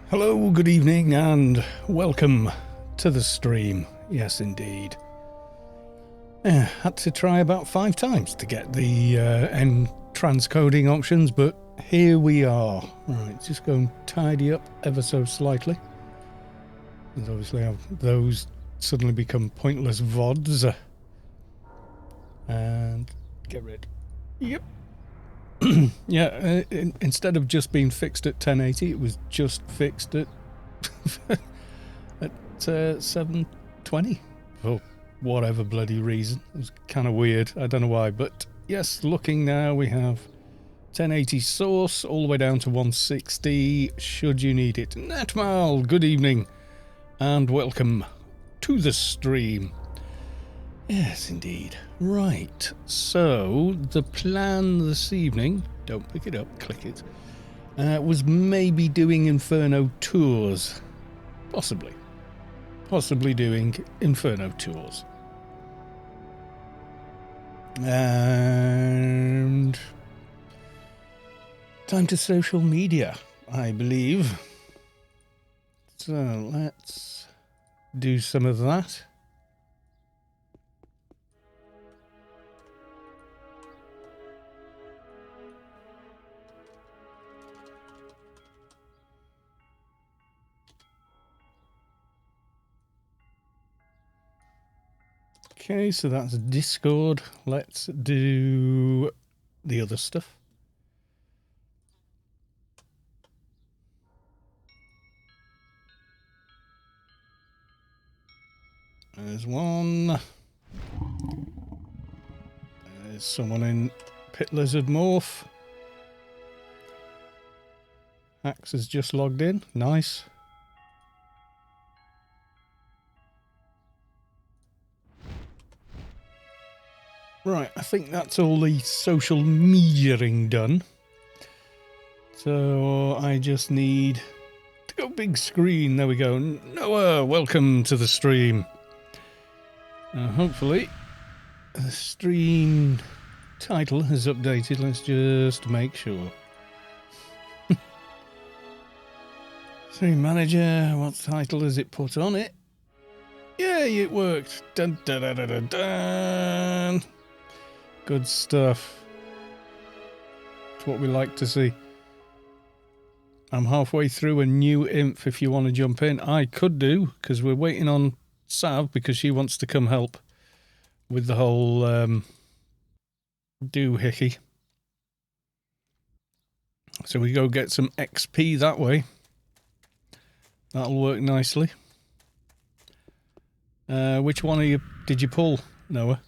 Hello, good evening, and welcome to the stream. Yes, indeed. Had to try about 5 times to get the end transcoding options, but here we are. Right, just go and tidy up ever so slightly. Because obviously those suddenly become pointless VODs. And get rid. Yep. Yeah, instead of just being fixed at 1080, it was just fixed at at 720 for whatever bloody reason. It was kind of weird. I don't know why, but yes, looking now, we have 1080 source all the way down to 160 should you need it. Netmal, good evening and welcome to the stream. Yes, indeed. Right, so the plan this evening, don't pick it up, click it, was maybe doing Inferno tours. Possibly doing Inferno tours. And time to social media, I believe. So let's do some of that. Okay, so that's Discord. Let's do the other stuff. There's one. There's someone in Pit Lizard Morph. Axe has just logged in. Nice. Right, I think that's all the social mediaing done. So I just need to go big screen. There we go. Noah, welcome to the stream. Hopefully the stream title has updated. Let's just make sure. Stream manager, what title has it put on it? Yay, it worked. Dun, dun, dun, dun, dun, dun. Good stuff. It's what we like to see. I'm halfway through a new Inf if you want to jump in. I could do, because we're waiting on Sav because she wants to come help with the whole doohickey. So we go get some XP that way. That'll work nicely. Which one did you pull, Noah?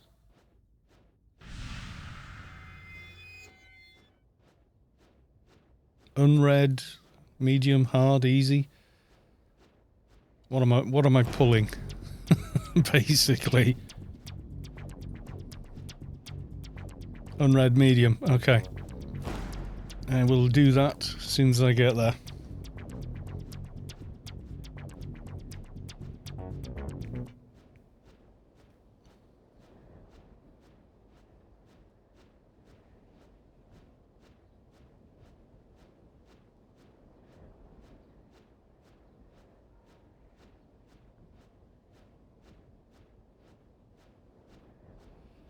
Unread, medium, hard, easy. What am I pulling? Basically. Unread, medium. Okay. And we'll do that as soon as I get there.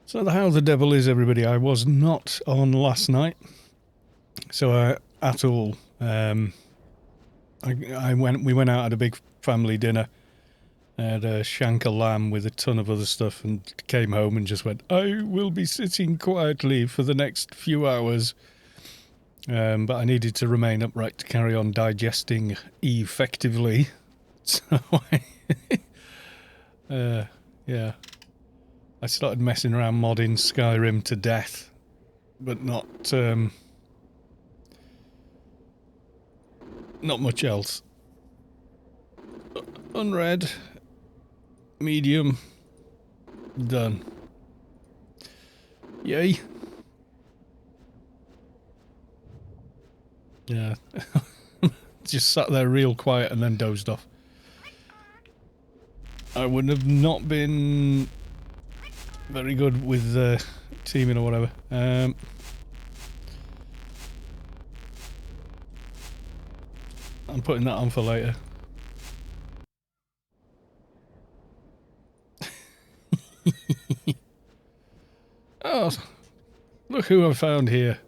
So How the Devil Is, everybody. I was not on last night, so at all. We went out at a big family dinner. I had a shank of lamb with a ton of other stuff, and came home and just went, I will be sitting quietly for the next few hours. But I needed to remain upright to carry on digesting effectively. So yeah. I started messing around modding Skyrim to death, but not much else. Unread, medium, done. Yay. Yeah. Just sat there real quiet and then dozed off. I would have not been very good with teaming or whatever. I'm putting that on for later. Oh, look who I found here.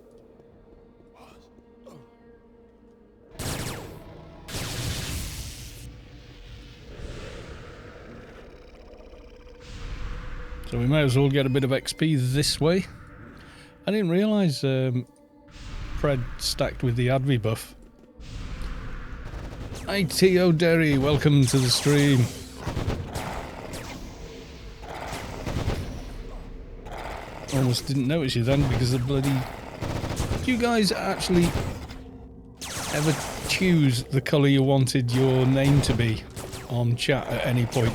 So we may as well get a bit of XP this way. I didn't realise Pred stacked with the Advi buff. ITO Derry, welcome to the stream. Almost didn't notice you then because the bloody... Do you guys actually ever choose the colour you wanted your name to be on chat at any point?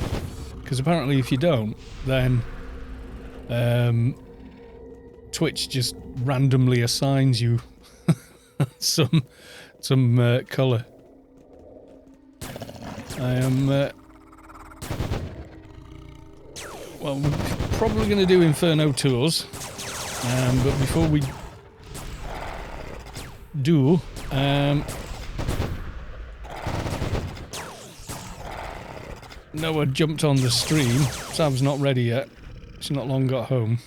Because apparently if you don't, then Twitch just randomly assigns you some colour. I am... well, we're probably going to do Inferno tours, but before we do, Noah jumped on the stream. Sam's not ready yet. She's not long got home.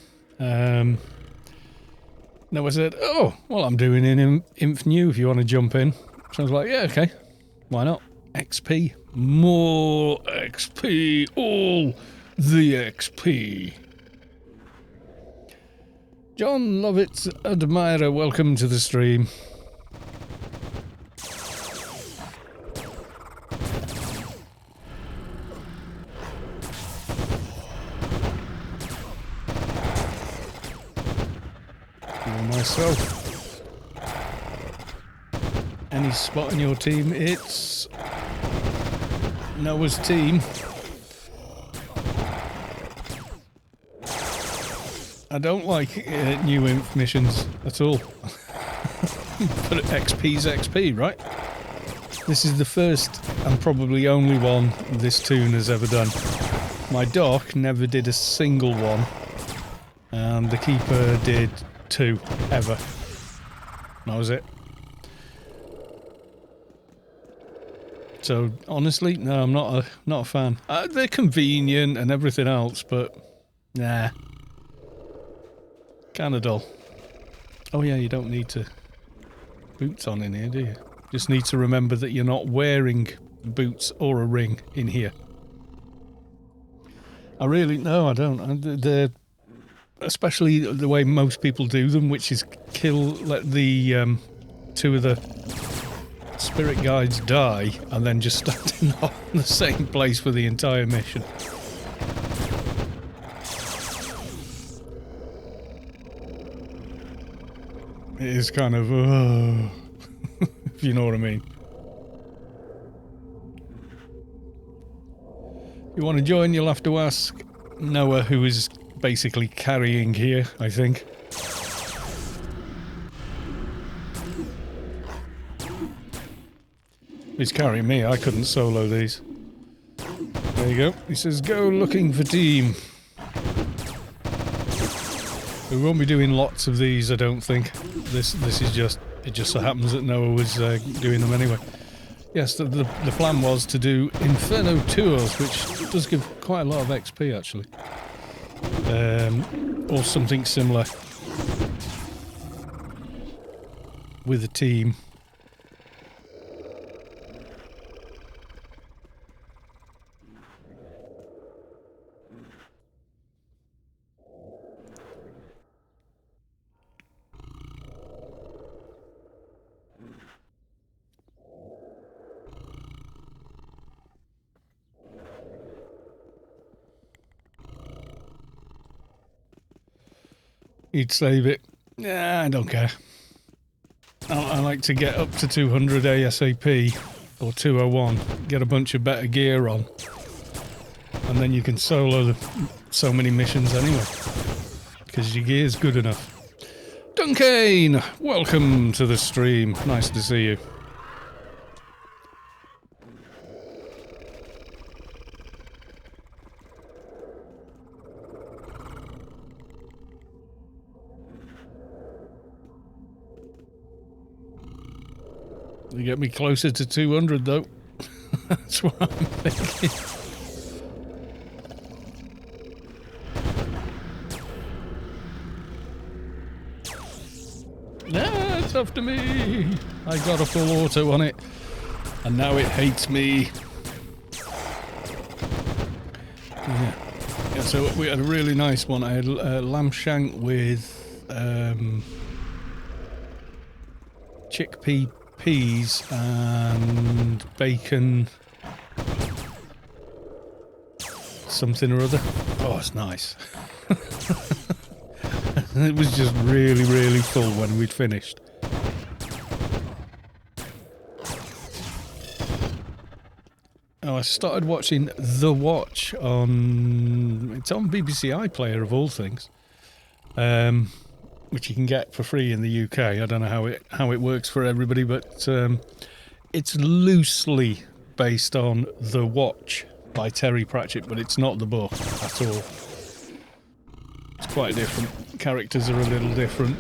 Noah said, "Oh, well, I'm doing an Inf New if you want to jump in." So I was like, "Yeah, okay. Why not? XP. More XP. All the XP." John Lovett's admirer, welcome to the stream. Myself. Any spot in your team? It's Noah's team. I don't like new Inf missions at all. But XP's XP, right? This is the first and probably only one this toon has ever done. My doc never did a single one, and the keeper did 2 ever. That was it. So honestly, no, I'm not a fan. They're convenient and everything else, but nah, kind of dull. Oh yeah, you don't need to boots on in here, do you? Just need to remember that you're not wearing boots or a ring in here. I don't. They're especially the way most people do them, which is let the 2 of the spirit guides die and then just stand in the same place for the entire mission. It is kind of, if you know what I mean. If you want to join, you'll have to ask Noah, who is basically carrying here, I think. He's carrying me, I couldn't solo these. There you go. He says, go looking for team. We won't be doing lots of these, I don't think. This is just, it just so happens that Noah was doing them anyway. Yes, the plan was to do Inferno tours, which does give quite a lot of XP actually. Or something similar with a team. He'd save it. Nah, I don't care. I like to get up to 200 ASAP or 201, get a bunch of better gear on, and then you can solo so many missions anyway, because your gear's good enough. Dunkane, welcome to the stream. Nice to see you. You get me closer to 200 though. That's what I'm thinking. Nah, it's after me. I got a full auto on it, and now it hates me. Yeah. Yeah, so we had a really nice one. I had lamb shank with chickpea peas and bacon something or other. Oh, it's nice. It was just really, really full when we'd finished. Oh, I started watching The Watch on... It's on BBC iPlayer of all things. Which you can get for free in the UK. I don't know how it works for everybody, but it's loosely based on The Watch by Terry Pratchett, but it's not the book at all. It's quite different. Characters are a little different,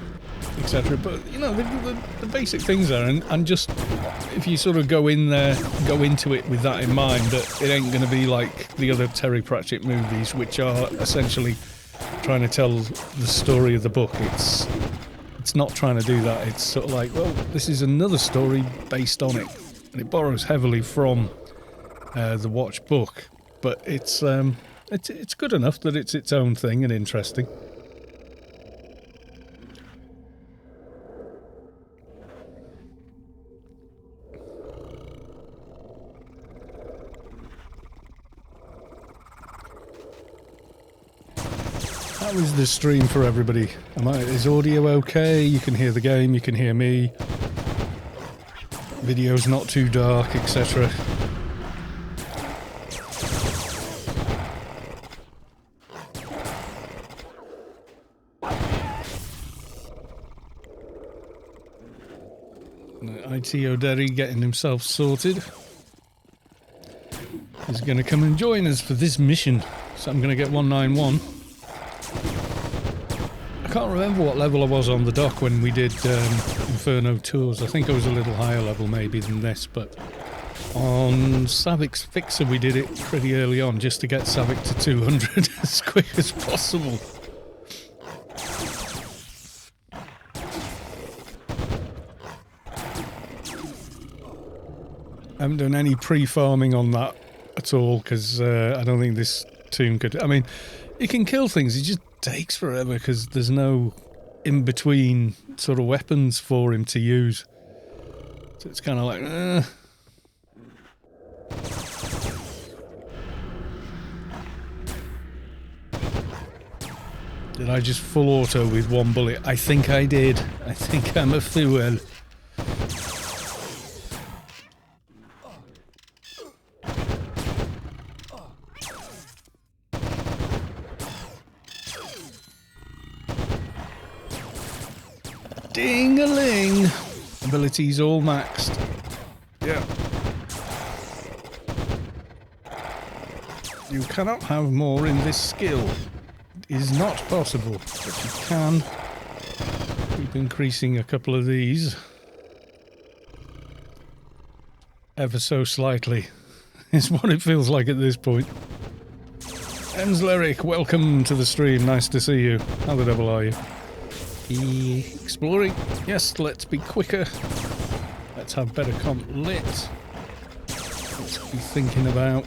etc. But you know the basic things are, and just if you sort of go into it with that in mind, that it ain't going to be like the other Terry Pratchett movies, which are essentially trying to tell the story of the book. It's not trying to do that. It's sort of like, well, this is another story based on it, and it borrows heavily from the Watch book, but it's good enough that it's its own thing and interesting. How is the stream for everybody? Is audio okay? You can hear the game, you can hear me. Video's not too dark, etc. IT O'Derry getting himself sorted. He's going to come and join us for this mission. So I'm going to get 191. I can't remember what level I was on the dock when we did Inferno tours. I think I was a little higher level maybe than this, but on Savic's Fixer we did it pretty early on just to get Savic to 200 as quick as possible. I haven't done any pre-farming on that at all because I don't think this toon could... I mean, you can kill things, it just takes forever because there's no in-between sort of weapons for him to use. So it's kind of like... Did I just full auto with one bullet? I think I did. I think I'm a fool. Ding-a-ling! Abilities all maxed. Yeah. You cannot have more in this skill. It is not possible, but you can keep increasing a couple of these. Ever so slightly. Is what it feels like at this point. Emsleric, welcome to the stream. Nice to see you. How the devil are you? Exploring. Yes, let's be quicker. Let's have better comp lit. Let's be thinking about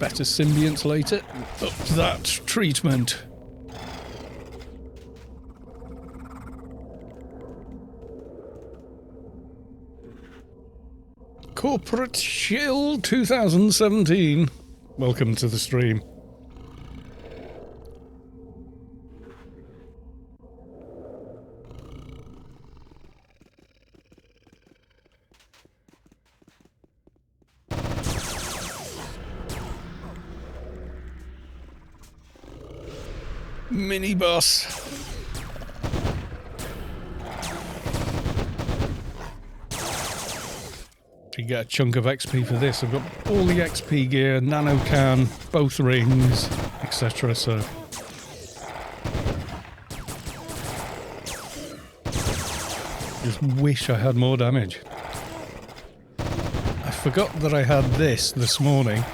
better symbionts later. Up that treatment. Corporate Shill 2017. Welcome to the stream. Mini boss. You get a chunk of XP for this. I've got all the XP gear, nano can, both rings, etc. So just wish I had more damage. I forgot that I had this morning.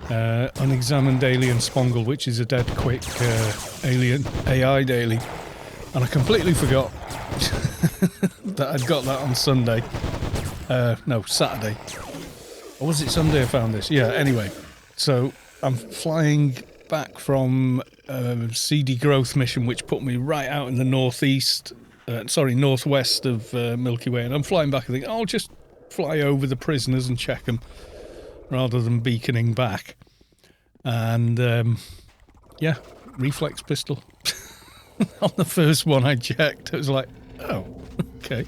Unexamined alien spongle, which is a dead quick alien AI daily. And I completely forgot that I'd got that on Sunday. No, Saturday. Or was it Sunday I found this? Yeah, anyway. So I'm flying back from a CD growth mission, which put me right out in the northwest of Milky Way. And I'm flying back and think, I'll just fly over the prisoners and check them rather than beaconing back. And, yeah, reflex pistol. On the first one I checked, it was like, oh, okay.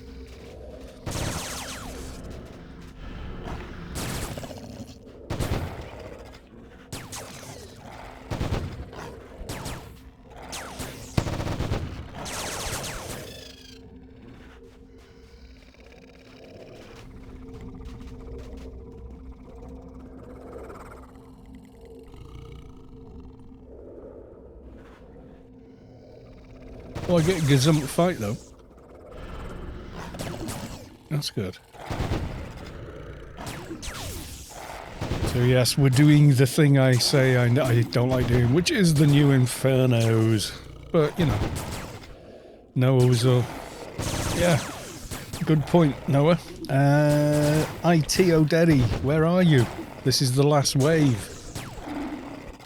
Oh, I get a gazump fight though. That's good. So yes, we're doing the thing I say I don't like doing, which is the new Infernos. But, you know, Noah's yeah, good point, Noah. IT O'Derry, where are you? This is the last wave.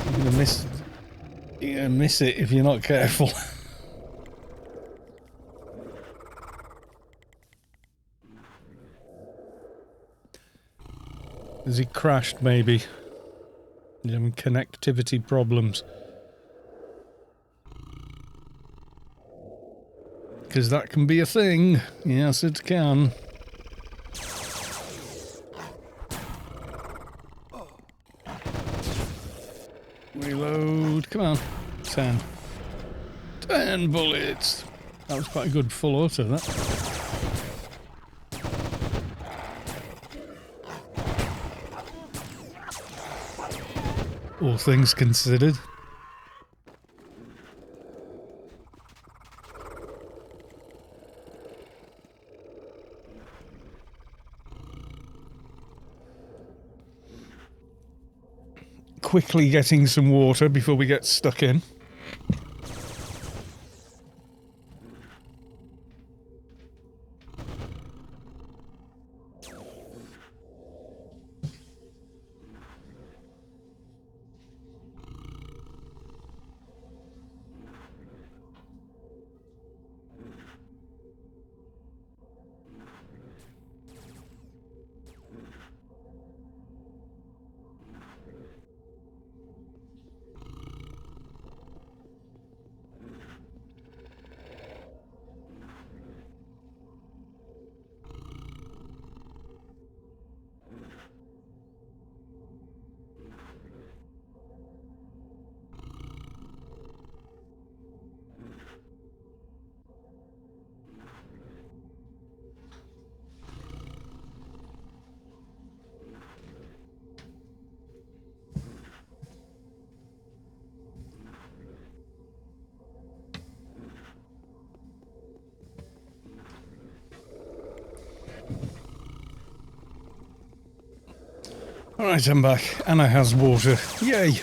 You're gonna miss it if you're not careful. Has he crashed, maybe? He's having connectivity problems. Because that can be a thing. Yes, it can. Reload. Come on. 10. 10 bullets. That was quite a good full auto, that. All things considered. Quickly getting some water before we get stuck in. Alright, I'm back. Anna has water. Yay!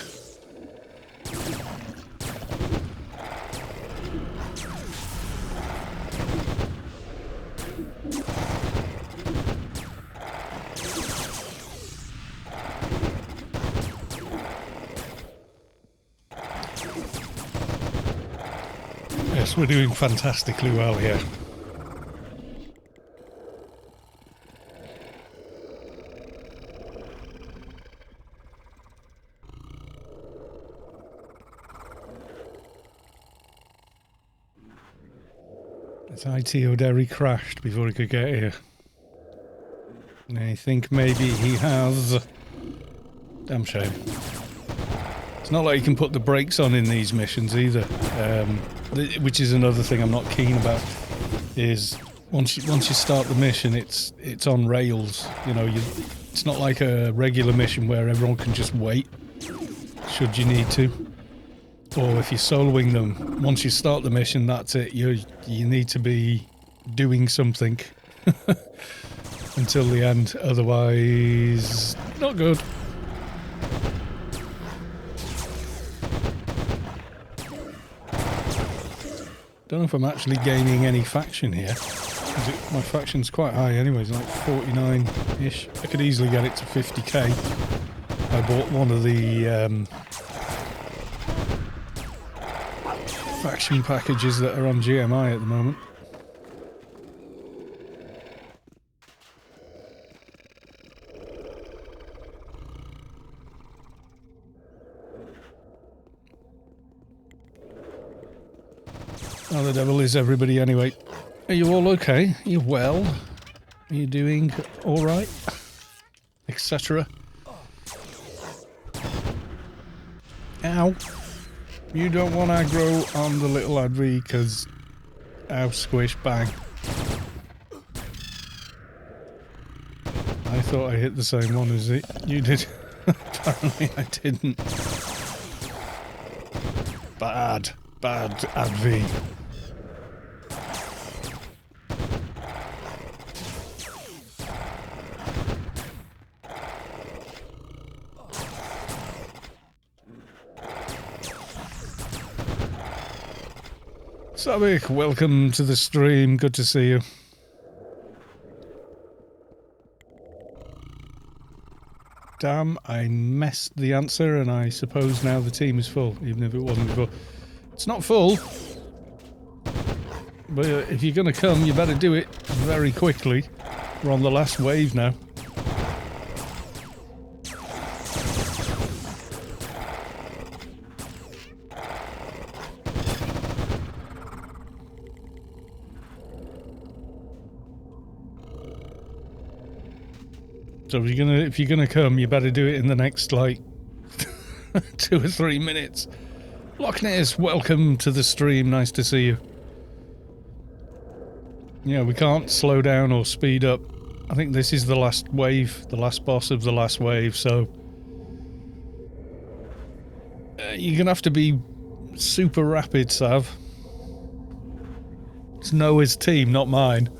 Yes, we're doing fantastically well here. IT O'Derry crashed before he could get here. I think maybe he has. Damn shame. It's not like you can put the brakes on in these missions either. Which is another thing I'm not keen about. Is once you start the mission, it's on rails. You know, it's not like a regular mission where everyone can just wait should you need to. Or if you're soloing them, once you start the mission, that's it. You need to be doing something until the end. Otherwise, not good. Don't know if I'm actually gaining any faction here. My faction's quite high anyways, like 49-ish. I could easily get it to 50k. I bought one of the faction packages that are on GMI at the moment. How the devil is everybody anyway? Are you all okay? Are you well? Are you doing alright? Etc. Ow. You don't want aggro on the little Advi because... Ow, squish, bang. I thought I hit the same one as it. You did. Apparently I didn't. Bad Advi. Savik, welcome to the stream. Good to see you. Damn, I messed the answer and I suppose now the team is full, even if it wasn't before. It's not full. But if you're going to come, you better do it very quickly. We're on the last wave now. So if you're gonna come, you better do it in the next like 2 or 3 minutes. Loch Ness, welcome to the stream. Nice to see you. Yeah, we can't slow down or speed up. I think this is the last wave, the last boss of the last wave. So you're gonna have to be super rapid, Sav. It's Noah's team, not mine.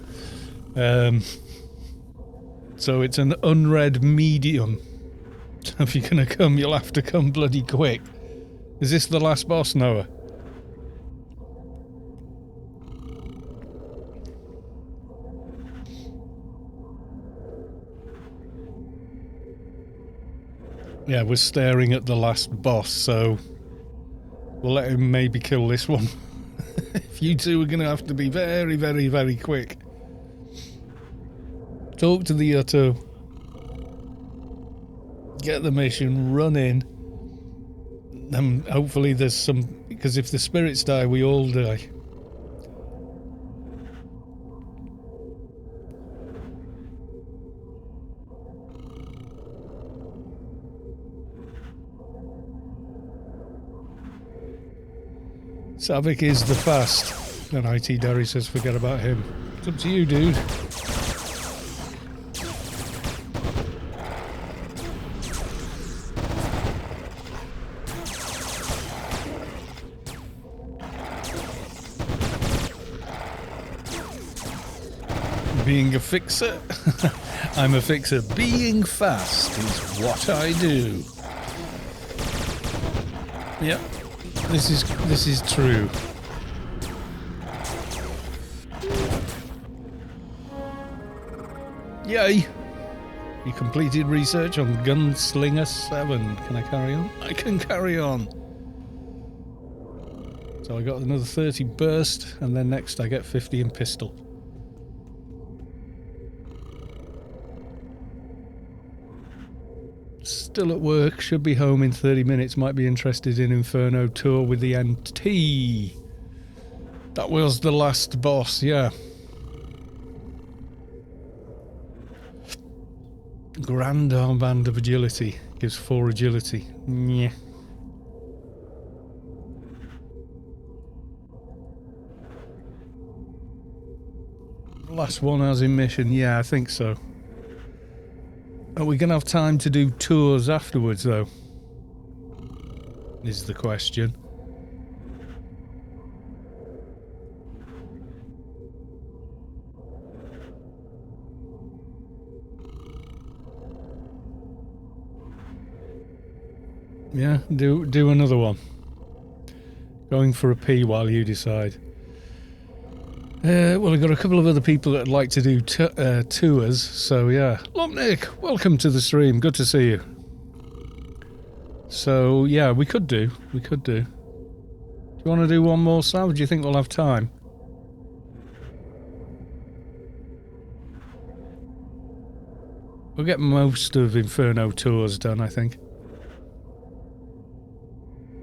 So it's an unread medium. So if you're gonna come, you'll have to come bloody quick. Is this the last boss, Noah? Yeah, we're staring at the last boss, so we'll let him maybe kill this one. If you two are gonna have to be very, very, very quick. Talk to the Utto. Get the mission, run in. And hopefully there's some... Because if the spirits die, we all die. Savik is the fast. And IT Derry says forget about him. It's up to you, dude. Being a fixer? I'm a fixer. Being fast is what I do. Yep. This is true. Yay! You completed research on Gunslinger 7. Can I carry on? I can carry on. So I got another 30 burst, and then next I get 50 in pistol. Still at work, should be home in 30 minutes, might be interested in Inferno tour with the NT. That was the last boss, yeah. Grand armband of agility, gives 4 agility. Yeah. Last one has in mission, yeah, I think so. Are we going to have time to do tours afterwards, though? Is the question. Yeah, do another one. Going for a P while you decide. Well, I've got a couple of other people that'd like to do tours, so yeah. Lopnik, welcome to the stream. Good to see you. So yeah, we could do. Do you want to do one more, Sal? Do you think we'll have time? We'll get most of Inferno tours done, I think.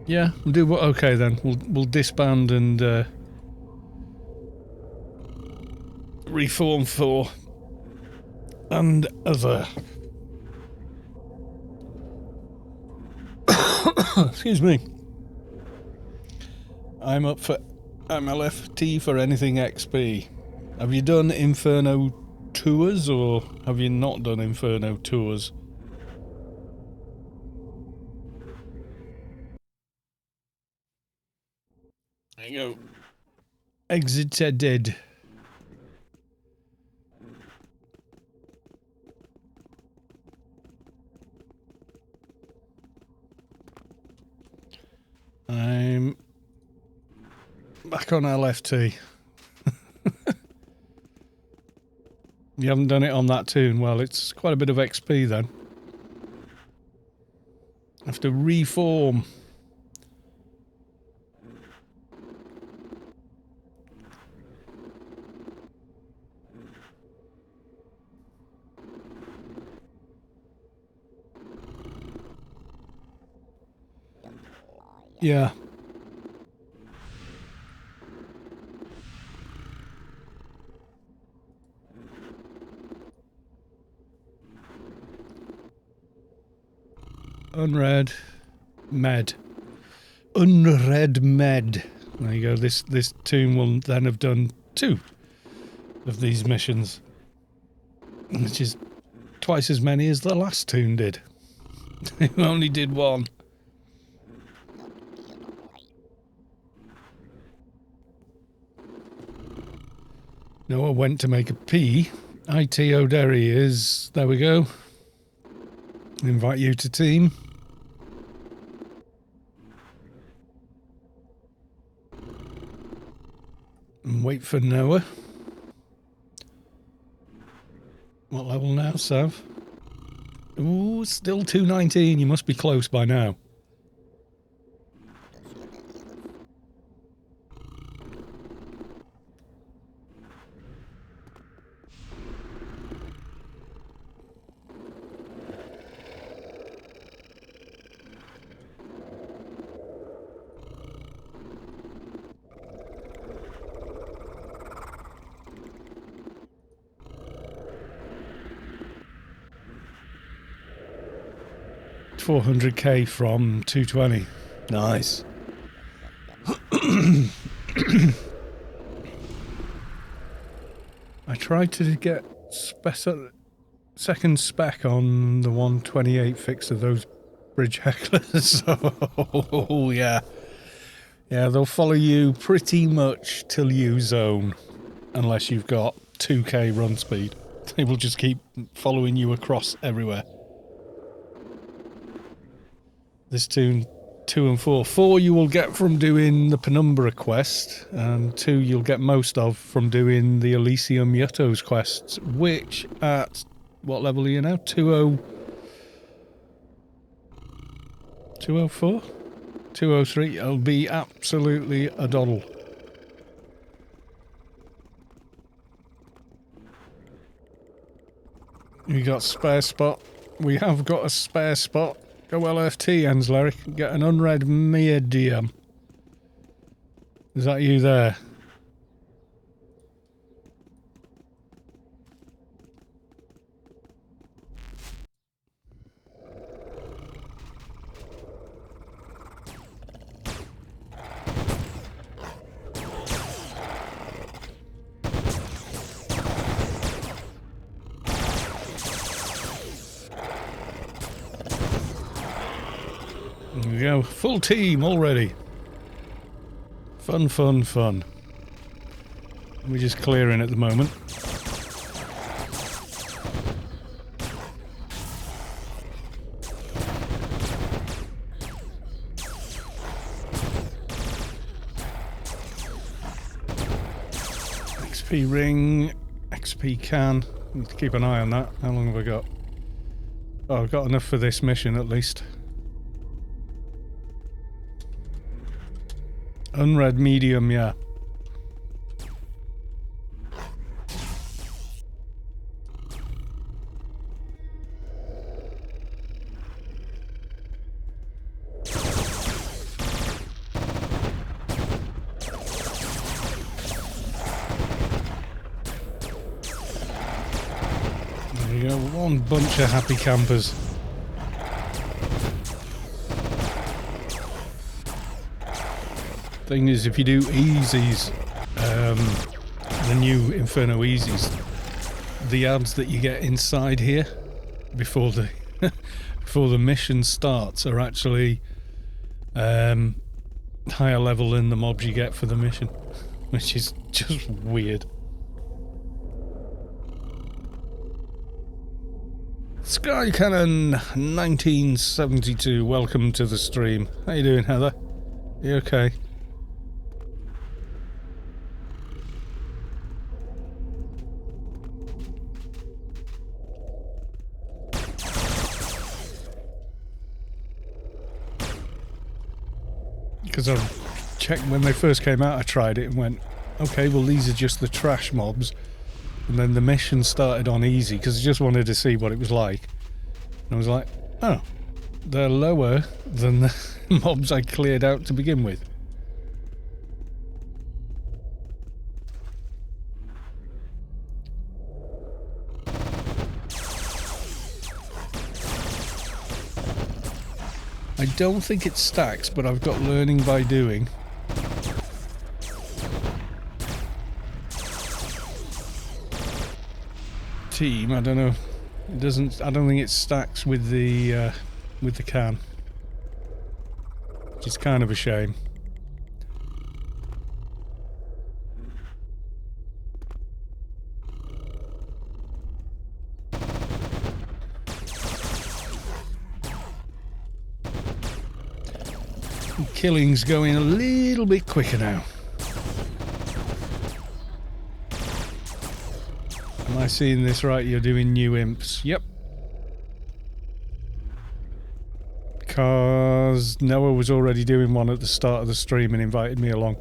Yeah, we'll do what? Okay then. We'll disband and reform for and other. Excuse me. I'm up for MLFT for anything XP. Have you done Inferno tours or have you not done Inferno tours? There you go. Exited. I'm back on LFT. You haven't done it on that toon. Well, it's quite a bit of XP then. Have to reform. Yeah. Unread med. Unread med. There you go. This toon will then have done 2 of these missions, which is twice as many as the last toon did. It only did 1. Noah went to make a P. IT O'Derry is... There we go. Invite you to team. And wait for Noah. What level now, Sav? Ooh, still 219. You must be close by now. $400k from 220. Nice. I tried to get second spec on the 128 fix of those bridge hecklers. Oh yeah. Yeah, they'll follow you pretty much till you zone. Unless you've got 2k run speed. They will just keep following you across everywhere. This toon 2 and 4. 4 you will get from doing the Penumbra quest, and 2 you'll get most of from doing the Elysium Yuttos quests, which at what level are you now? 204? 203. It'll be absolutely a doddle. You got spare spot? We have got a spare spot. Go LFT, Ensler. Get an unread medium. Is that you there? There we go. Full team already. Fun, fun, fun. We're just clearing at the moment. XP ring, XP can. Need to keep an eye on that. How long have I got? Oh, I've got enough for this mission at least. Unread medium, yeah. There you go, one bunch of happy campers. Thing is, if you do easies, the new Inferno easies, the ads that you get inside here before the before the mission starts are actually higher level than the mobs you get for the mission, which is just weird. Sky Cannon 1972, welcome to the stream. How you doing, Heather? You okay? Because I checked when they first came out, I tried it and went, okay, well these are just the trash mobs. And then the mission started on easy because I just wanted to see what it was like. And I was like, oh, they're lower than the mobs I cleared out to begin with. I don't think it stacks, but I've got learning by doing. Team, I don't know. It doesn't. I don't think it stacks with the can, which is kind of a shame. Killing's going a little bit quicker now. Am I seeing this right? You're doing new imps. Yep. Because Noah was already doing one at the start of the stream and invited me along.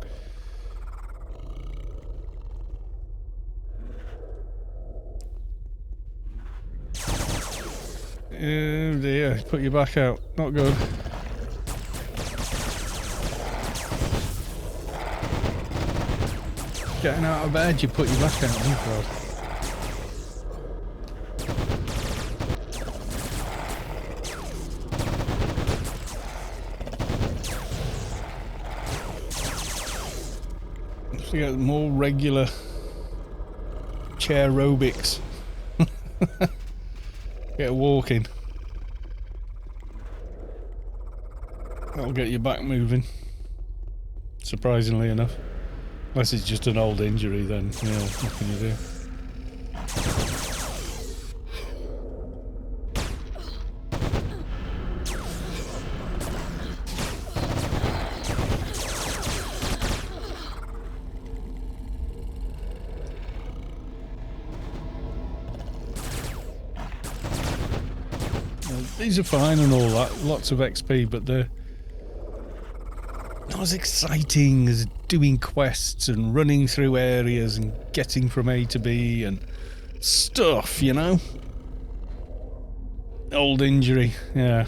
Oh dear, put your back out. Not good. Getting out of bed, you put your back out. Oh God. To get more regular chair aerobics. Get walking. That'll get your back moving. Surprisingly enough. Unless it's just an old injury, then yeah, what can you do? These are fine and all that, lots of XP, but they're not as exciting as doing quests and running through areas and getting from A to B and stuff, you know? Old injury, yeah.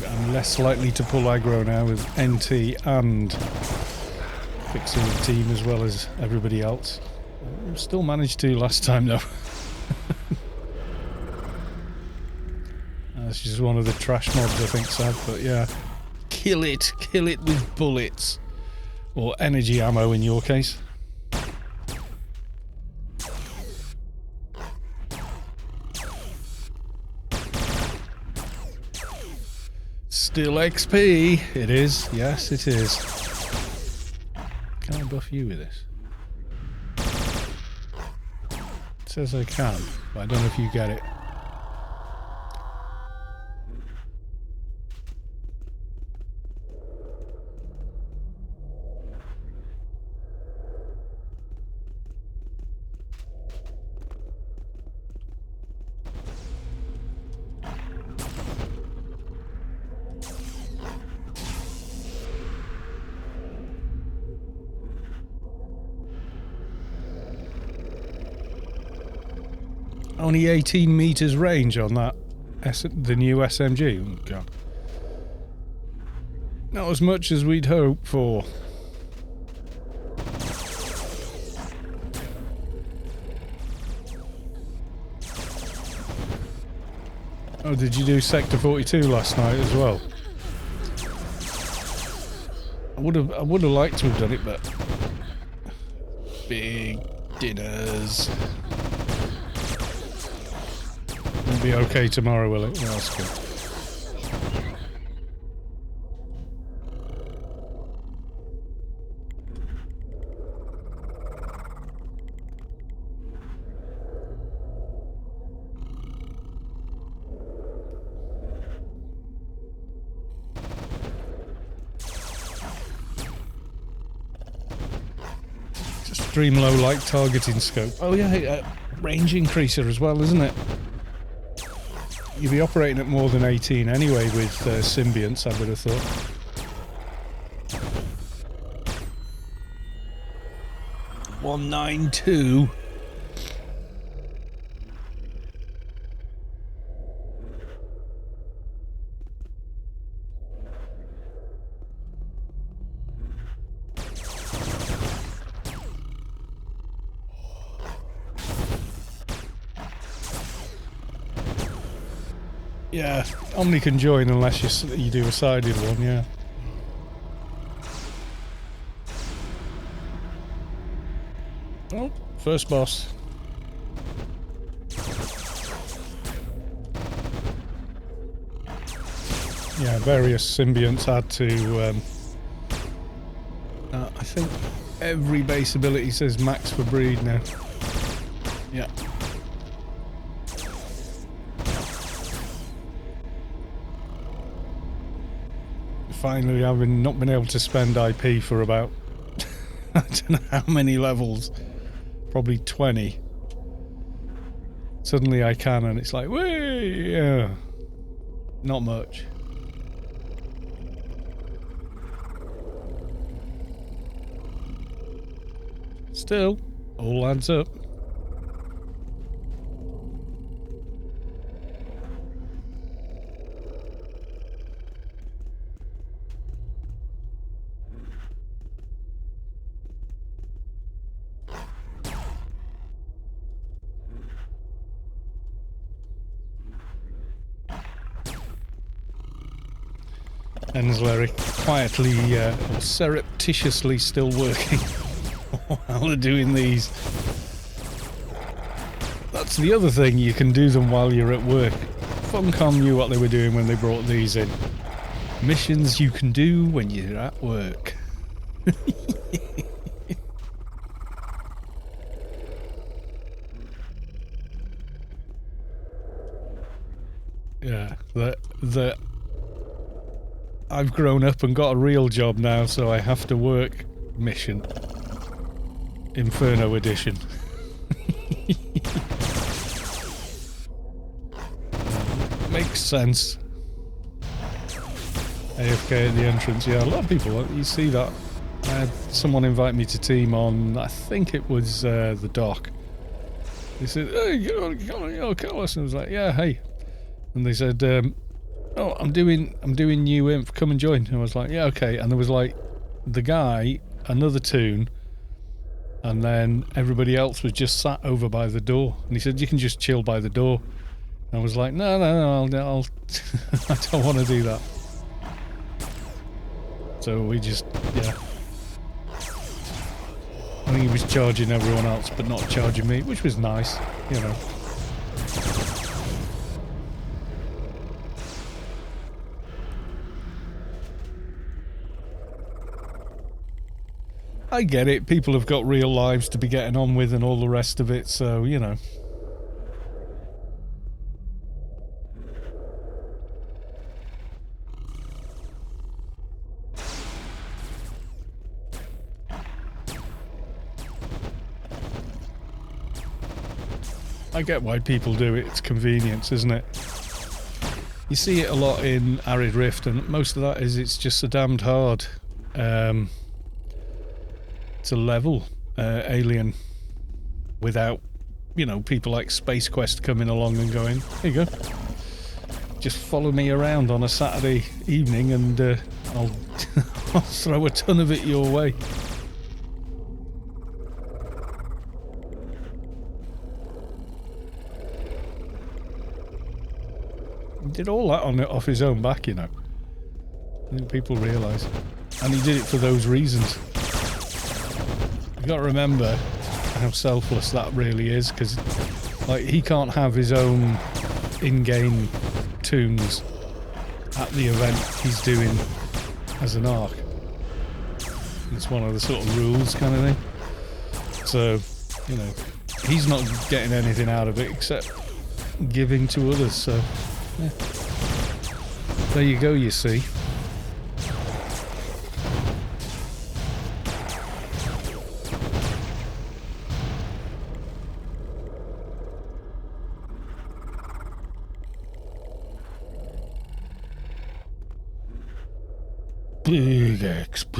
I'm less likely to pull aggro now with NT and fixing the team as well as everybody else. Still managed to last time though. That's just one of the trash mobs I think, Sad, but yeah. Kill it with bullets. Or energy ammo in your case. Still XP, it is, yes it is. Can I buff you with this? It says I can, but I don't know if you get it. Only 18 meters range on that, the new SMG. Oh, God. Not as much as we'd hoped for. Oh, did you do Sector 42 last night as well? I would have liked to have done it, but big dinners. It'll be okay tomorrow, will it? Yeah, that's good. Extreme low light targeting scope. Oh yeah, range increaser as well, isn't it? You'd be operating at more than 18 anyway with symbionts, I would have thought. $192. Yeah, Omni can join unless you do a sided one, yeah. Oh, first boss. Yeah, various symbionts had to... I think every base ability says max for breed now. Yeah. Finally, I've not been able to spend IP for about I don't know how many levels, probably 20. Suddenly I can, and it's like, whee, yeah, not much. Still, all adds up. Ensler quietly or surreptitiously still working while they're doing these. That's the other thing, you can do them while you're at work. Funcom knew what they were doing when they brought these in. Missions you can do when you're at work. Yeah, that I've grown up and got a real job now, so I have to work mission. Inferno edition. Makes sense. AFK at the entrance, yeah, a lot of people, you see that. I had someone invite me to team on, I think it was the dock. They said, hey, call us. And I was like, yeah, hey. And they said, oh, I'm doing new Inf, come and join. And I was like, yeah, okay. And there was like the guy, another toon, and then everybody else was just sat over by the door. And he said, you can just chill by the door. And I was like, no, I'll I don't want to do that. So we just, yeah. I think he was charging everyone else, but not charging me, which was nice, you know. I get it, people have got real lives to be getting on with and all the rest of it, so, you know. I get why people do it. It's convenience, isn't it? You see it a lot in Arid Rift, and most of that is it's just so damned hard to level Alien without, you know, people like Space Quest coming along and going, here you go, just follow me around on a Saturday evening and I'll, I'll throw a ton of it your way. He did all that off his own back, you know. I think people realise. And he did it for those reasons. You've got to remember how selfless that really is, because like, he can't have his own in-game toons at the event he's doing as an Ark. It's one of the sort of rules kind of thing. So, you know, he's not getting anything out of it except giving to others, so yeah. There you go, you see. Big XP.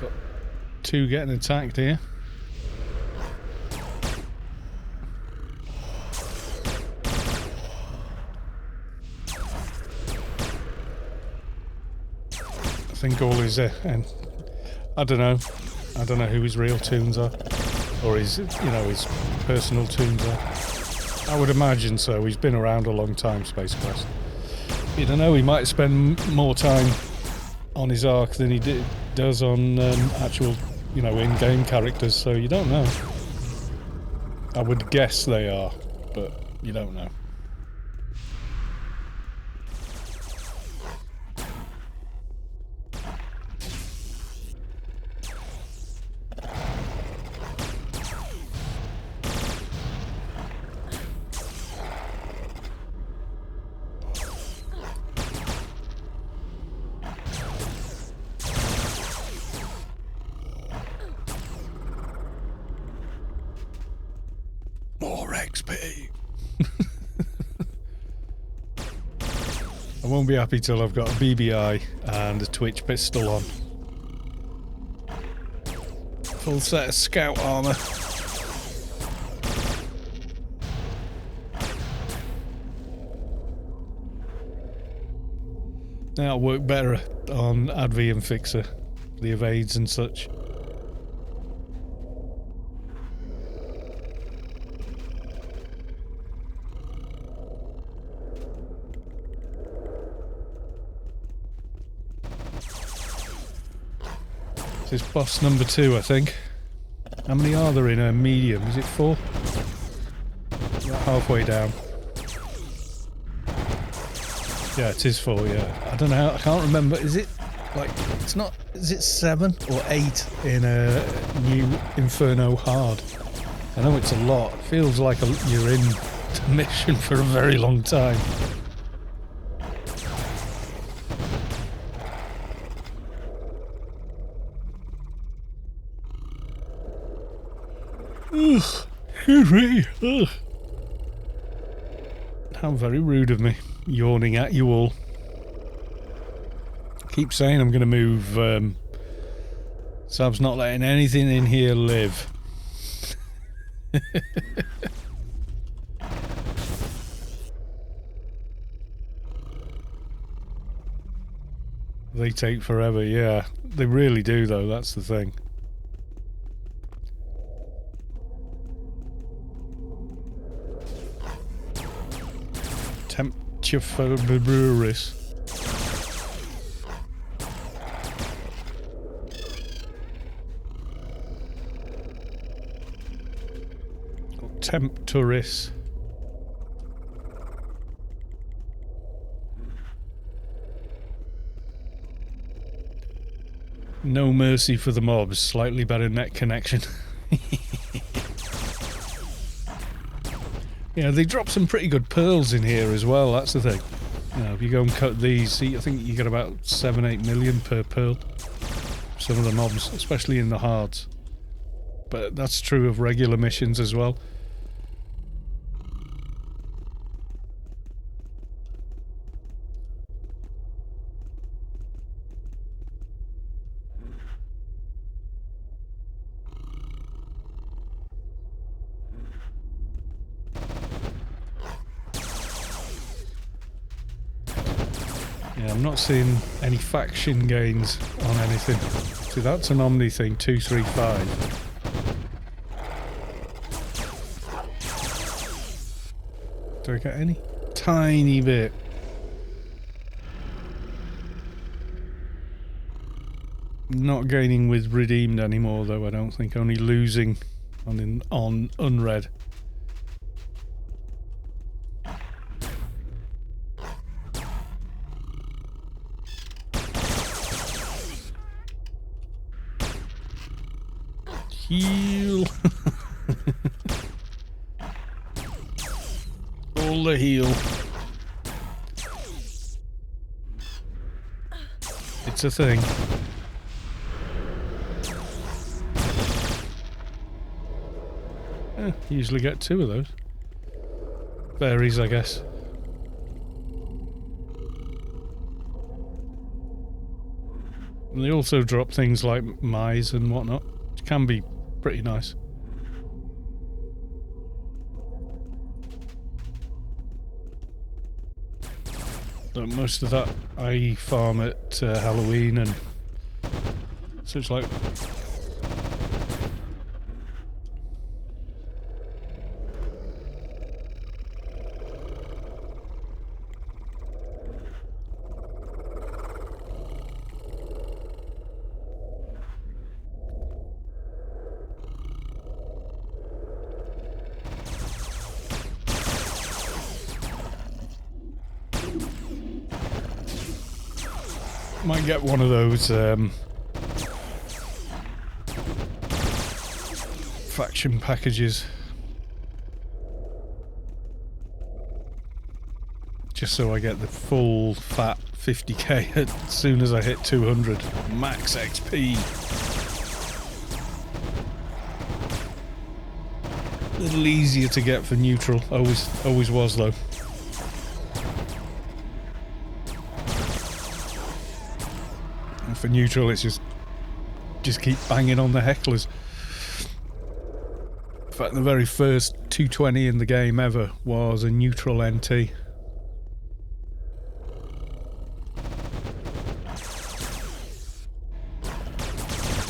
Got two getting attacked here. I think all his and I don't know who his real toons are. Or his, you know, his personal toons are. I would imagine so. He's been around a long time, Space Quest. You don't know, he might spend more time on his Ark than he does on actual, you know, in-game characters, so you don't know. I would guess they are, but you don't know. More XP. I won't be happy till I've got a BBI and a Twitch pistol on. Full set of scout armour. That'll work better on Adv and Fixer, the evades and such. This is boss number 2, I think. How many are there in a medium? Is it 4? Halfway down. Yeah, it is 4, yeah. I don't know, I can't remember. Is it, like, it's not, is it 7 or 8 in a new Inferno Hard? I know it's a lot. It feels like you're in the mission for a very long time. Ugh, excuse me. Ugh. How very rude of me, yawning at you all. Keep saying I'm going to move. Sab's not letting anything in here live. They take forever, yeah. They really do, though, that's the thing. Temptiphoburis. Temptoris. No mercy for the mobs, slightly better net connection. Yeah, they drop some pretty good pearls in here as well, that's the thing. if you go and cut these, see, I think you get about 7-8 million per pearl. Some of the mobs, especially in the hards. But that's true of regular missions as well. Yeah, I'm not seeing any faction gains on anything. See, that's an Omni thing, 235. Do I get any? Tiny bit. Not gaining with redeemed anymore though, I don't think. Only losing on unread. Heal. All the heal. It's a thing. Usually get 2 of those. Varies, I guess. And they also drop things like Mize and whatnot, which can be pretty nice. But most of that I farm at Halloween and such like. Might get one of those faction packages just so I get the full fat 50k as soon as I hit 200 max XP. A little easier to get for neutral, always was though. For neutral, it's just keep banging on the hecklers. In fact, the very first 220 in the game ever was a neutral NT. In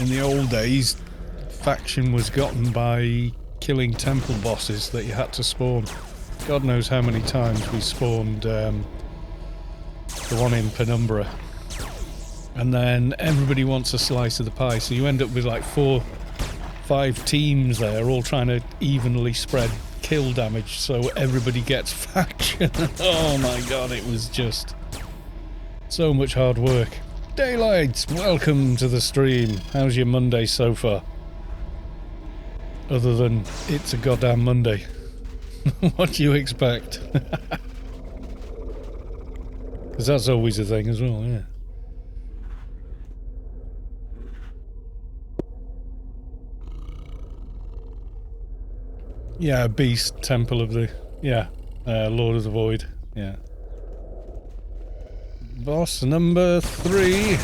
the old days, faction was gotten by killing temple bosses that you had to spawn. God knows how many times we spawned the one in Penumbra. And then everybody wants a slice of the pie, so you end up with like 4-5 teams there, all trying to evenly spread kill damage, so everybody gets faction. Oh my god, it was just so much hard work. Daylight, welcome to the stream. How's your Monday so far? Other than it's a goddamn Monday. What do you expect? Because that's always a thing as well, yeah. Yeah, Beast, Temple of the... yeah, Lord of the Void, yeah. Boss number 3.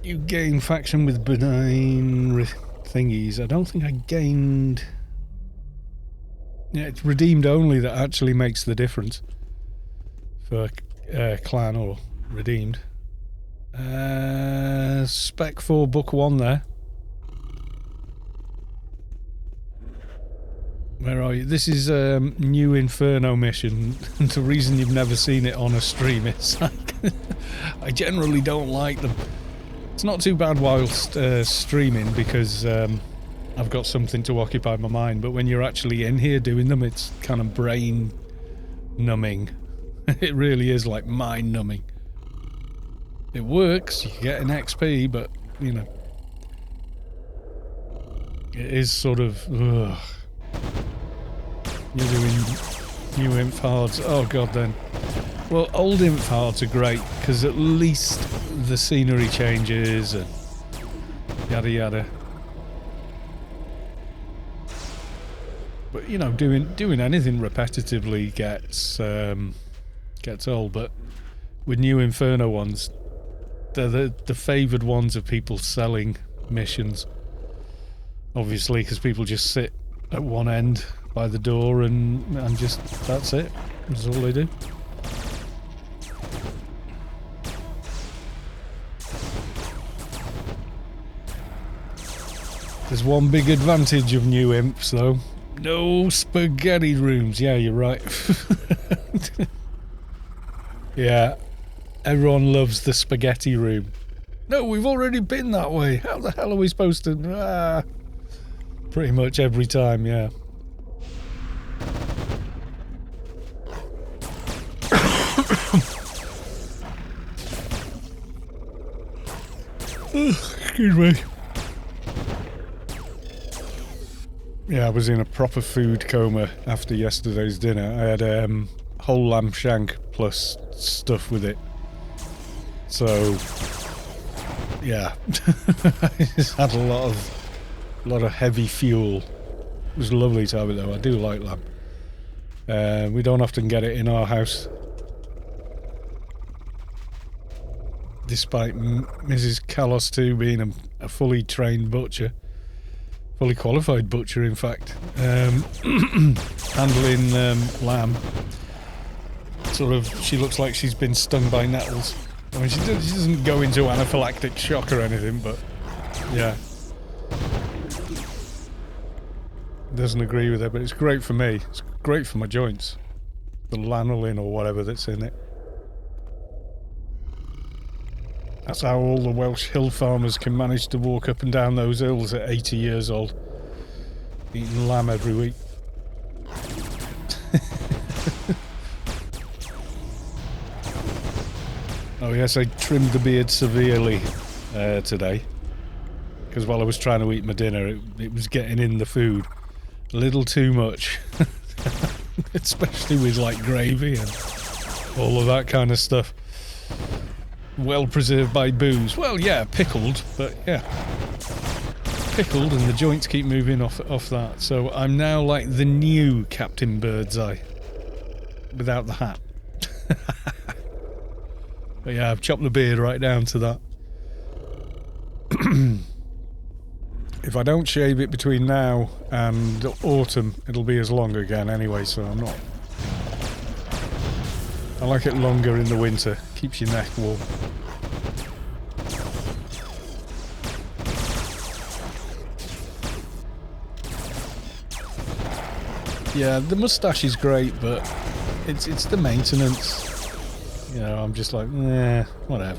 You gain faction with benign thingies. I don't think I gained... yeah, it's redeemed only that actually makes the difference for clan or redeemed. Spec 4 book 1 there. Where are you? This is new Inferno mission. The reason you've never seen it on a stream is like I generally don't like them. It's not too bad whilst streaming because I've got something to occupy my mind, but when you're actually in here doing them, it's kind of brain numbing. It really is like mind numbing. It works, you get an XP, but, you know, it is sort of, ugh. You're doing new Inf Hards. Oh god then. Well, old Inf Hards are great, because at least the scenery changes and yada yada. But, you know, doing anything repetitively gets old, but with new Inferno ones, they're the favoured ones of people selling missions. Obviously, because people just sit at one end by the door and just, that's it. That's all they do. There's one big advantage of new imps, though. No spaghetti rooms. Yeah, you're right. Yeah, everyone loves the spaghetti room. No, we've already been that way. How the hell are we supposed to... Pretty much every time, yeah. Excuse me. Yeah, I was in a proper food coma after yesterday's dinner. I had whole lamb shank plus stuff with it. So, yeah. I just had a lot of heavy fuel. It was lovely to have it though. I do like lamb. We don't often get it in our house. Despite Mrs. Callos too being a fully trained butcher. Fully qualified butcher, in fact. Handling lamb. Sort of, she looks like she's been stung by nettles. I mean, she doesn't go into anaphylactic shock or anything, but yeah. Doesn't agree with her, but it's great for me. It's great for my joints. The lanolin or whatever that's in it. That's how all the Welsh hill farmers can manage to walk up and down those hills at 80 years old. Eating lamb every week. Oh yes, I trimmed the beard severely today. Because while I was trying to eat my dinner, it was getting in the food. A little too much. Especially with like gravy and all of that kind of stuff. Well preserved by booze. Well, yeah, pickled, but yeah. Pickled and the joints keep moving off that. So I'm now like the new Captain Birdseye. Without the hat. But yeah, I've chopped the beard right down to that. If I don't shave it between now and autumn, it'll be as long again anyway, so I'm not... I like it longer in the winter. Keeps your neck warm. Yeah, the moustache is great, but it's the maintenance. You know, I'm just like, whatever.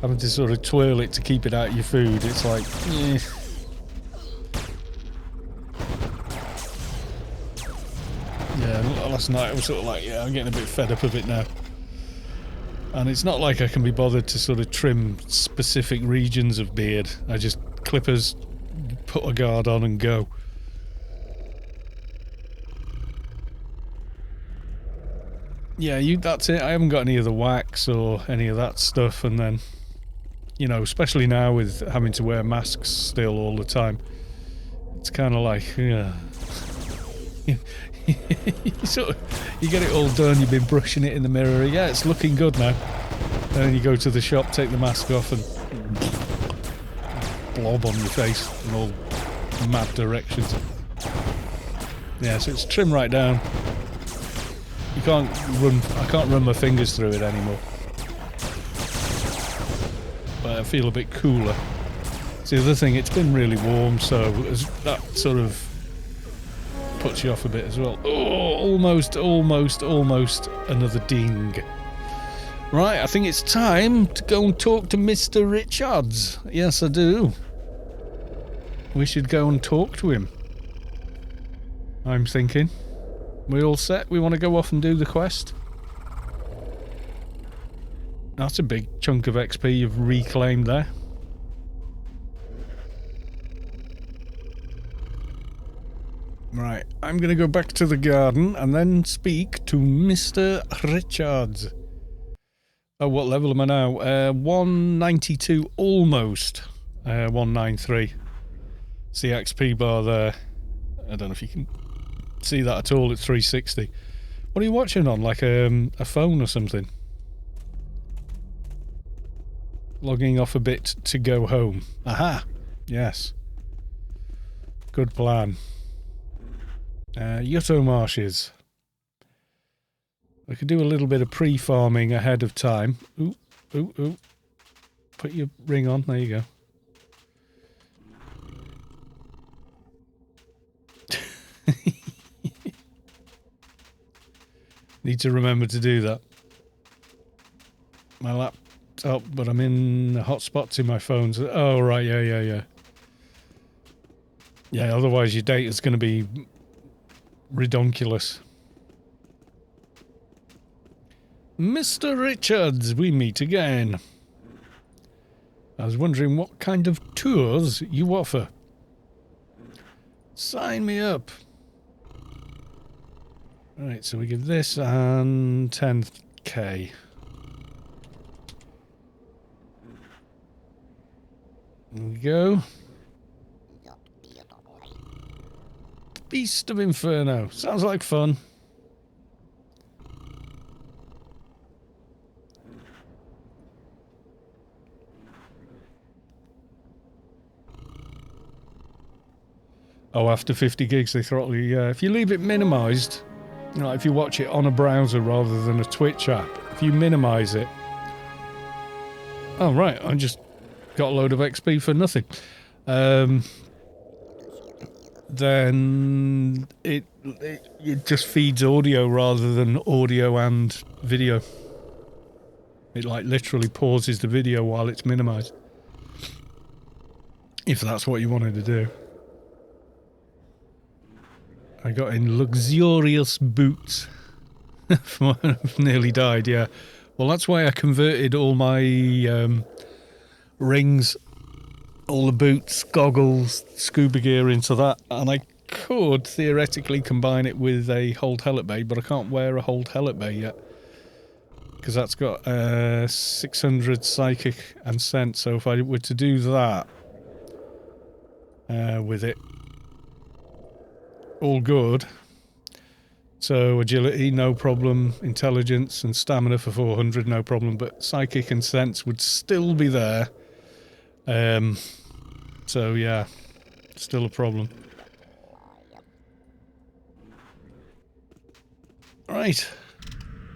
Having to sort of twirl it to keep it out of your food, it's like, Yeah, last night I was sort of like, I'm getting a bit fed up of it now. And it's not like I can be bothered to sort of trim specific regions of beard. I just clippers, put a guard on and go. Yeah, that's it. I haven't got any of the wax or any of that stuff, and then, you know, especially now with having to wear masks still all the time, it's kind of like, yeah. You get it all done, you've been brushing it in the mirror, yeah, it's looking good now. And then you go to the shop, take the mask off, and blob on your face in all mad directions. Yeah, so it's trimmed right down. I can't run my fingers through it anymore. But I feel a bit cooler. It's the other thing, it's been really warm, so as that sort of puts you off a bit as well. Oh, almost another ding. Right, I think it's time to go and talk to Mr. Richards. Yes, I do. We should go and talk to him. I'm thinking. We all set? We want to go off and do the quest? That's a big chunk of XP you've reclaimed there. Right, I'm going to go back to the garden and then speak to Mr. Richards. Oh, what level am I now? 192, almost. 193. It's the XP bar there. I don't know if you can see that at all. It's 360. What are you watching on? Like a phone or something? Logging off a bit to go home. Aha! Yes. Good plan. Yutto Marshes. I could do a little bit of pre-farming ahead of time. Ooh, ooh, ooh. Put your ring on. There you go. Need to remember to do that. My laptop, but I'm in the hotspots in my phones. Oh, right, yeah. Yeah, otherwise your data's going to be redonkulous. Mr. Richards, we meet again. I was wondering what kind of tours you offer. Sign me up. Right, so we give this and 10k. There we go. Beast of Inferno. Sounds like fun. Oh, after 50 gigs they throttle you, yeah. If you leave it minimised, you know, if you watch it on a browser rather than a Twitch app, if you minimise it... Oh, right, I just got a load of XP for nothing. Then it just feeds audio rather than audio and video. It like literally pauses the video while it's minimised. If that's what you wanted to do. I got in luxurious boots. I've nearly died, yeah. Well, that's why I converted all my rings, all the boots, goggles, scuba gear into that, and I could theoretically combine it with a hold helmet bay, but I can't wear a hold helmet bay yet because that's got 600 psychic and sense. So if I were to do that with it, all good. So agility, no problem. Intelligence and stamina for 400, no problem. But psychic and sense would still be there. So yeah, still a problem. Right,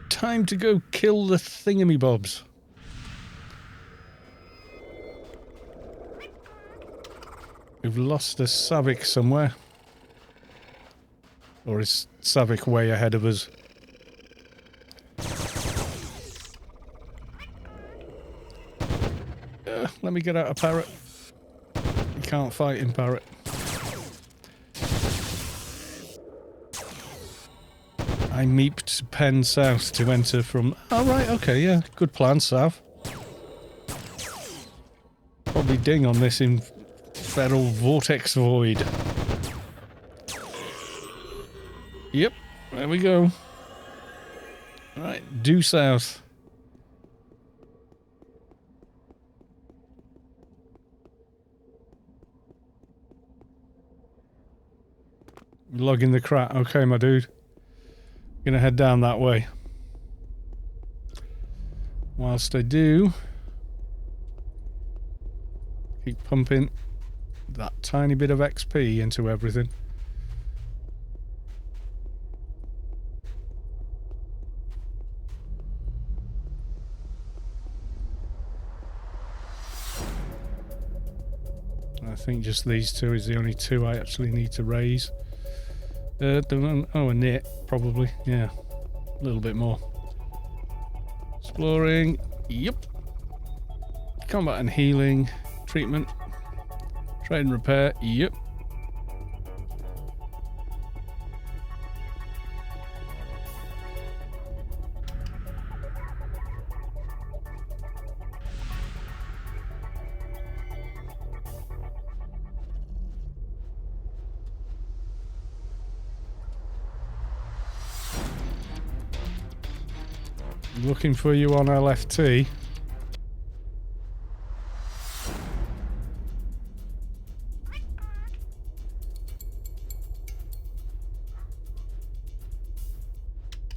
time to go kill the thingamybobs. We've lost a Savik somewhere. Or is Savik way ahead of us? Let me get out a parrot. You can't fight in parrot. I meeped Penn South to enter from... Oh, right, okay, yeah. Good plan, Sav. Probably ding on this in feral vortex void. Yep, there we go. Right, due south. Logging the crap. Okay, my dude. Gonna head down that way. Whilst I do, keep pumping that tiny bit of XP into everything. I think just these two is the only two I actually need to raise. Oh, a knit, probably. Yeah, a little bit more. Exploring. Yep. Combat and healing. Treatment. Trade and repair. Yep. Looking for you on LFT.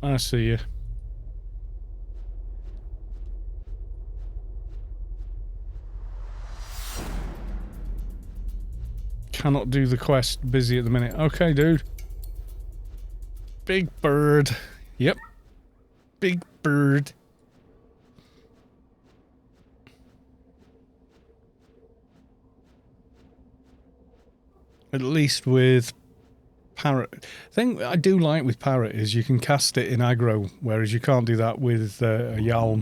I see you. Cannot do the quest. Busy at the minute. Okay, dude. Big bird. Yep. Big bird. At least with Parrot. Thing I do like with Parrot is you can cast it in aggro, whereas you can't do that with a Yalm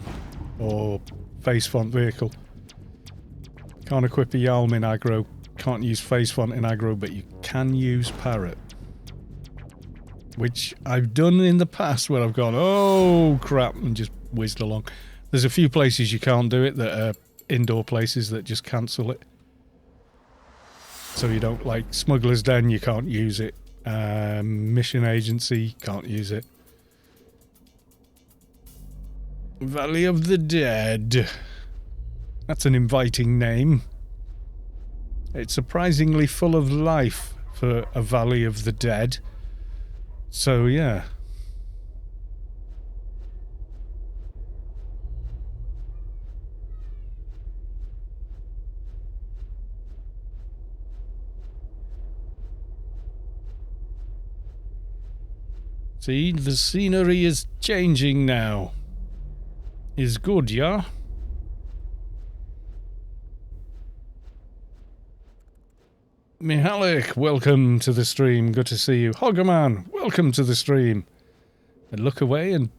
or face font vehicle. Can't equip a Yalm in aggro, can't use face font in aggro, but you can use Parrot. Which I've done in the past where I've gone, oh crap, and just whizzed along. There's a few places you can't do it that are indoor places that just cancel it. So you don't, like Smuggler's Den, you can't use it. Mission Agency, can't use it. Valley of the Dead. That's an inviting name. It's surprisingly full of life for a Valley of the Dead. So, yeah. See, the scenery is changing now. Is good, yeah? Mihalik, welcome to the stream. Good to see you. Hoggerman, welcome to the stream. And look away and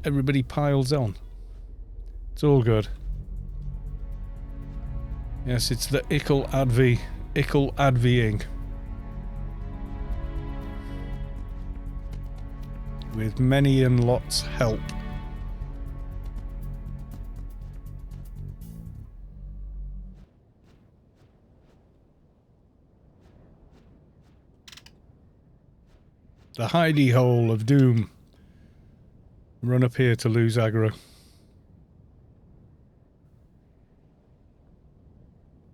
everybody piles on. It's all good. Yes, it's the Ickle Advying. With many and lots help. The hidey hole of doom. Run up here to lose aggro.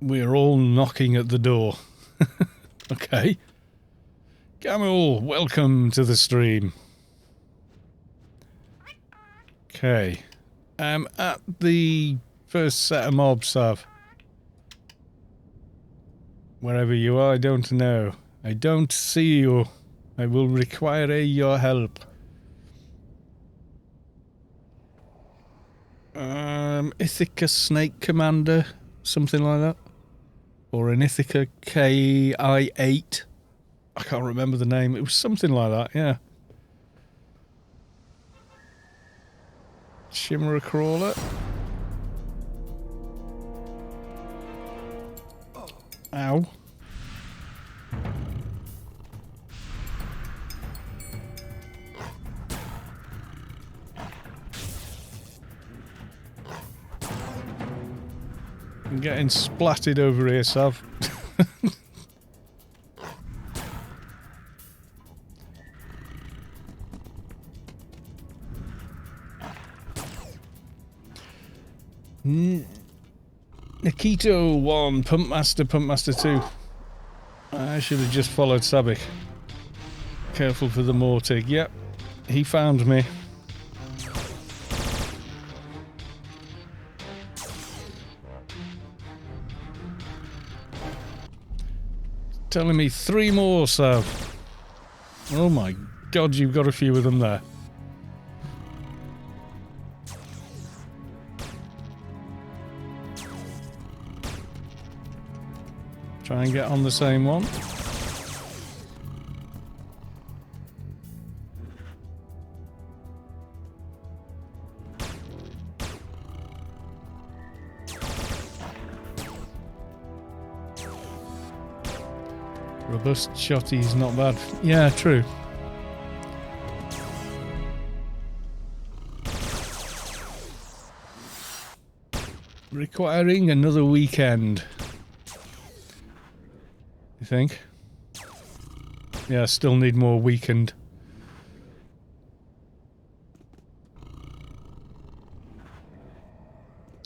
We're all knocking at the door. Okay. Camel, welcome to the stream. Okay. At the first set of mobs, Sav. Wherever you are, I don't know. I don't see you. I will require your help. Ithaca Snake Commander, something like that. Or an Ithaca KI-8. I can't remember the name. It was something like that, yeah. Shimmerer Crawler. Ow. I'm getting splatted over here, Sav. Nikito 1, Pumpmaster 2. I should have just followed Sabik. Careful for the Mortig. Yep, he found me. Telling me 3 more, Sav. Oh my god, you've got a few of them there. Try and get on the same one. Robust shotty's not bad. Yeah, true. Requiring another weekend. You think? Yeah, still need more weekend.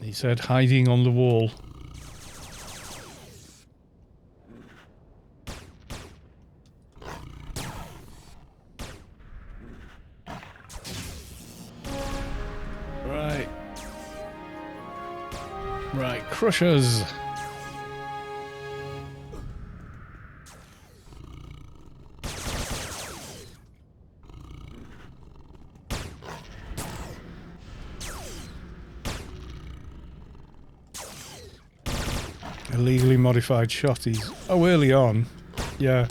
He said hiding on the wall. Right. Right, crushers. Illegally modified shotties. Oh, early on. Yeah.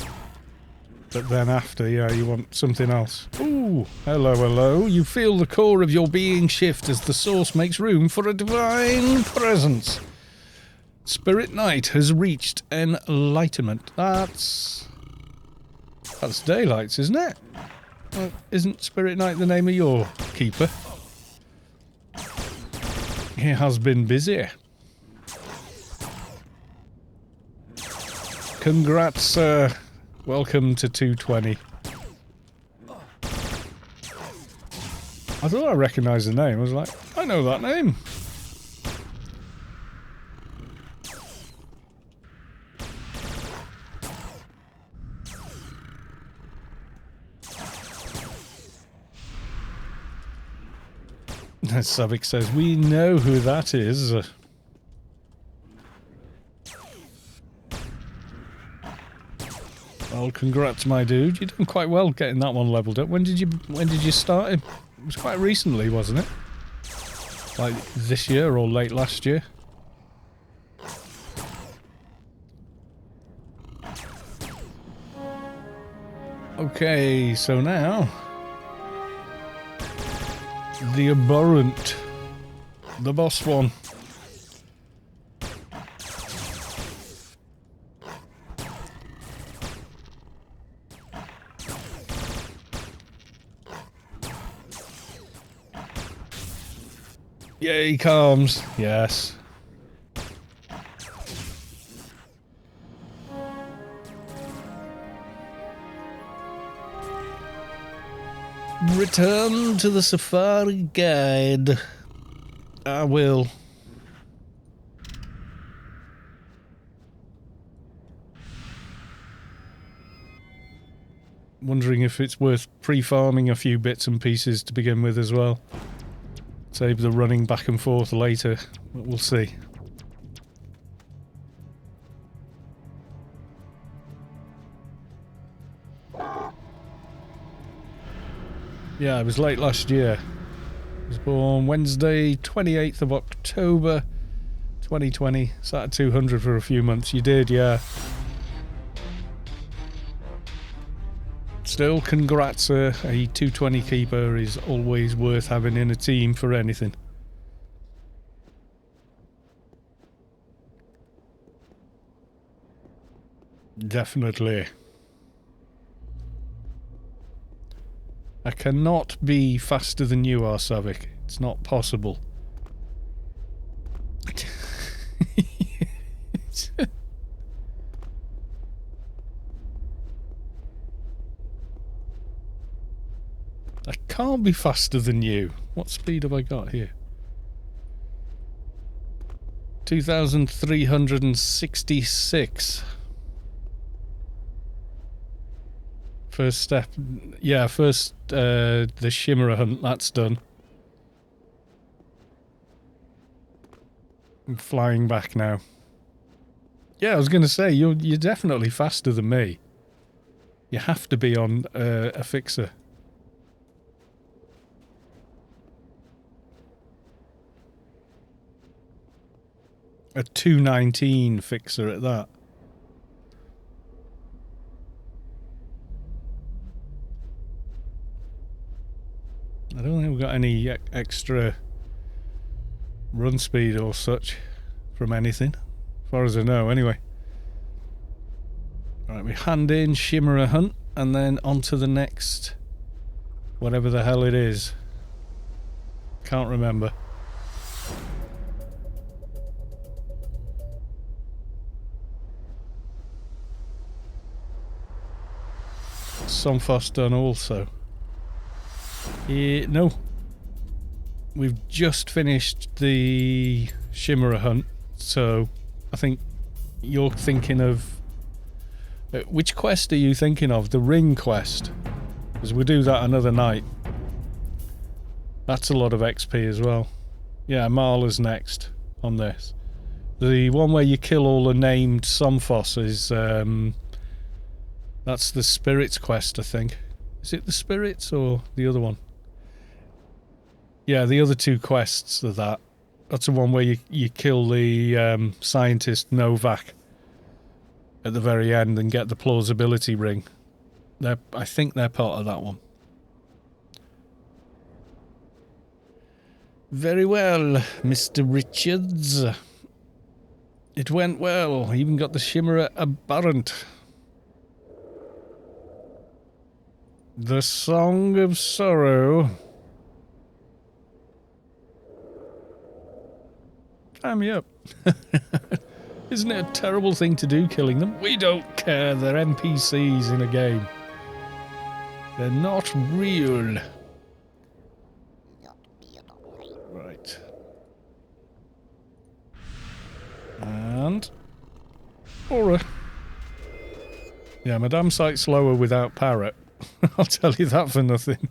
But then after, yeah, you want something else. Ooh, hello, hello. You feel the core of your being shift as the source makes room for a divine presence. Spirit Night has reached enlightenment. That's daylights, isn't it? Isn't Spirit Night the name of your keeper? He has been busy. Congrats, sir. Welcome to 220. I thought I recognised the name. I was like, I know that name. Savik says, we know who that is. Well, congrats, my dude. You're doing quite well getting that one leveled up. When did you start it? It was quite recently, wasn't it? Like this year or late last year? Okay, so now the abhorrent, the boss one. Yay, calms. Yes. Return to the Safari Guide. I will. Wondering if it's worth pre-farming a few bits and pieces to begin with as well. Save the running back and forth later, but we'll see. Yeah, it was late last year. I was born Wednesday, 28th of October, 2020. Sat at 200 for a few months. You did, yeah. Still, congrats, a 220 keeper is always worth having in a team for anything. Definitely. I cannot be faster than you are, Savik. It's not possible. I can't be faster than you. What speed have I got here? 2,366. First step. Yeah, first the Shimmerer hunt, that's done. I'm flying back now. Yeah, I was going to say, you're definitely faster than me. You have to be on a fixer. A 219 fixer at that. I don't think we've got any extra run speed or such from anything, as far as I know, anyway. Right, Right, we hand in Shimmerer Hunt and then on to the next, whatever the hell it is. Can't remember. Somphos done also. No. We've just finished the Shimmerer Hunt, so I think you're thinking of... which quest are you thinking of? The ring quest? Because we'll do that another night. That's a lot of XP as well. Yeah, Marla's next on this. The one where you kill all the named Somphos is... that's the Spirits quest, I think. Is it the Spirits or the other one? Yeah, the other two quests are that. That's the one where you kill the scientist Novak at the very end and get the plausibility ring. I think they're part of that one. Very well, Mr. Richards. It went well. Even got the Shimmerer Abhorrent. The Song of Sorrow. Tie me up. Isn't it a terrible thing to do, killing them? We don't care. They're NPCs in a game. They're not real. Right. And... Aura. Yeah, my damn sight's slower without Parrot. I'll tell you that for nothing.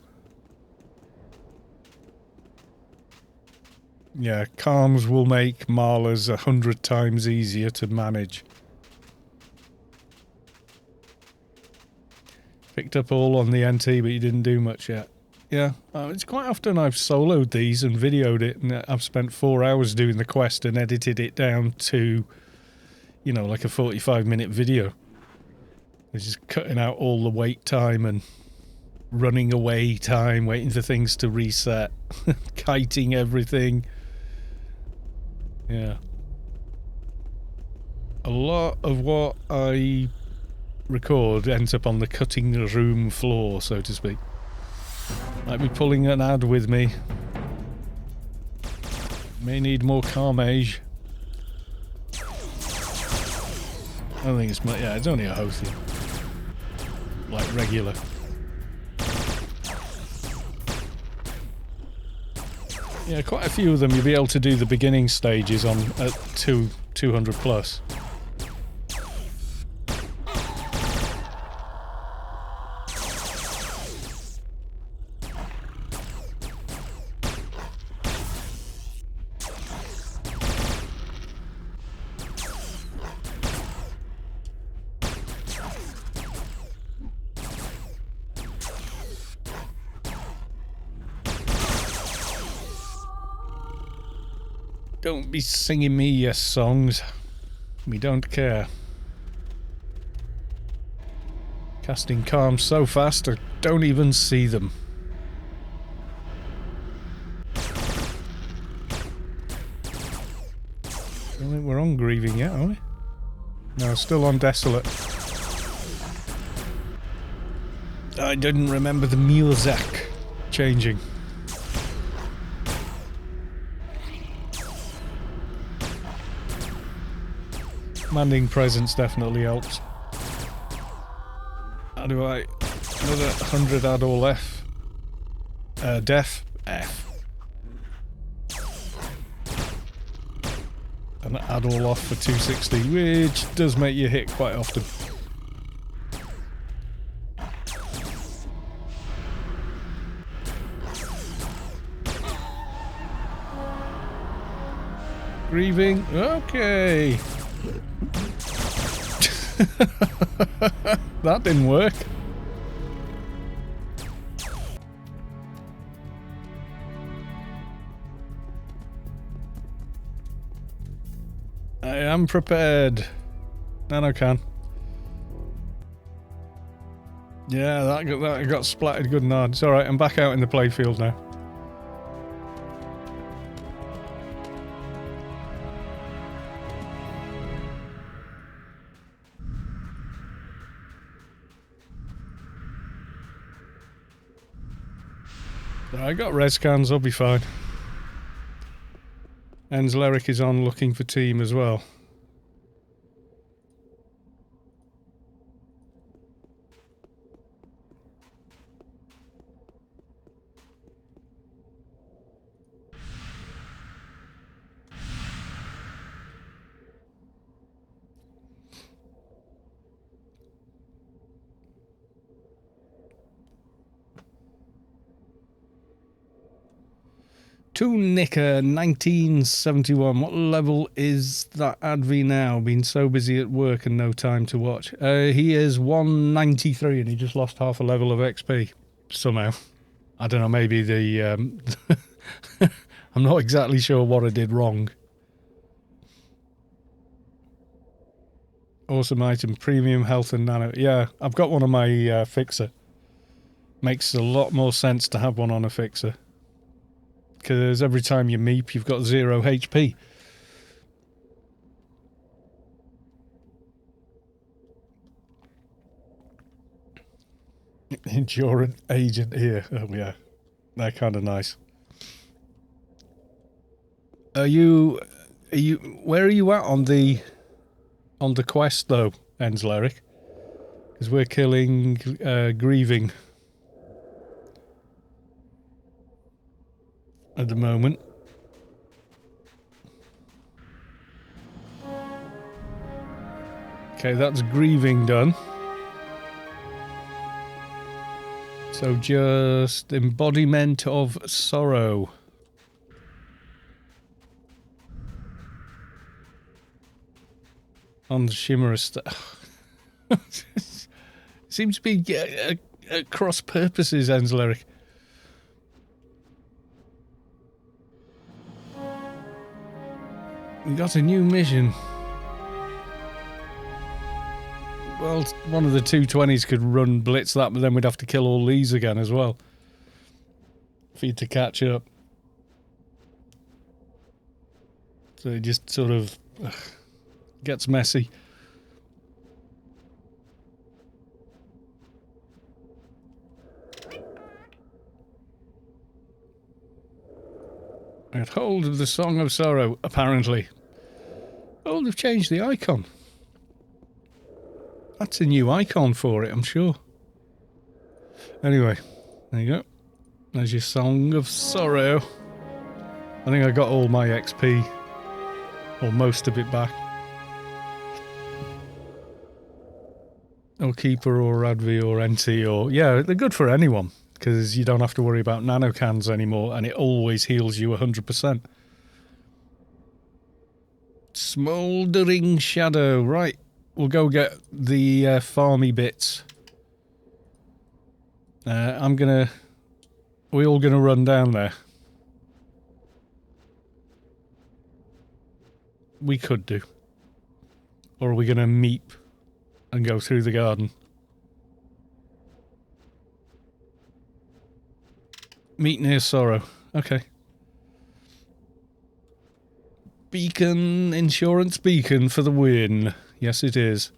Yeah, Calms will make Marla's 100 times easier to manage. Picked up all on the NT, but you didn't do much yet. Yeah, it's quite often I've soloed these and videoed it, and I've spent 4 hours doing the quest and edited it down to, you know, like a 45-minute video. It's just cutting out all the wait time and running away time, waiting for things to reset, kiting everything. Yeah. A lot of what I record ends up on the cutting room floor, so to speak. Might be pulling an ad with me. May need more Carmage. I don't think it's much. Yeah, it's only a Hothian. Like regular. Yeah, quite a few of them you'll be able to do the beginning stages on at 200 plus. Don't be singing me your songs. We don't care. Casting Calm so fast I don't even see them. I don't think we're on Grieving yet, are we? No, still on Desolate. I didn't remember the music changing. Commanding presence definitely helps. How do I... Another 100 add all F. Def. F. And add all off for 260, which does make you hit quite often. Grieving. Okay. That didn't work. I am prepared. Nano can. Yeah, that got splattered good and hard. It's alright, I'm back out in the playfield now. I got res cans, I'll be fine. Enzleric is on looking for team as well. Toon Nicker 1971. What level is that Advi now? Been so busy at work and no time to watch. He is 193 and he just lost half a level of XP somehow. I don't know, maybe the I'm not exactly sure what I did wrong. Awesome item, premium health and nano. Yeah, I've got one on my fixer. Makes a lot more sense to have one on a fixer. Because every time you meep, you've got 0 HP. Endurance agent here. Oh yeah, they're kind of nice. Are you? Where are you at on the quest though, Enzleric? Because we're killing grieving at the moment. Okay, that's grieving done. So just embodiment of sorrow. On the shimmer stuff. Seems to be cross purposes, Enzleric. We got a new mission. Well, one of the 220s could run blitz that, but then we'd have to kill all these again as well. For you to catch up. So it just sort of gets messy. Get hold of the Song of Sorrow, apparently. Oh, they've changed the icon. That's a new icon for it, I'm sure. Anyway, there you go. There's your Song of Sorrow. I think I got all my XP. Or most of it back. Or Keeper or Advi or NT or... Yeah, they're good for anyone. Because you don't have to worry about nano cans anymore, and it always heals you 100%. Smouldering Shadow. Right, we'll go get the farmy bits. We're all gonna run down there. We could do. Or are we gonna meep and go through the garden? Meet near Sorrow. Okay. Beacon, insurance beacon for the win. Yes, it is.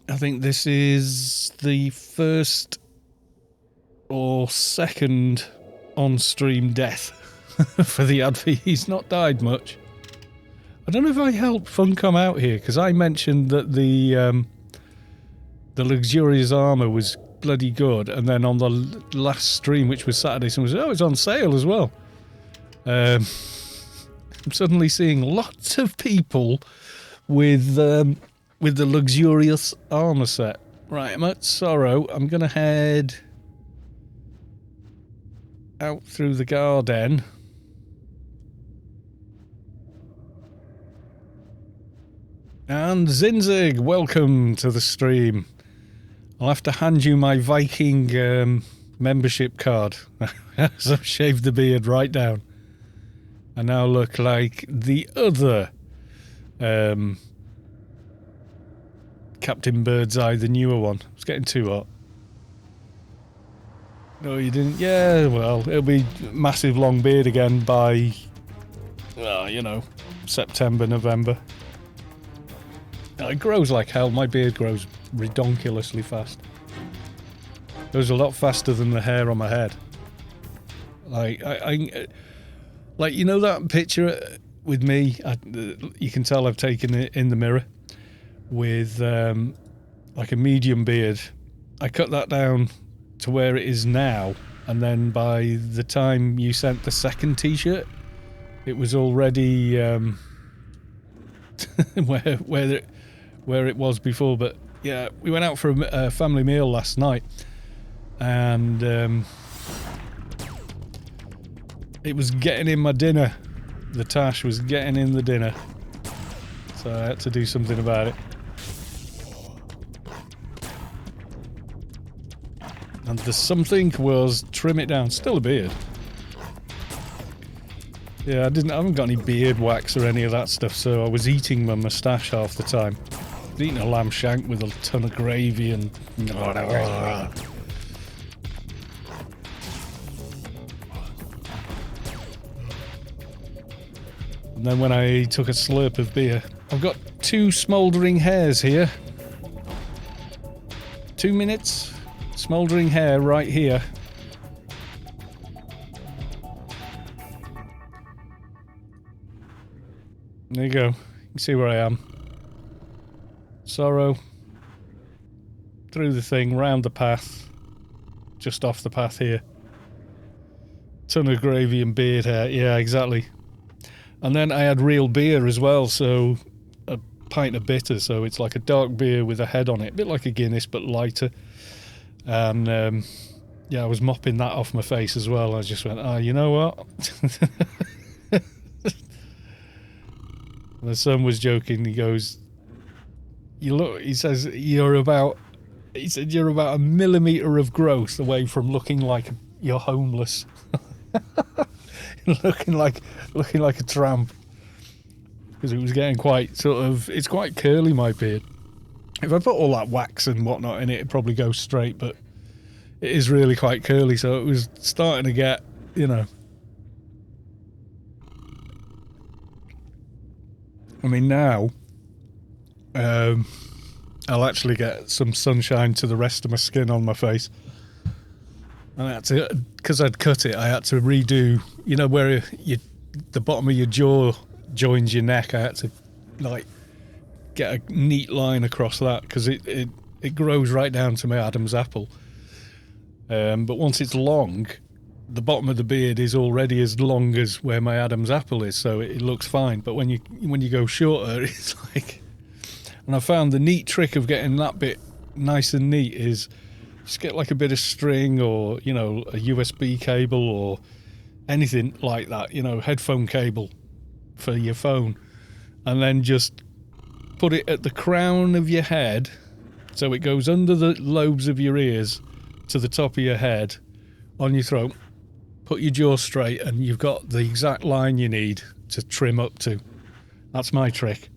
I think this is the first or second on-stream death for the Advi. He's not died much. I don't know if I helped Funcom out here, because I mentioned that the luxurious armour was bloody good, and then on the last stream, which was Saturday, someone said, oh, it's on sale as well. I'm suddenly seeing lots of people with the luxurious armour set. Right, I'm at Sorrow. I'm going to head out through the garden. And Zinzig, welcome to the stream. I'll have to hand you my Viking membership card. So I've shaved the beard right down. I now look like the other Captain Birdseye, the newer one. It's getting too hot. No, you didn't? Yeah, well, it'll be massive long beard again by, you know, September, November. It grows like hell. My beard grows redonkulously fast. It goes a lot faster than the hair on my head. Like, like, you know that picture with me? You can tell I've taken it in the mirror with like a medium beard. I cut that down to where it is now, and then by the time you sent the second t-shirt, it was already where it was before. But yeah, we went out for a family meal last night, and it was getting in my dinner. The tash was getting in the dinner, so I had to do something about it. And the something was trim it down. Still a beard. Yeah, I haven't got any beard wax or any of that stuff, so I was eating my moustache half the time. I was eating a lamb shank with a ton of gravy and... And then when I took a slurp of beer, I've got 2 smouldering hairs here. 2 minutes, smouldering hair right here. There you go. You can see where I am. Sorrow. Through the thing, round the path. Just off the path here. Ton of gravy and beard hair. Yeah, exactly. And then I had real beer as well, so a pint of bitter, so it's like a dark beer with a head on it. A bit like a Guinness, but lighter. And yeah, I was mopping that off my face as well. I just went, you know what? My son was joking. He goes, he says, you're about a millimetre of growth away from looking like you're homeless. looking like a tramp. Because it was getting quite it's quite curly, my beard. If I put all that wax and whatnot in it, it'd probably go straight, but it is really quite curly, so it was starting to get, you know. I mean, now, I'll actually get some sunshine to the rest of my skin on my face. And I had to, because I'd cut it, I had to redo, you know, where the bottom of your jaw joins your neck. I had to, like, get a neat line across that, because it grows right down to my Adam's apple. But once it's long, the bottom of the beard is already as long as where my Adam's apple is, so it looks fine. But when you go shorter, it's like... And I found the neat trick of getting that bit nice and neat is just get like a bit of string, or, you know, a USB cable or anything like that, you know, headphone cable for your phone, and then just put it at the crown of your head, so it goes under the lobes of your ears to the top of your head, on your throat. Put your jaw straight, and you've got the exact line you need to trim up to. That's my trick.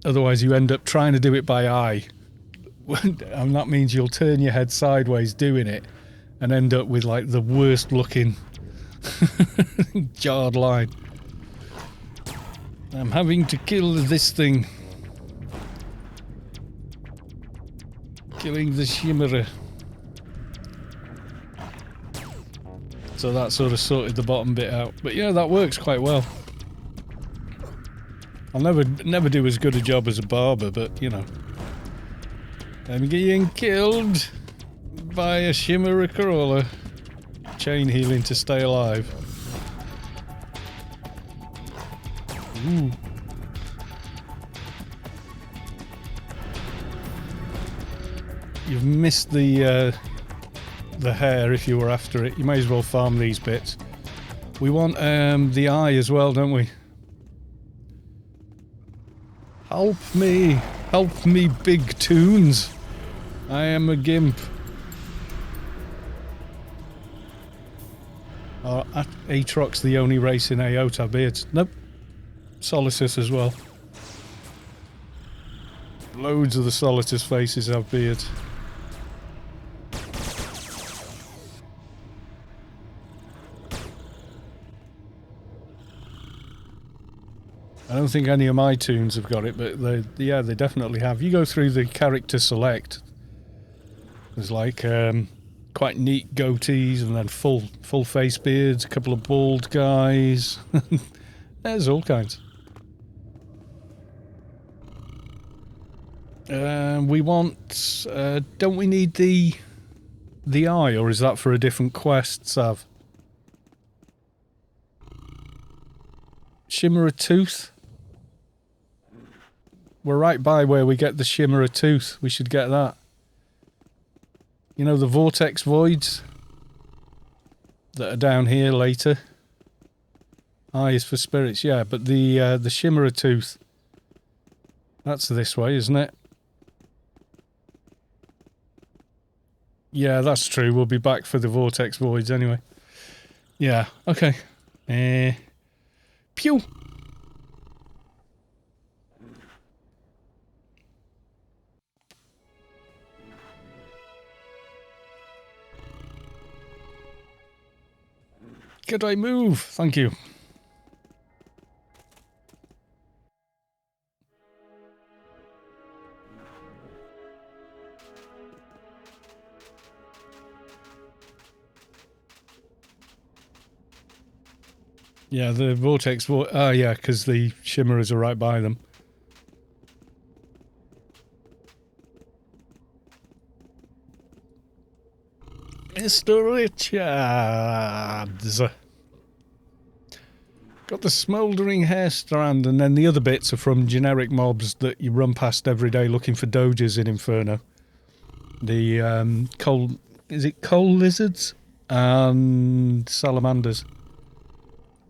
Otherwise you end up trying to do it by eye, and that means you'll turn your head sideways doing it and end up with like the worst looking jarred line. I'm having to kill this thing. Killing the shimmerer. So that sort of sorted the bottom bit out. But yeah, that works quite well. I'll never do as good a job as a barber, but you know. I'm getting killed by a shimmerer crawler. Chain healing to stay alive. Ooh. You've missed the hair if you were after it. You may as well farm these bits. We want the eye as well, don't we? Help me, big toons. I am a gimp. Aatrox's the only race in AO to have beards. Nope. Solitus as well. Loads of the Solitus faces have beards. And don't think any of my toons have got it, but they definitely have. You go through the character select. There's like quite neat goatees and then full face beards, a couple of bald guys. There's all kinds. We want... don't we need the eye, or is that for a different quest, Sav? Shimmer tooth? We're right by where we get the shimmer tooth. We should get that. You know the vortex voids that are down here later? Eye is for spirits, yeah, but the shimmer tooth, that's this way, isn't it? Yeah, that's true. We'll be back for the vortex voids anyway. Yeah, okay. Pew! Could I move? Thank you. Yeah, the vortex... yeah, because the shimmerers are right by them. Mr. Richards. Got the smouldering hair strand, and then the other bits are from generic mobs that you run past every day looking for doges in Inferno. The coal... Is it coal lizards? And salamanders.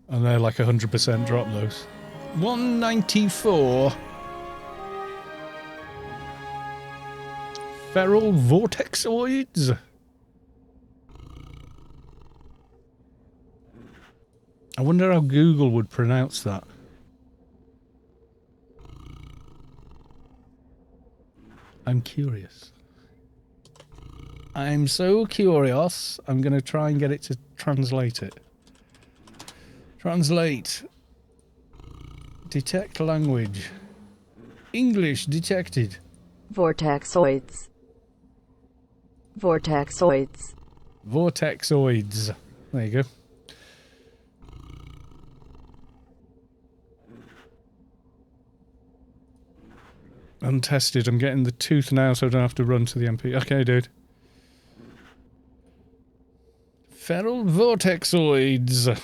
And they're like 100% drop those. 194. Feral vortexoids. I wonder how Google would pronounce that. I'm curious. I'm so curious. I'm going to try and get it to translate it. Translate. Detect language. English detected. Vortexoids. Vortexoids. Vortexoids. There you go. Untested. I'm getting the tooth now so I don't have to run to the MP. Okay, dude. Feral vortexoids.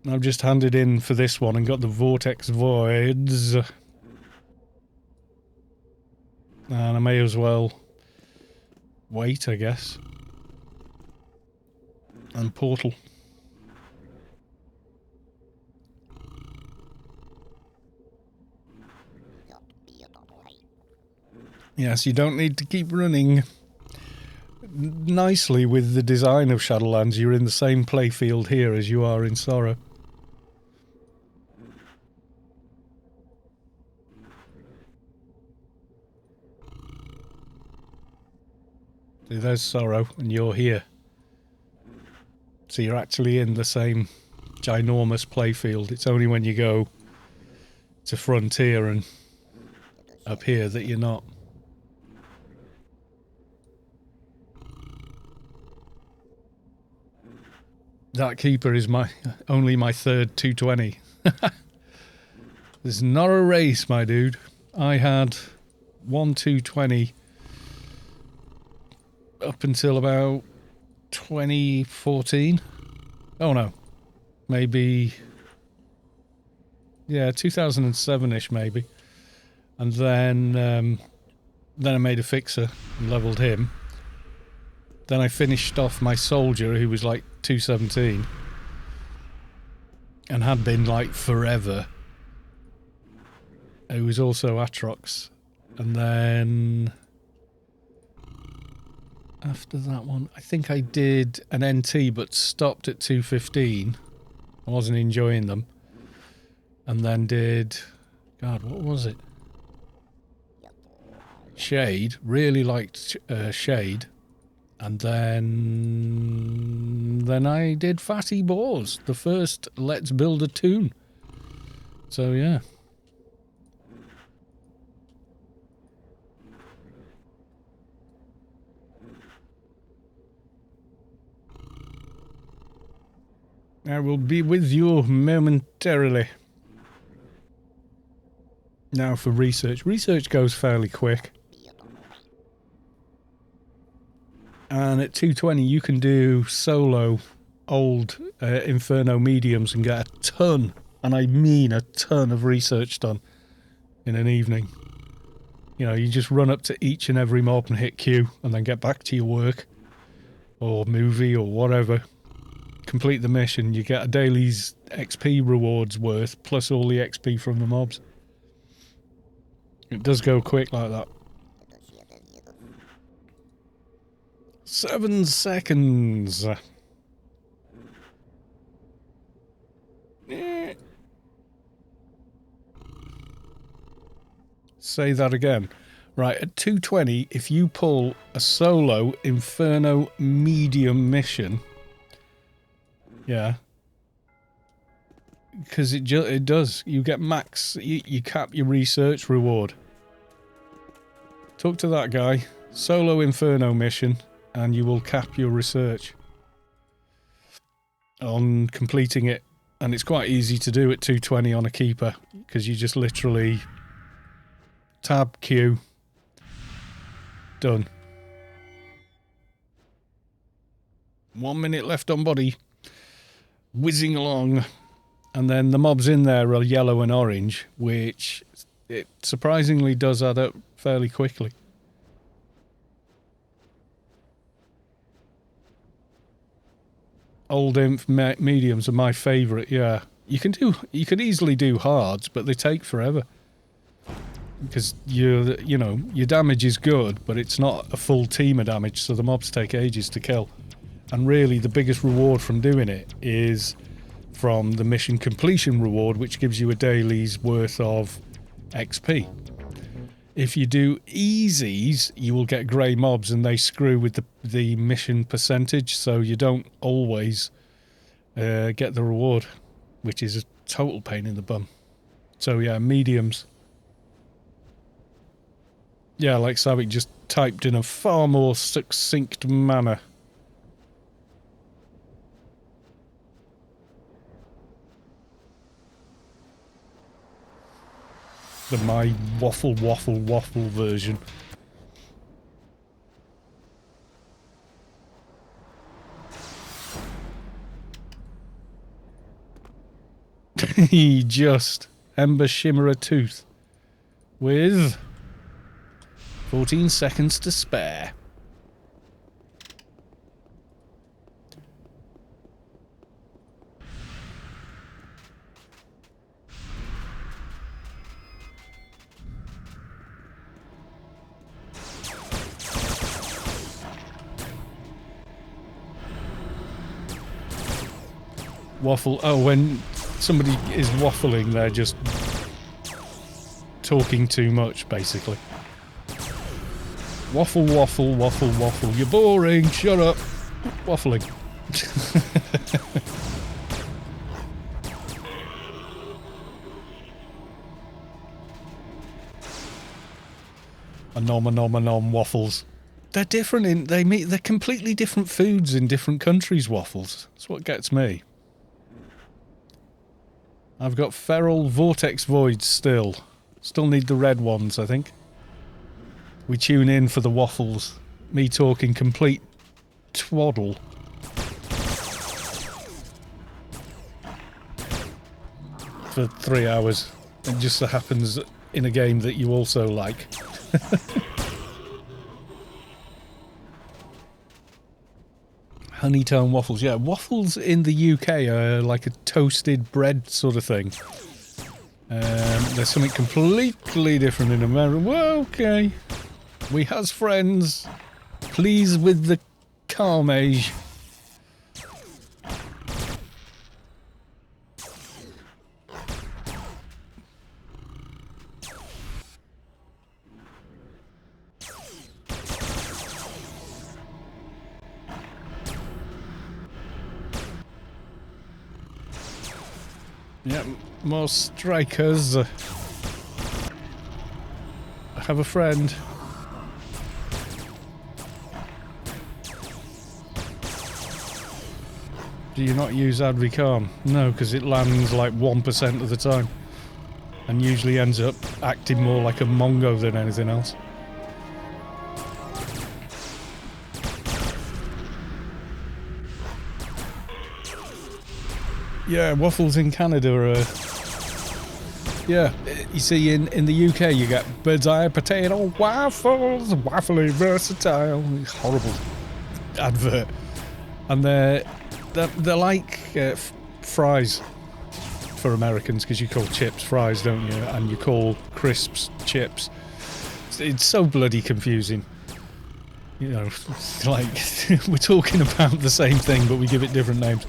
I've just handed in for this one and got the vortex voids. And I may as well wait, I guess. And portal. Yes, you don't need to keep running. Nicely with the design of Shadowlands, you're in the same playfield here as you are in Sorrow. See, there's Sorrow, and you're here. So you're actually in the same ginormous playfield. It's only when you go to Frontier and up here that you're not. That keeper is only my third 220. This is not a race, my dude. I had one 220 up until about 2014. Oh no, maybe, yeah, 2007-ish maybe. And then I made a fixer and leveled him. Then I finished off my soldier, who was like 217, and had been like forever. It was also Atrox. And then after that one, I think I did an NT but stopped at 215. I wasn't enjoying them. And then did God, what was it? Shade. Really liked Shade. And then I did Fatty Boars, the first Let's Build a Toon. So yeah. I will be with you momentarily. Now for research. Research goes fairly quick. And at 220 you can do solo old Inferno mediums and get a ton, and I mean a ton of research done in an evening. You know, you just run up to each and every mob and hit Q and then get back to your work or movie or whatever. Complete the mission, you get a daily's XP rewards worth plus all the XP from the mobs. It does go quick like that. 7 seconds. Say that again. Right, at 220, if you pull a solo Inferno medium mission, yeah, because it does. You get max, you cap your research reward. Talk to that guy. Solo Inferno mission, and you will cap your research on completing it. And it's quite easy to do at 220 on a keeper, because you just literally tab Q. Done. 1 minute left on body. Whizzing along. And then the mobs in there are yellow and orange, which it surprisingly does add up fairly quickly. Old Inf mediums are my favourite, yeah. You can easily do hards, but they take forever. Because you know, your damage is good, but it's not a full team of damage, so the mobs take ages to kill. And really the biggest reward from doing it is from the mission completion reward, which gives you a daily's worth of XP. If you do easies, you will get grey mobs and they screw with the mission percentage, so you don't always get the reward, which is a total pain in the bum. So yeah, mediums. Yeah, like Savik just typed in a far more succinct manner. Than my waffle version. He just Ember Shimmerer Tooth with 14 seconds to spare. Waffle. Oh, when somebody is waffling, they're just talking too much, basically. Waffle, waffle, waffle, waffle. You're boring. Shut up. Waffling. Anom waffles. They're different they're completely different foods in different countries, waffles. That's what gets me. I've got feral vortex voids still. Still need the red ones, I think. We tune in for the waffles. Me talking complete twaddle. For 3 hours. It just so happens in a game that you also like. Honeytone waffles. Yeah, waffles in the UK are like a toasted bread sort of thing. There's something completely different in America. Well, okay. We has friends. Please with the carmage. Yeah, more strikers. I have a friend. Do you not use Advicom? No, because it lands like 1% of the time. And usually ends up acting more like a Mongo than anything else. Yeah, waffles in Canada are... yeah, you see in the UK you get bird's eye potato waffles, waffly versatile. Horrible advert. And they're like fries for Americans, because you call chips fries, don't you? And you call crisps chips. It's so bloody confusing. You know, like we're talking about the same thing, but we give it different names.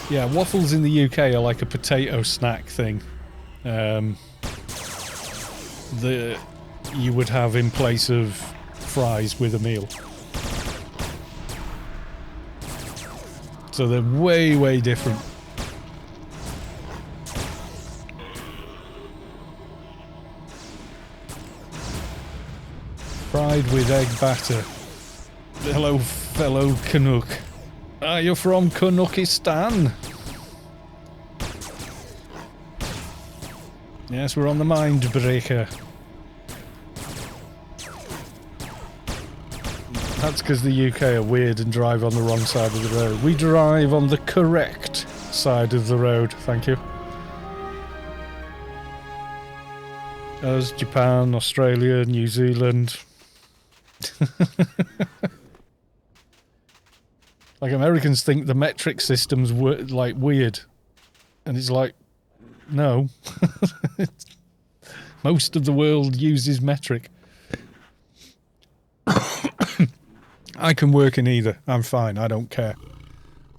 Yeah, waffles in the UK are like a potato snack thing. That you would have in place of fries with a meal. So they're way, way different. Fried with egg batter. Hello, fellow Canuck. Are you from Canuckistan? Yes, we're on the Mindbreaker. That's because the UK are weird and drive on the wrong side of the road. We drive on the correct side of the road, thank you. Us, Japan, Australia, New Zealand. Like, Americans think the metric system's like weird. And it's like, no. Most of the world uses metric. I can work in either. I'm fine. I don't care.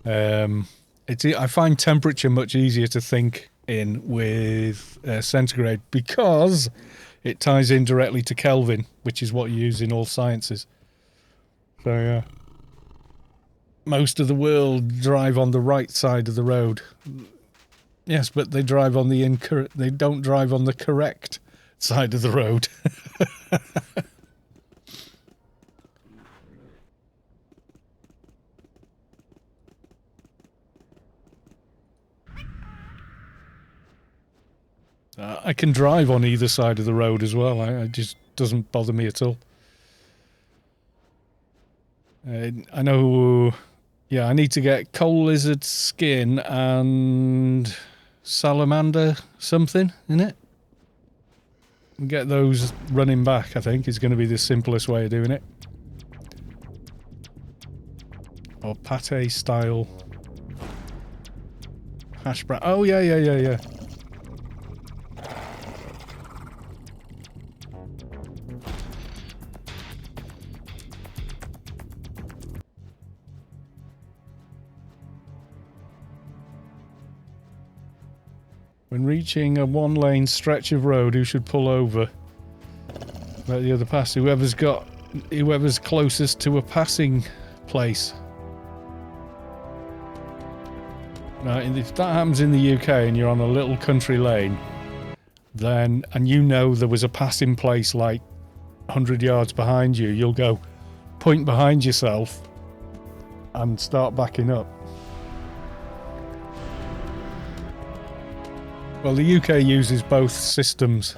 I find temperature much easier to think in with centigrade, because it ties in directly to Kelvin, which is what you use in all sciences. So yeah, most of the world drive on the right side of the road. Yes, but they drive on the incorrect. They don't drive on the correct side of the road. I can drive on either side of the road as well. It just doesn't bother me at all. I know... yeah, I need to get coal lizard skin and salamander something in it. Get those running back, I think, is going to be the simplest way of doing it. Or pate style hash brown. Oh, yeah. When reaching a one-lane stretch of road, who should pull over? Let the other pass. Whoever's closest to a passing place. Now, if that happens in the UK and you're on a little country lane, then, and you know there was a passing place like 100 yards behind you, you'll go point behind yourself and start backing up. Well, the UK uses both systems.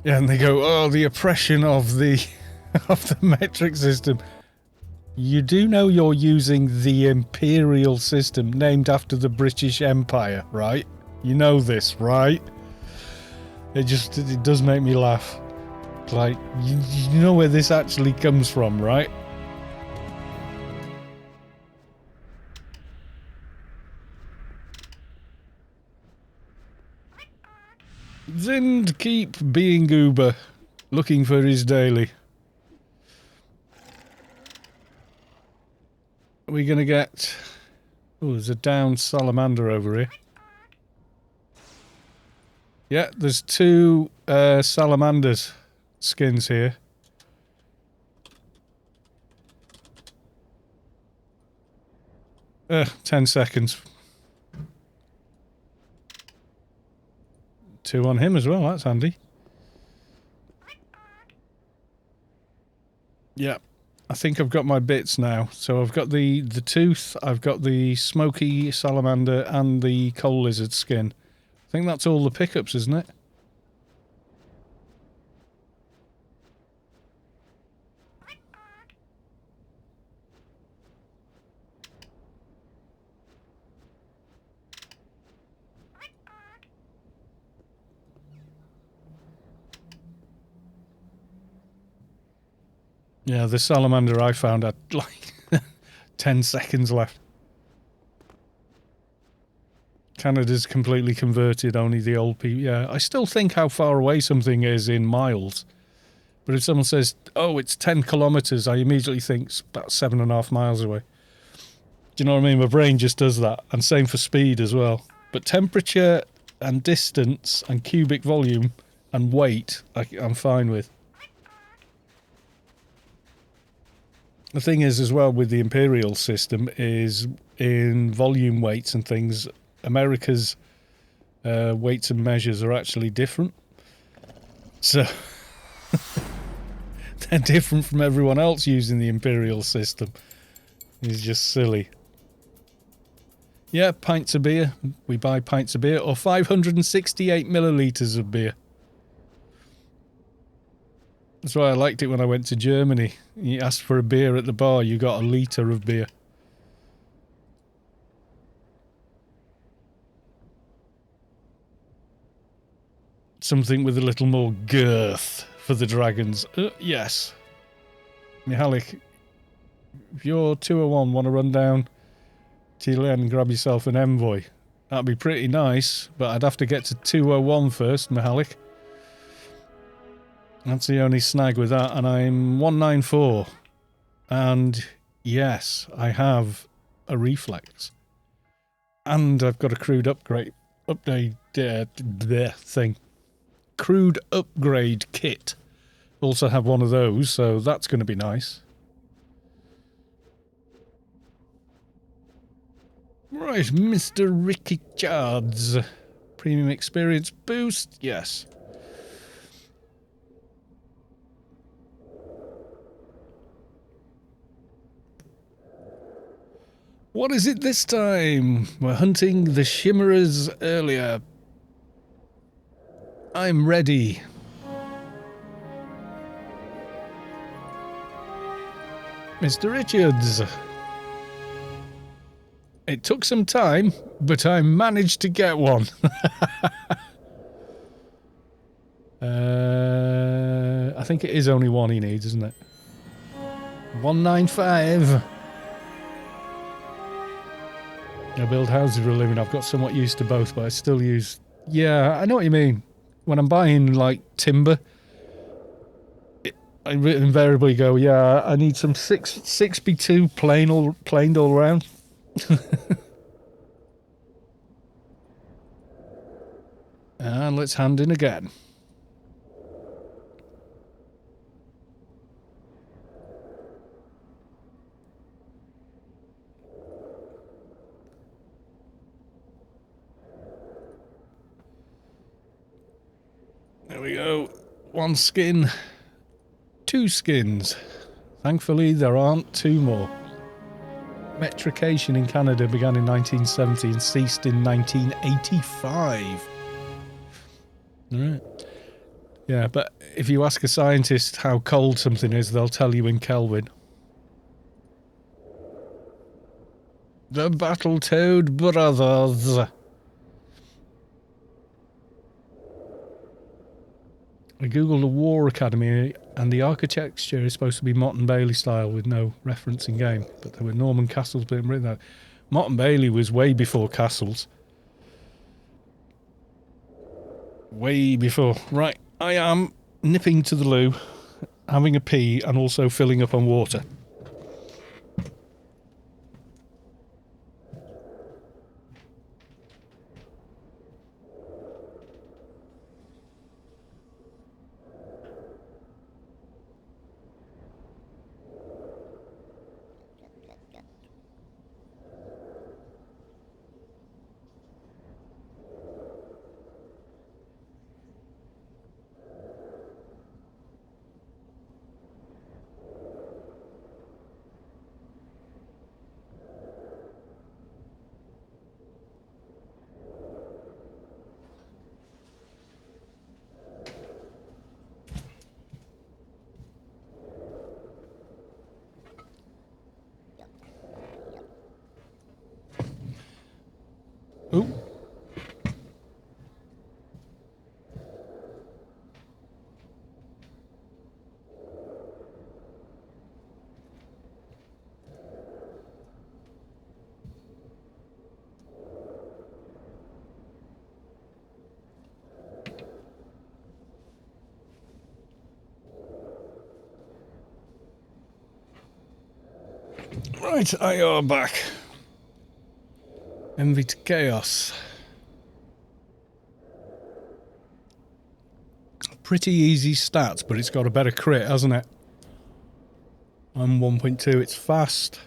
Yeah, and they go, oh, the oppression of the of the metric system. You do know you're using the imperial system named after the British Empire, right? You know this, right? It does make me laugh. Like, you know where this actually comes from, right? Zind keep being Uber, looking for his daily. Are we gonna get... oh, there's a downed salamander over here. Yeah, there's two salamanders skins here. 10 seconds. 2 on him as well, that's handy. Yeah, I think I've got my bits now. So I've got the tooth, I've got the smoky salamander and the coal lizard skin. I think that's all the pickups, isn't it? Yeah, the salamander I found had like 10 seconds left. Canada's completely converted, only the old people. Yeah, I still think how far away something is in miles. But if someone says, oh, it's 10 kilometres, I immediately think it's about 7.5 miles away. Do you know what I mean? My brain just does that. And same for speed as well. But temperature and distance and cubic volume and weight, I'm fine with. The thing is as well with the imperial system is in volume weights and things, America's weights and measures are actually different. So they're different from everyone else using the imperial system. It's just silly. Yeah, pints of beer. We buy pints of beer or 568 millilitres of beer. That's why I liked it when I went to Germany. You asked for a beer at the bar, you got a litre of beer. Something with a little more girth for the dragons. Yes. Mihalik, if you're 201, want to run down to your lane and grab yourself an envoy? That'd be pretty nice, but I'd have to get to 201 first, Mihalik. That's the only snag with that, and I'm 194. And yes, I have a reflex. And I've got a crude upgrade thing. Crude upgrade kit. Also have one of those, so that's going to be nice. Right, Mr. Ricky Chards. Premium experience boost, yes. What is it this time? We're hunting the Shimmerers earlier. I'm ready. Mr. Richards. It took some time, but I managed to get one. I think it is only one he needs, isn't it? 195. I build houses for a living. I've got somewhat used to both, but I still use... Yeah, I know what you mean. When I'm buying, like, timber, I invariably go, yeah, I need some 6x2 planed all around. And let's hand in again. There we go. 1 skin. 2 skins. Thankfully, there aren't 2 more. Metrication in Canada began in 1970 and ceased in 1985. Alright. Yeah, but if you ask a scientist how cold something is, they'll tell you in Kelvin. The Battletoad Brothers. I googled the War Academy and the architecture is supposed to be Mott and Bailey style with no reference in game, but there were Norman castles being written out. Mott and Bailey was way before castles. Way before. Right, I am nipping to the loo, having a pee and also filling up on water. Right, I are back. Envy to Chaos. Pretty easy stats, but it's got a better crit, hasn't it? I'm 1.2, it's fast.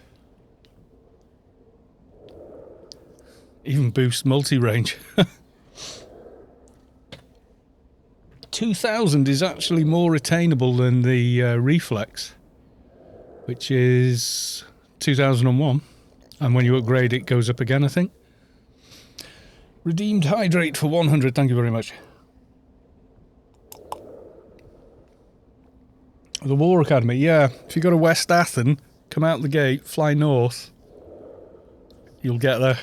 Even boosts multi-range. 2000 is actually more attainable than the reflex, which is 2001. And when you upgrade, it goes up again, I think. Redeemed hydrate for 100, thank you very much. The War Academy, yeah. If you go to West Athen, come out the gate, fly north, you'll get there.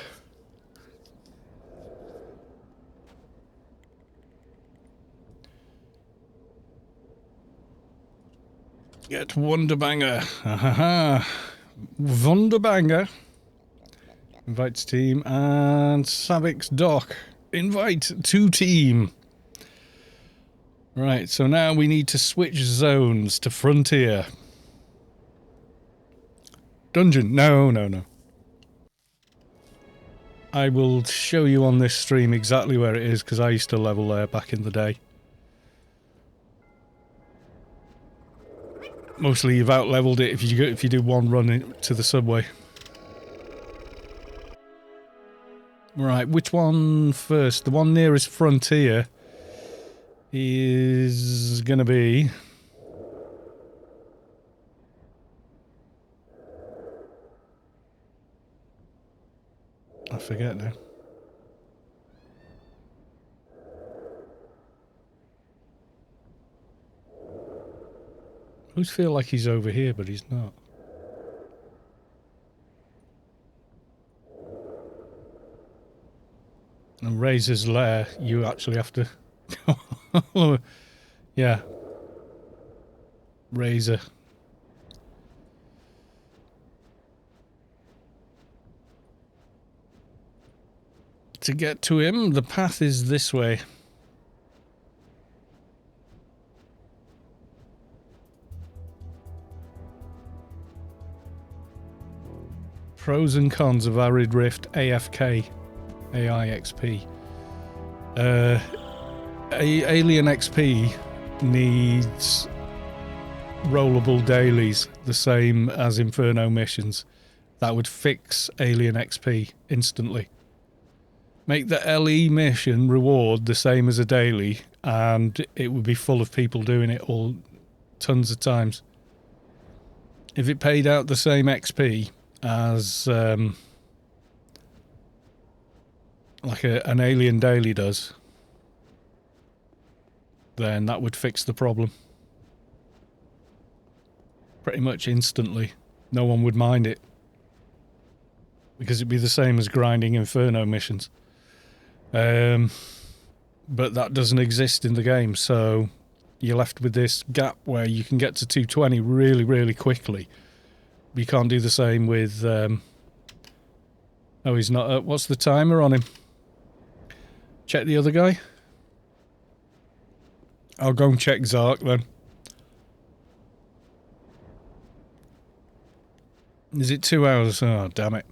Get Wonderbanger. Ahaha. Wonderbanger. Invite to team. And Savix Doc. Invite to team. Right, so now we need to switch zones to Frontier. Dungeon. No, no, no. I will show you on this stream exactly where it is, because I used to level there back in the day. Mostly you've out-leveled it if you do one run to the subway. Right, which one first? The one nearest Frontier is gonna be... I forget now. I always feel like he's over here, but he's not. And Razor's Lair, you actually have to... yeah. Razor. To get to him, the path is this way. Pros and cons of Arid Rift AFK AIXP. Alien XP needs rollable dailies, the same as Inferno missions. That would fix Alien XP instantly. Make the LE mission reward the same as a daily, and it would be full of people doing it all tons of times. If it paid out the same XP as like an Alien daily does, then that would fix the problem. Pretty much instantly. No one would mind it. Because it'd be the same as grinding Inferno missions. But that doesn't exist in the game, so you're left with this gap where you can get to 220 really, really quickly. You can't do the same with... oh, he's not... what's the timer on him? Check the other guy. I'll go and check Zark then. Is it 2 hours? Oh, damn it.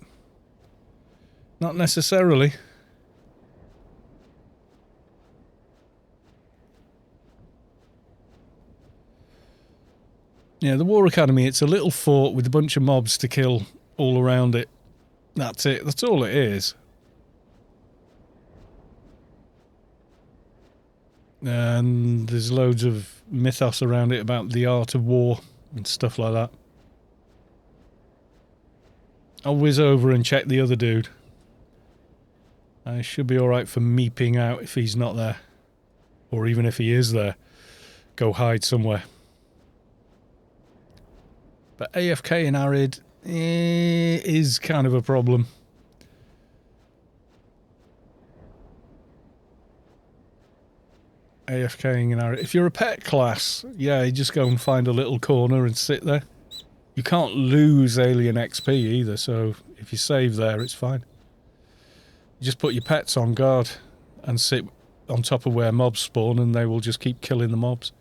Not necessarily. Yeah, the War Academy, it's a little fort with a bunch of mobs to kill all around it. That's it. That's all it is. And there's loads of mythos around it about the art of war and stuff like that. I'll whiz over and check the other dude. I should be alright for meeping out if he's not there. Or even if he is there. Go hide somewhere. But AFK in Arid is kind of a problem. AFKing in Arid. If you're a pet class, yeah, you just go and find a little corner and sit there. You can't lose Alien XP either, so if you save there, it's fine. You just put your pets on guard and sit on top of where mobs spawn, and they will just keep killing the mobs.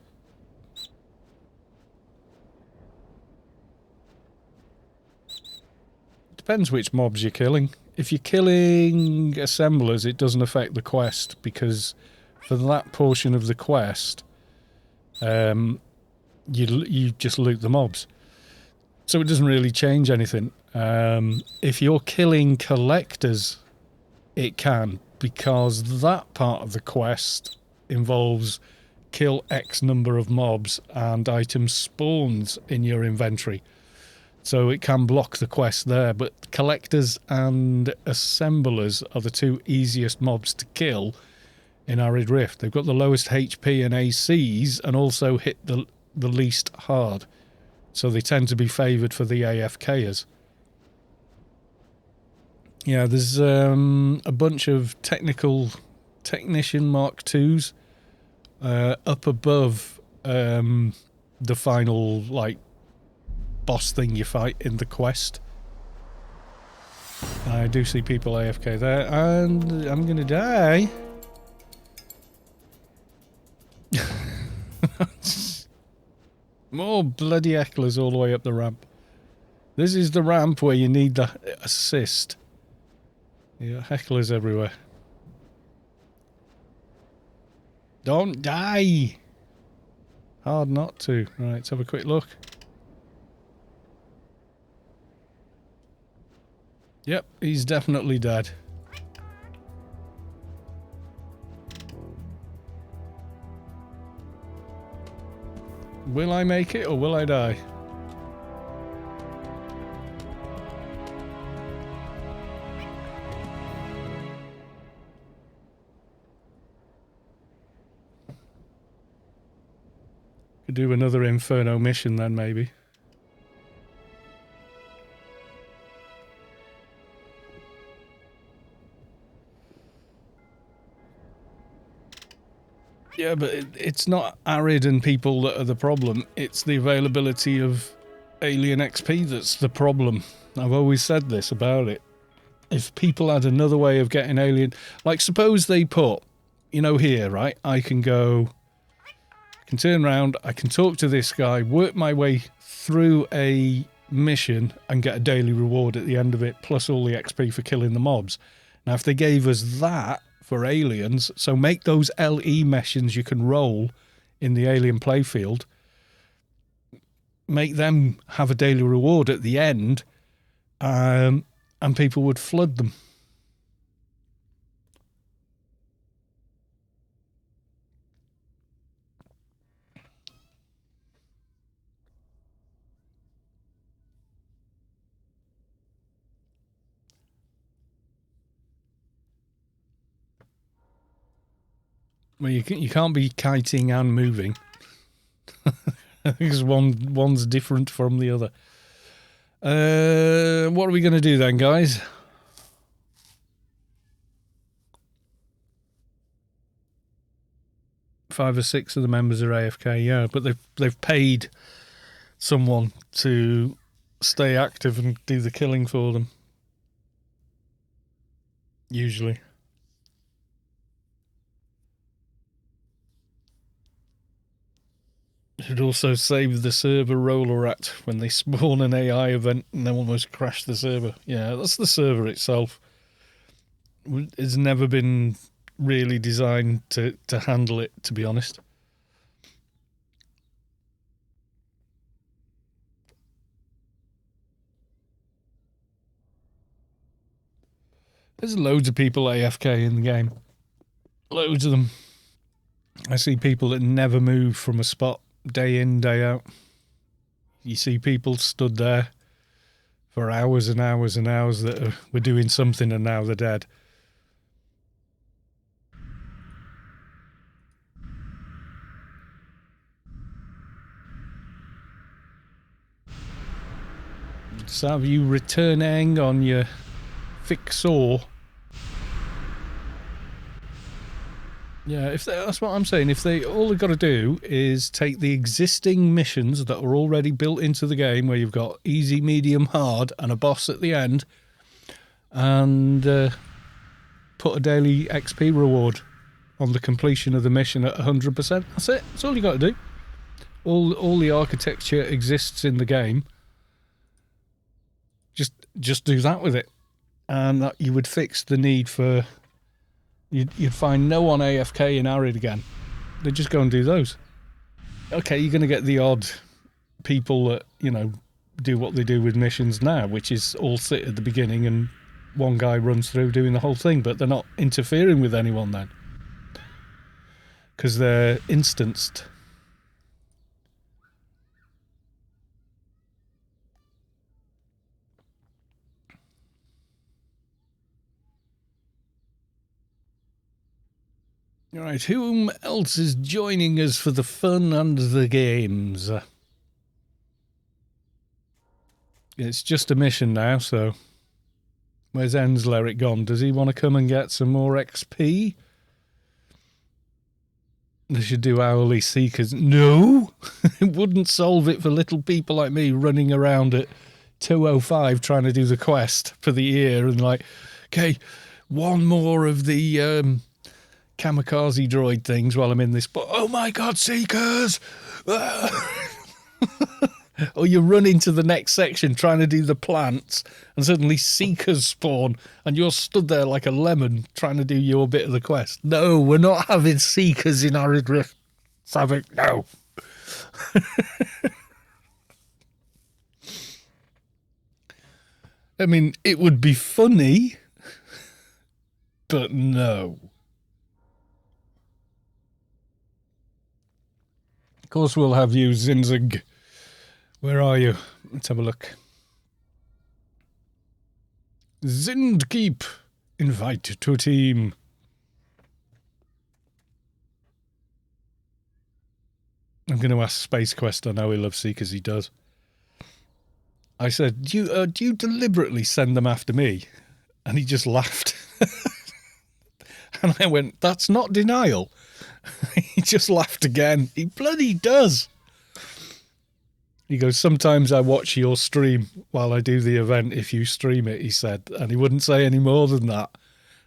depends which mobs you're killing. If you're killing assemblers, it doesn't affect the quest, because for that portion of the quest, you just loot the mobs. So it doesn't really change anything. If you're killing collectors, it can, because that part of the quest involves kill X number of mobs and items spawns in your inventory. So it can block the quest there, but collectors and assemblers are the two easiest mobs to kill in Arid Rift. They've got the lowest HP and ACs and also hit the least hard. So they tend to be favoured for the AFKers. Yeah, there's a bunch of technician Mark IIs up above the final, like, boss thing you fight in the quest. I do see people AFK there, and I'm gonna die. More bloody hecklers all the way up the ramp. This is the ramp where you need the assist. You got hecklers everywhere. Don't die! Hard not to. Right, let's have a quick look. Yep, he's definitely dead. Will I make it or will I die? Could do another Inferno mission then, maybe. Yeah, but it's not Arid and people that are the problem. It's the availability of alien XP that's the problem. I've always said this about it. If people had another way of getting alien... Like, suppose they put, you know, here, right? I can go... I can turn around, I can talk to this guy, work my way through a mission and get a daily reward at the end of it, plus all the XP for killing the mobs. Now, if they gave us that for aliens, so make those LE missions you can roll in the alien playfield, make them have a daily reward at the end, and people would flood them. Well, you can't be kiting and moving. Because one's different from the other. What are we going to do then, guys? Five or six of the members are AFK, yeah, but they've paid someone to stay active and do the killing for them. Usually. It also saved the server roller rat when they spawn an AI event and they almost crash the server. Yeah, that's the server itself. It's never been really designed to handle it, to be honest. There's loads of people AFK in the game. Loads of them. I see people that never move from a spot day in, day out. You see people stood there for hours and hours and hours that were doing something and now they're dead. So have you returning on your fixor? Yeah, that's what I'm saying. If all they've got to do is take the existing missions that are already built into the game, where you've got easy, medium, hard, and a boss at the end, and put a daily XP reward on the completion of the mission at 100%. That's it. That's all you got to do. All the architecture exists in the game. Just just do that with it. And that you would fix the need for... You'd find no one AFK in Arid again. They'd just go and do those. Okay, you're going to get the odd people that, you know, do what they do with missions now, which is all sit at the beginning and one guy runs through doing the whole thing, but they're not interfering with anyone then. Because they're instanced. Alright, whom else is joining us for the fun and the games? It's just a mission now, so... Where's Ensler gone? Does he want to come and get some more XP? They should do hourly seekers. No! It wouldn't solve it for little people like me running around at 2:05 trying to do the quest for the year and like, okay, one more of the kamikaze droid things while I'm in this. But oh my god, seekers! Or you run into the next section trying to do the plants and suddenly seekers spawn and you're stood there like a lemon trying to do your bit of the quest. No, we're not having seekers in Arid Rift. Savik, no. I mean, it would be funny, but no. Of course we'll have you, Zinzig. Where are you? Let's have a look. Zindkeep. Invite to a team. I'm going to ask Space Quest. I know he loves Seekers. He does. I said, do you deliberately send them after me? And he just laughed. And I went, that's not denial. He just laughed again. He bloody does. He goes, sometimes I watch your stream while I do the event if you stream it, he said. And he wouldn't say any more than that.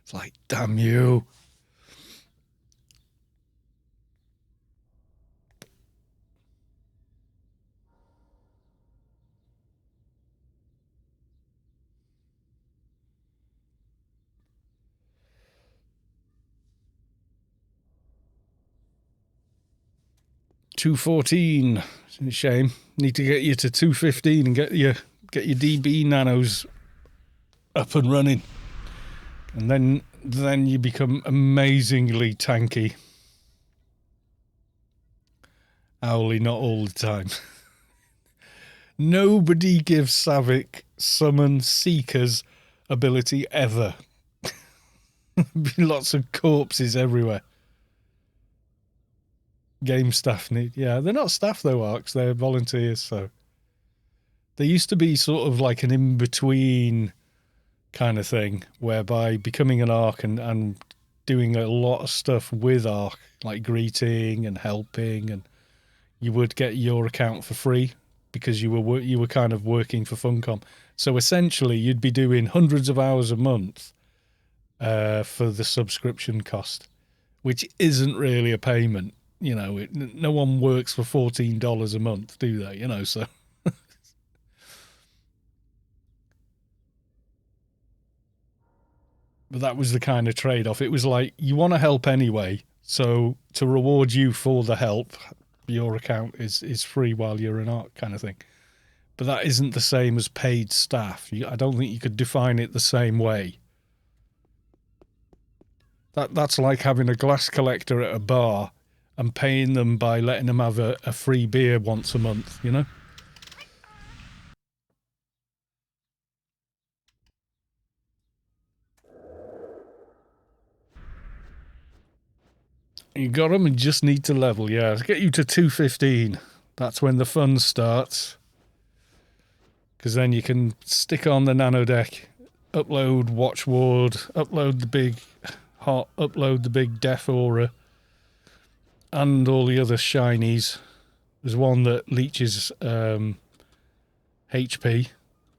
It's like, damn you. $214. It's a shame. Need to get you to 215 and get your DB nanos up and running. And then you become amazingly tanky. Owly, not all the time. Nobody gives Savik summon seekers ability ever. Be lots of corpses everywhere. Game staff need... Yeah, they're not staff though, Arcs. They're volunteers, so... They used to be sort of like an in-between kind of thing, whereby becoming an Arc and doing a lot of stuff with Arc, like greeting and helping, and you would get your account for free because you were kind of working for Funcom. So essentially, you'd be doing hundreds of hours a month for the subscription cost, which isn't really a payment. You know, no one works for $14 a month, do they? You know, so... But that was the kind of trade-off. It was like, you want to help anyway, so to reward you for the help, your account is free while you're an Arc kind of thing. But that isn't the same as paid staff. I don't think you could define it the same way. That's like having a glass collector at a bar and paying them by letting them have a free beer once a month, you know? You got them and just need to level, yeah. To get you to 215. That's when the fun starts. Because then you can stick on the nano deck, upload Watch Ward, upload the big hot, upload the big Death Aura, and all the other shinies. There's one that leeches HP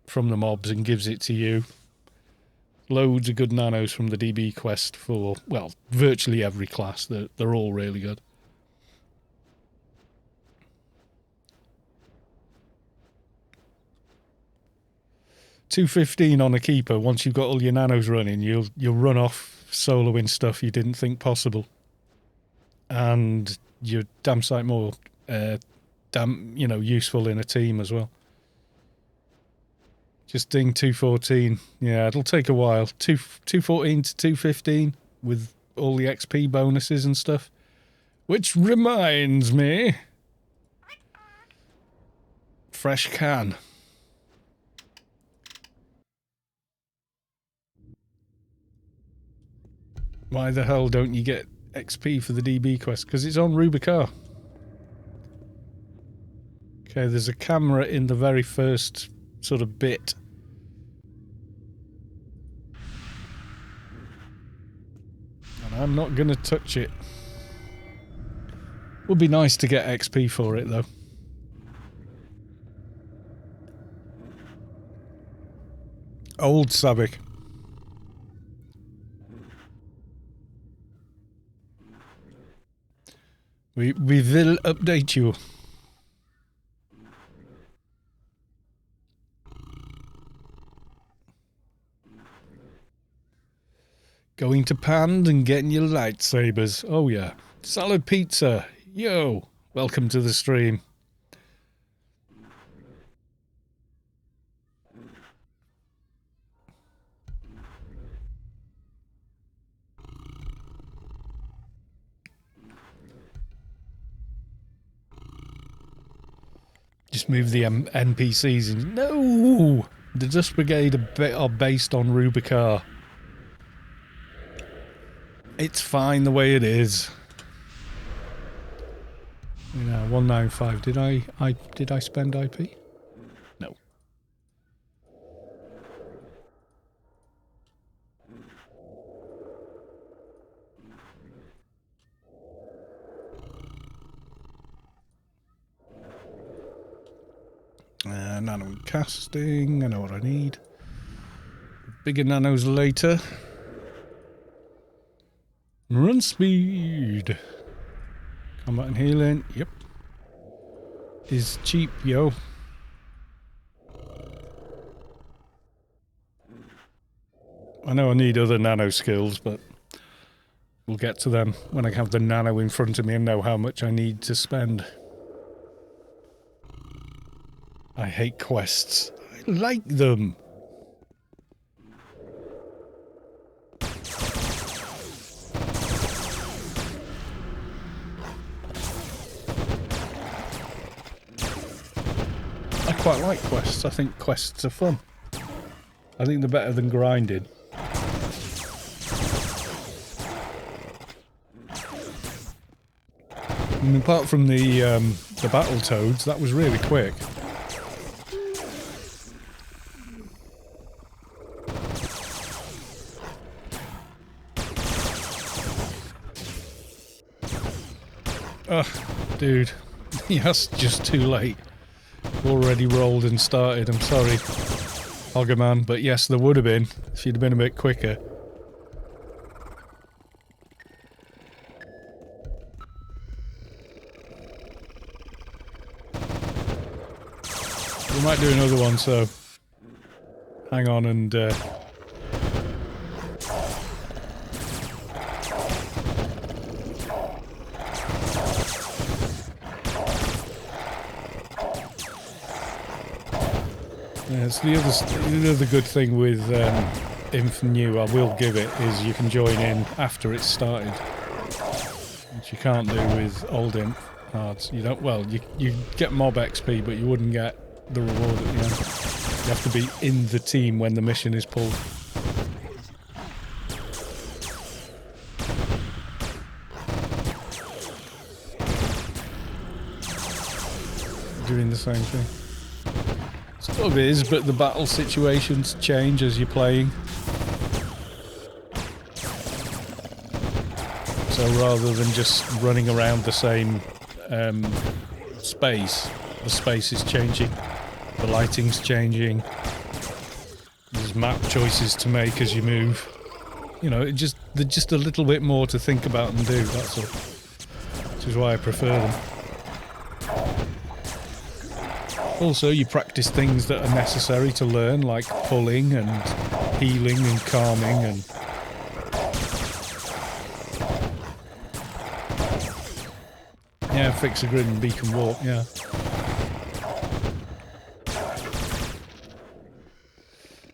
from the mobs and gives it to you. Loads of good nanos from the DB quest for, well, virtually every class. They're all really good. 215 on a keeper. Once you've got all your nanos running, you'll run off soloing stuff you didn't think possible, and you're damn sight more useful in a team as well. Just ding 214. Yeah, it'll take a while. 214 to 215 with all the XP bonuses and stuff. Which reminds me, fresh can. Why the hell don't you get XP for the DB quest? Because it's on Rubicar. Okay, there's a camera in the very first sort of bit. And I'm not going to touch it. Would be nice to get XP for it, though. Old Sabic. We will update you. Going to Pand and getting your lightsabers. Oh yeah. Salad pizza. Yo. Welcome to the stream. Just move the NPCs in. No! The Dust Brigade are based on Rubicar. It's fine the way it is. You know, 195. Did I spend IP? No. Nano casting. I know what I need. Bigger nanos later. Run speed. Combat and healing. Yep. Is cheap, yo. I know I need other nano skills, but we'll get to them when I have the nano in front of me and know how much I need to spend. I hate quests. I like them. I quite like quests. I think quests are fun. I think they're better than grinding. And apart from the Battletoads, that was really quick. Ugh, dude. Yes, just too late. Already rolled and started, I'm sorry. Hoggerman, but yes, there would have been if you'd have been a bit quicker. We might do another one, so hang on and yes, the other good thing with Inf New, I will give it, is you can join in after it's started, which you can't do with old Inf Hards. You don't. Well, you get mob XP, but you wouldn't get the reward at the end. You have to be in the team when the mission is pulled. Doing the same thing. Sort of is, but the battle situations change as you're playing. So rather than just running around the same space, the space is changing. The lighting's changing. There's map choices to make as you move. You know, there's just a little bit more to think about and do, that's all. Which is why I prefer them. Also, you practice things that are necessary to learn, like pulling and healing and calming and... Yeah, fix a grid and beacon walk, yeah.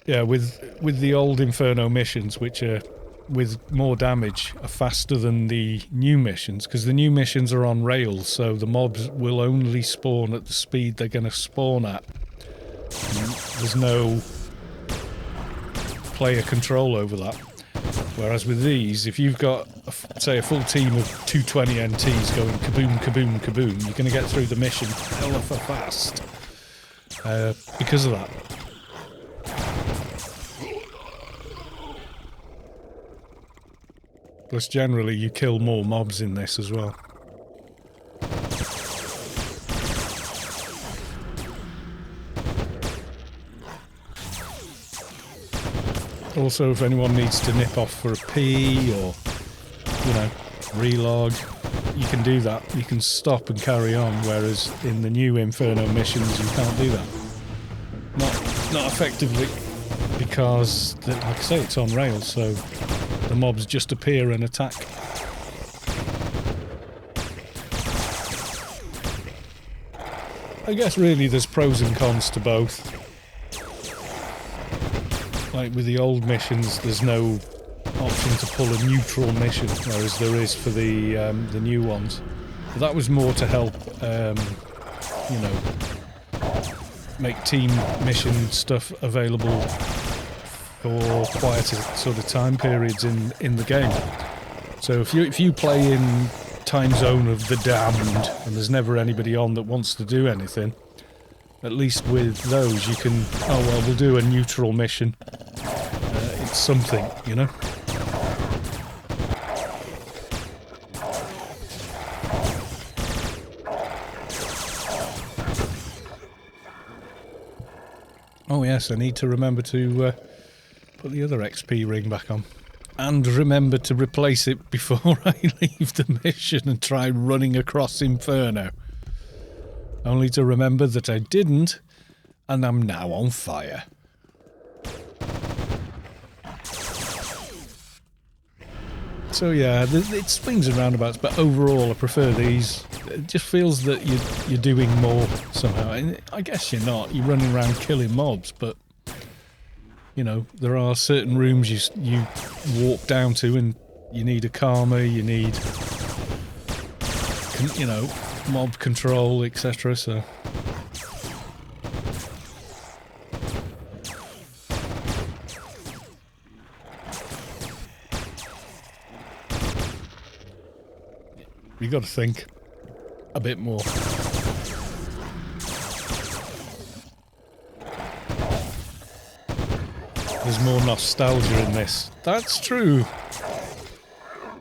Yeah, with the old Inferno missions, which are with more damage, are faster than the new missions, because the new missions are on rails, so the mobs will only spawn at the speed they're going to spawn at. And there's no player control over that. Whereas with these, if you've got, say, a full team of 220 NTs going kaboom, kaboom, kaboom, you're going to get through the mission hella fast because of that. Plus, generally, you kill more mobs in this as well. Also, if anyone needs to nip off for a pee or, you know, relog, you can do that. You can stop and carry on, whereas in the new Inferno missions, you can't do that. Not effectively, because, like I say, it's on rails, so the mobs just appear and attack. I guess really there's pros and cons to both. Like with the old missions, there's no option to pull a neutral mission, whereas there is for the new ones. But that was more to help, you know, make team mission stuff available for quieter sort of time periods in the game. So if you play in time zone of the damned and there's never anybody on that wants to do anything, at least with those you can, oh well, we'll do a neutral mission. It's something, you know. Oh yes, I need to remember to put the other XP ring back on. And remember to replace it before I leave the mission and try running across Inferno. Only to remember that I didn't, and I'm now on fire. So yeah, it swings and roundabouts, but overall I prefer these. It just feels that you're doing more somehow. And I guess you're not. You're running around killing mobs, but you know, there are certain rooms you walk down to and you need a calmer, you need, you know, mob control, etc. So you got to think a bit more. There's more nostalgia in this. That's true.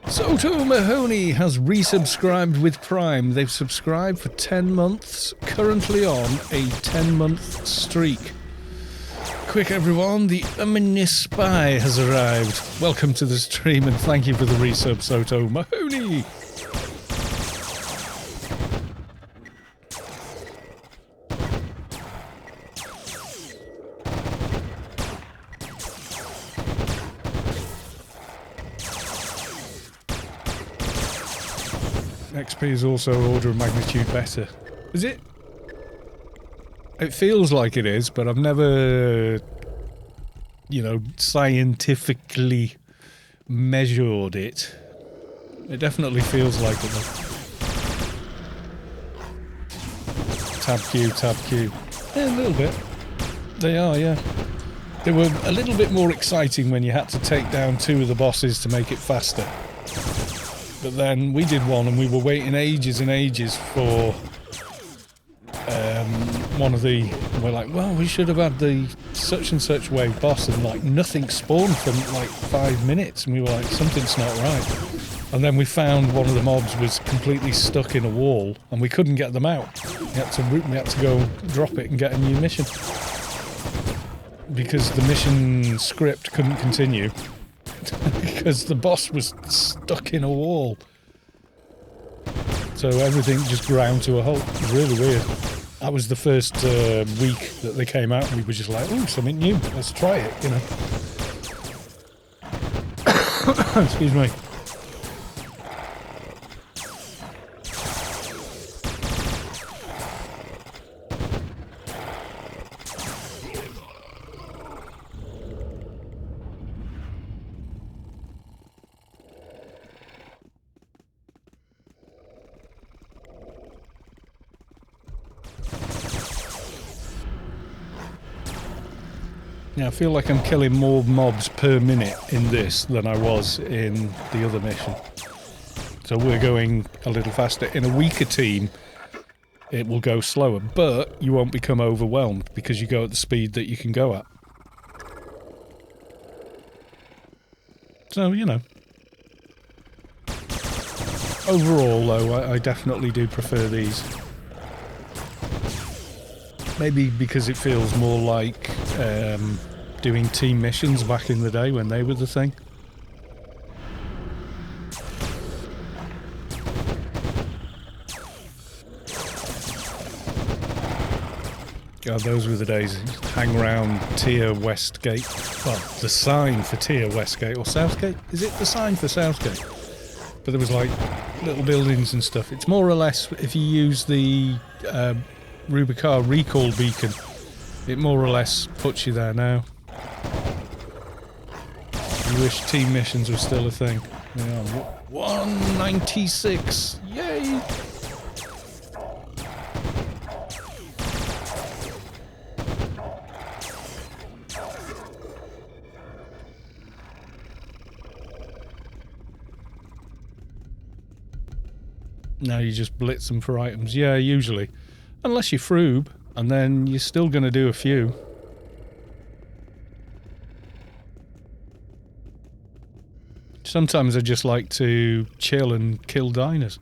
Soto Mahoney has resubscribed with Prime. They've subscribed for 10 months, currently on a 10-month streak. Quick everyone, the ominous spy has arrived. Welcome to the stream and thank you for the resub, Soto Mahoney. XP is also order of magnitude better. Is it? It feels like it is, but I've never, you know, scientifically measured it. It definitely feels like it though. Tab Q, tab Q. Yeah, a little bit. They are, yeah. They were a little bit more exciting when you had to take down 2 of the bosses to make it faster. But then we did one and we were waiting ages and ages for one of the... We're like, well, we should have had the such and such wave boss, and like nothing spawned for like 5 minutes, and we were like, something's not right. And then we found one of the mobs was completely stuck in a wall and we couldn't get them out. We had to go drop it and get a new mission. Because the mission script couldn't continue. Because the boss was stuck in a wall. So everything just ground to a halt. It was really weird. That was the first week that they came out, and we were just like, "Ooh, something new. Let's try it," you know. Excuse me. Yeah, I feel like I'm killing more mobs per minute in this than I was in the other mission. So we're going a little faster. In a weaker team, it will go slower, but you won't become overwhelmed because you go at the speed that you can go at. So, you know. Overall, though, I definitely do prefer these. Maybe because it feels more like doing team missions back in the day when they were the thing. God, those were the days. Hang around Tier Westgate. Well, the sign for Tier Westgate, or Southgate? Is it the sign for Southgate? But there was like little buildings and stuff. It's more or less, if you use the Rubicar recall beacon, it more or less puts you there now. You wish team missions were still a thing. Yeah, 196! Yay! Now you just blitz them for items. Yeah, usually. Unless you're froob, and then you're still going to do a few. Sometimes I just like to chill and kill diners.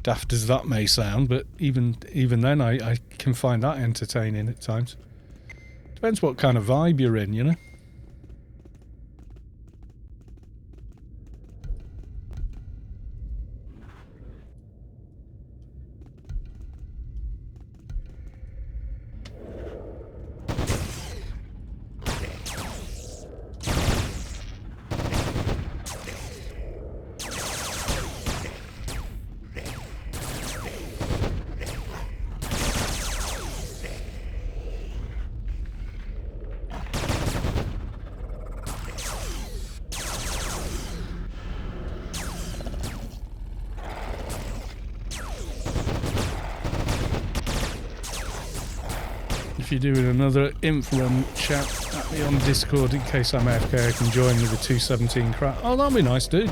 Daft as that may sound, but even then I can find that entertaining at times. Depends what kind of vibe you're in, you know? If you're doing another Inf run, shout at me on Discord in case I'm AFK. I can join with the 217 crap. Oh, that'll be nice, dude.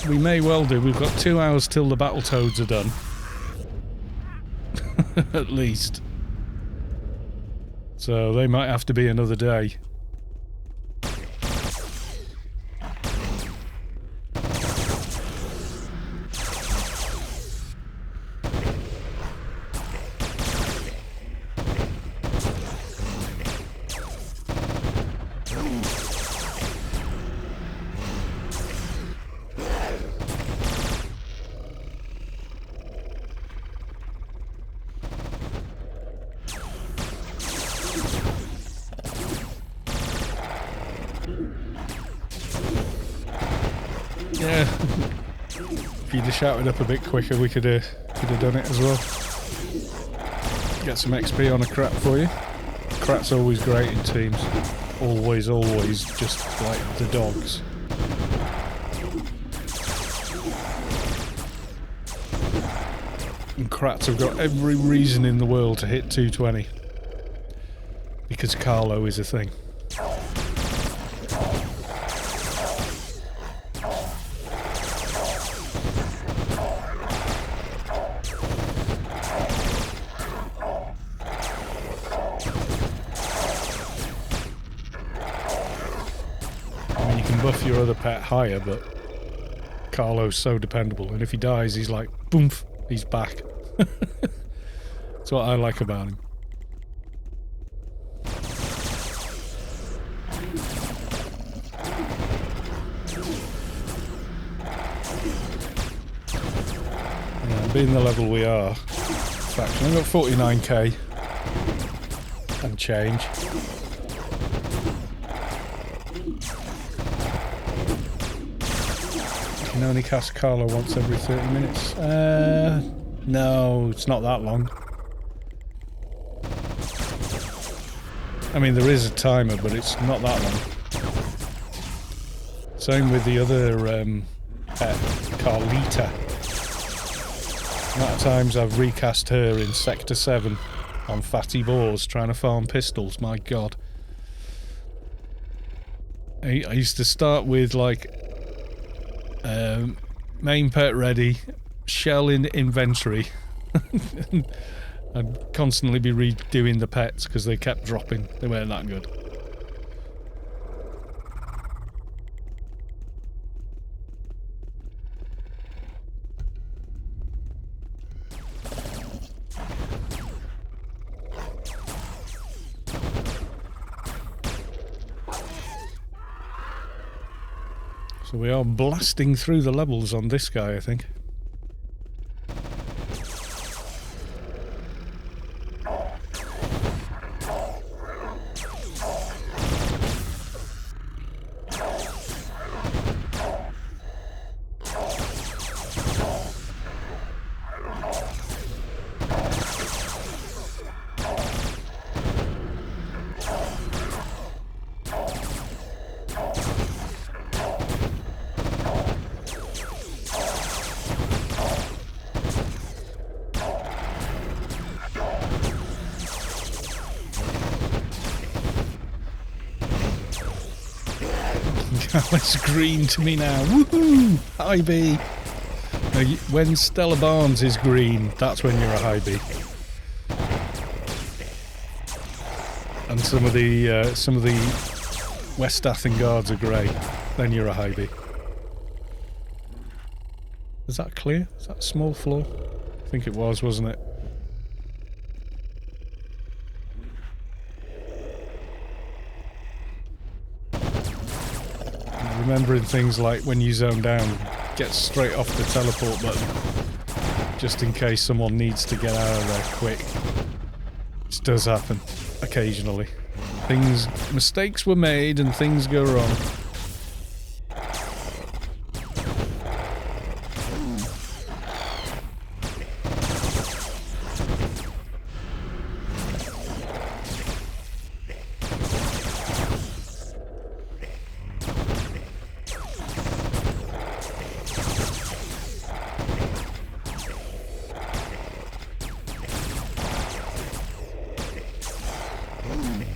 We may well do. We've got 2 hours till the Battletoads are done. At least. So they might have to be another day. Yeah, if you'd have shouted up a bit quicker, we could have done it as well. Get some XP on a crap for you. Crap's always great in teams. Always, always, just like the dogs. And crats have got every reason in the world to hit 220. Because Carlo is a thing. Buff your other pet higher, but Carlo's so dependable, and if he dies, he's like, boomf, he's back. That's what I like about him. Yeah, being the level we are, faction. I've got 49k and change. You can only cast Carlo once every 30 minutes. No, it's not that long. I mean, there is a timer, but it's not that long. Same with the other pet, Carlita. The amount of times I've recast her in Sector 7 on fatty boars trying to farm pistols, my god. I used to start with like main pet ready, shell in inventory. I'd constantly be redoing the pets because they kept dropping. They weren't that good. So we are blasting through the levels on this guy, I think. It's green to me now. Woohoo! High B. Now, when Stella Barnes is green, that's when you're a high B. And some of the West Athen guards are grey, then you're a high B. Is that clear? Is that a small floor? I think it was, wasn't it? Remembering things like when you zone down, get straight off the teleport button, just in case someone needs to get out of there quick. This does happen, occasionally. Mistakes were made and things go wrong.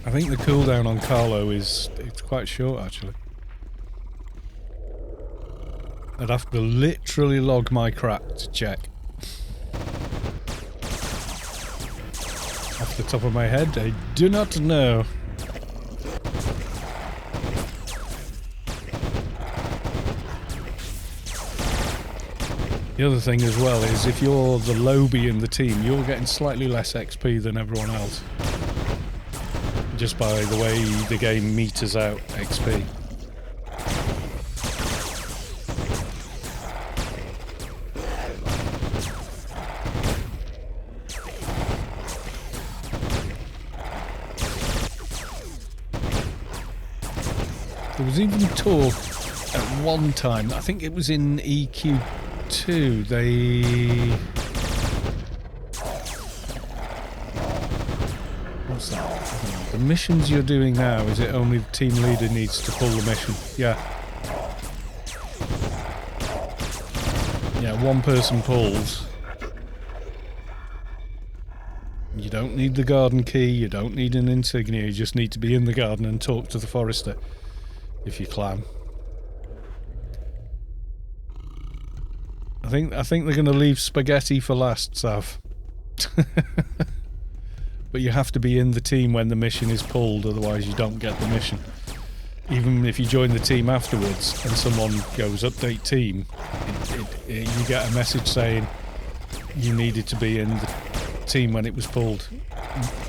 I think the cooldown on Carlo it's quite short, actually. I'd have to literally log my crap to check. Off the top of my head, I do not know. The other thing as well is if you're the lowbie in the team, you're getting slightly less XP than everyone else. Just by the way the game meters out XP. There was even talk at one time, I think it was in EQ2, what's that? The missions you're doing now, is it only the team leader needs to pull the mission? Yeah. Yeah, one person pulls. You don't need the garden key, you don't need an insignia, you just need to be in the garden and talk to the forester, if you clan. I think they're going to leave spaghetti for last, Sav. But you have to be in the team when the mission is pulled, otherwise you don't get the mission. Even if you join the team afterwards and someone goes update team, you get a message saying you needed to be in the team when it was pulled.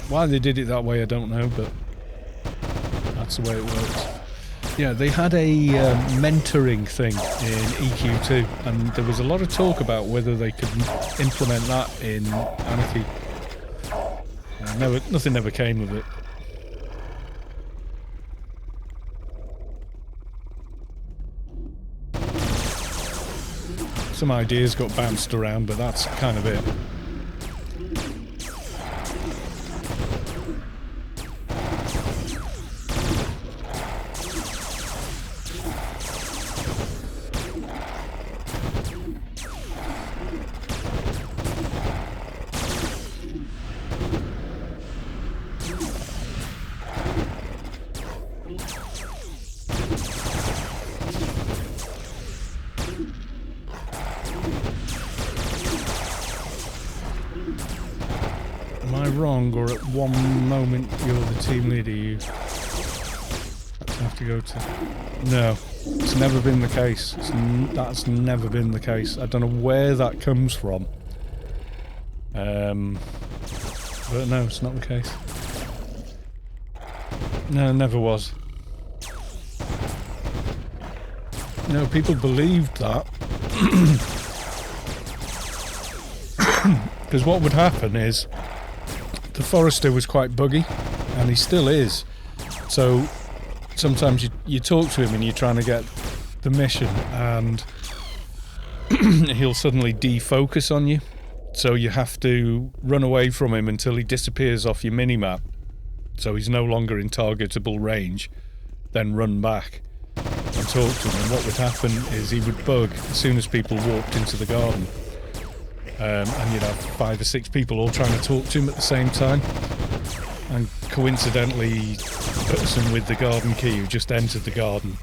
Why they did it that way I don't know, but that's the way it works. Yeah, they had a mentoring thing in EQ2, and there was a lot of talk about whether they could implement that in Anarchy. Nothing ever came of it. Some ideas got bounced around, but that's kind of it. Or at one moment you're the team leader, you have to go to... No, it's never been the case. That's never been the case. I don't know where that comes from. But no, it's not the case. No, it never was. No, people believed that. Because what would happen is the Forester was quite buggy, and he still is. So sometimes you talk to him and you're trying to get the mission, and he'll suddenly defocus on you. So you have to run away from him until he disappears off your minimap. So he's no longer in targetable range. Then run back and talk to him. And what would happen is he would bug as soon as people walked into the garden. And you'd have 5 or 6 people all trying to talk to him at the same time. And coincidentally, the person with the garden key who just entered the garden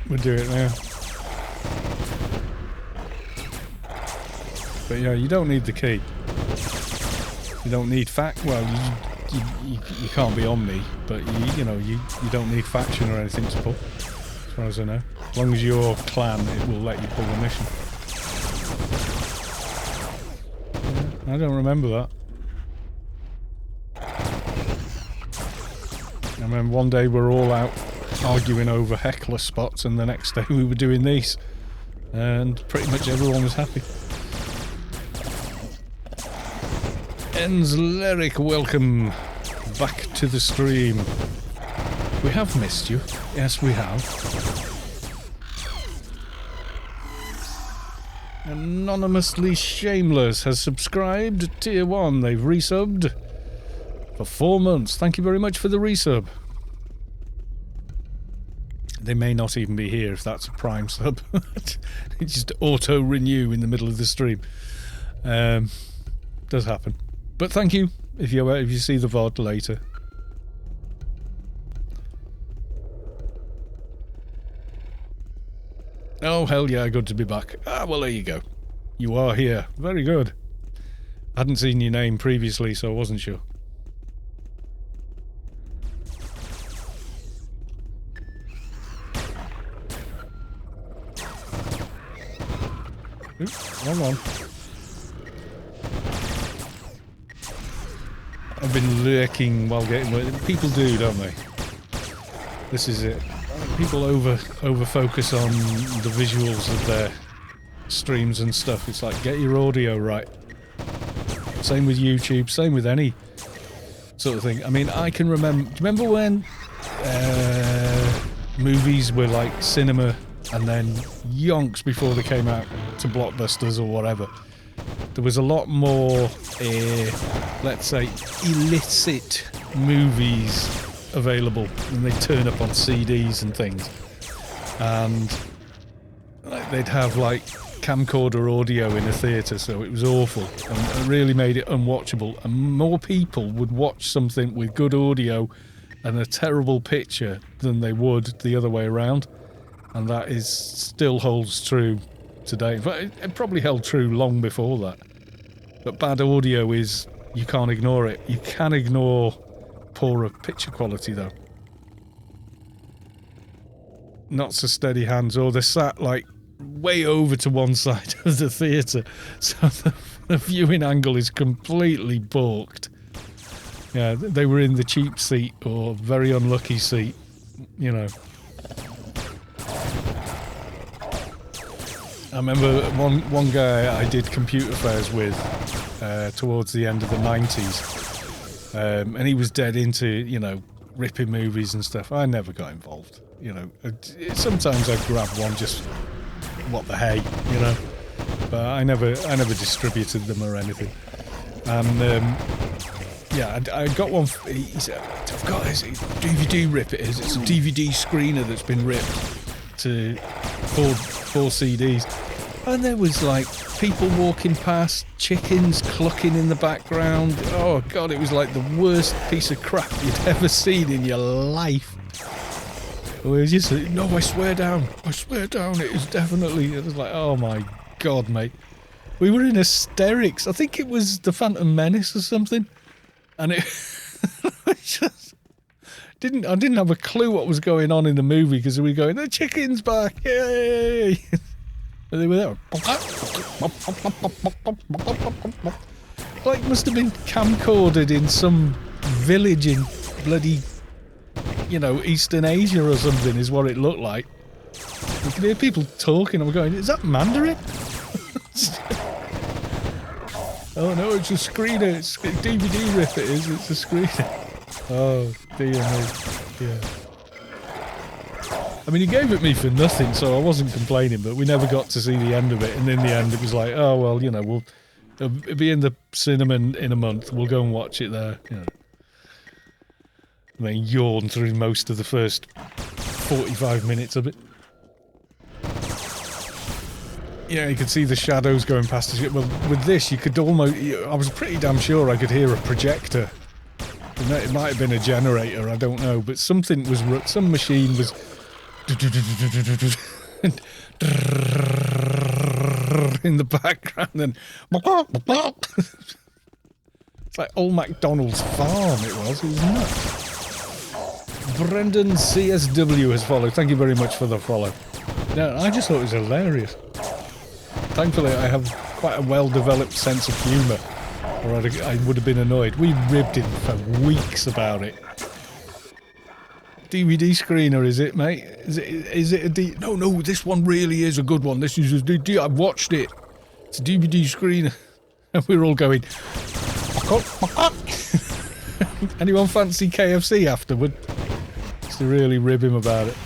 would do it now. But yeah, you don't need the key. You don't need well, you can't be on me, but you don't need faction or anything to pull, as far as I know. As long as you're clan, it will let you pull the mission. I don't remember that. I remember one day we were all out arguing over heckler spots, and the next day we were doing these. And pretty much everyone was happy. Enz Lyric, welcome back to the stream. We have missed you. Yes, we have. Anonymously Shameless has subscribed. Tier 1, they've resubbed for 4 months. Thank you very much for the resub. They may not even be here if that's a Prime sub. It just auto-renew in the middle of the stream. Does happen. But thank you if you see the VOD later. Oh, hell yeah, good to be back. Ah, well, there you go. You are here. Very good. I hadn't seen your name previously, so I wasn't sure. Oops, wrong one. I've been lurking while getting... People do, don't they? This is it. People over focus on the visuals of their streams and stuff. It's like, get your audio right. Same with YouTube, same with any sort of thing. I mean, I can remember when movies were like cinema and then yonks before they came out to blockbusters or whatever. There was a lot more, let's say, illicit movies available, and they'd turn up on CDs and things, and they'd have like camcorder audio in a theatre, so it was awful, and it really made it unwatchable. And more people would watch something with good audio and a terrible picture than they would the other way around, and that is still holds true today. But it probably held true long before that. But bad audio is, you can't ignore it. You can ignore poorer picture quality though. Not so steady hands, or they're sat like way over to one side of the theatre, so the viewing angle is completely balked. Yeah, they were in the cheap seat or very unlucky seat, you know. I remember one guy I did computer fairs with towards the end of the 90s, and he was dead into, you know, ripping movies and stuff. I never got involved, you know. Sometimes I'd grab one, just what the hey, you know. But I never distributed them or anything. And yeah, I got one. He said, "I've got this DVD rip. It is. It's a DVD screener that's been ripped to four CDs." And there was like people walking past, chickens clucking in the background. Oh god, it was like the worst piece of crap you'd ever seen in your life. We were just like, no, I swear down, it is definitely. It was like, oh my god, mate. We were in hysterics. I think it was The Phantom Menace or something. And it I just didn't have a clue what was going on in the movie because we were going, the chicken's back, yay! And they were there. Like, must have been camcorded in some village in bloody, you know, Eastern Asia or something, is what it looked like. You could hear people talking, and we're going, is that Mandarin? Oh no, it's a screener. It's a DVD rip, it is. It's a screener. Oh, dear me. Yeah. I mean, he gave it me for nothing, so I wasn't complaining, but we never got to see the end of it. And in the end, it was like, oh, well, you know, it'll be in the cinema in a month. We'll go and watch it there. You know. And then yawn through most of the first 45 minutes of it. Yeah, you could see the shadows going past us. Well, with this, you could almost... I was pretty damn sure I could hear a projector. It might have been a generator, I don't know, but something was... Some machine was... in the background, and... It's like old MacDonald's farm, it was. It was nuts. Brendan CSW has followed. Thank you very much for the follow. Yeah, I just thought it was hilarious. Thankfully, I have quite a well-developed sense of humour, or I would have been annoyed. We ribbed him for weeks about it. DVD screener, is it, mate? Is it a No, this one really is a good one. This is a DVD. I've watched it. It's a DVD screener. And we're all going... Anyone fancy KFC afterward? Just to really rib him about it.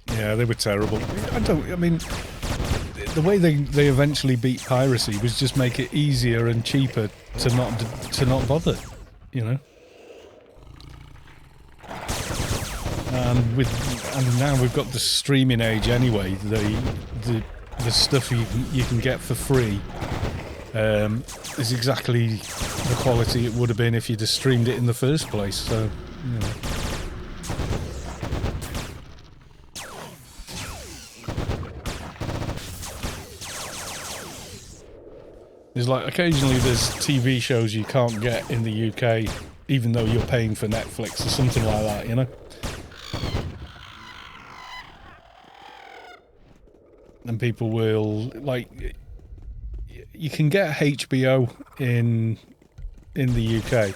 Yeah, they were terrible. I mean, the way they eventually beat piracy was just make it easier and cheaper to not bother, you know. And now we've got the streaming age anyway. The stuff you can get for free is exactly the quality it would have been if you'd have streamed it in the first place. So, you know. There's like, occasionally there's TV shows you can't get in the UK, even though you're paying for Netflix or something like that, you know? And people will, like, you can get HBO in the UK,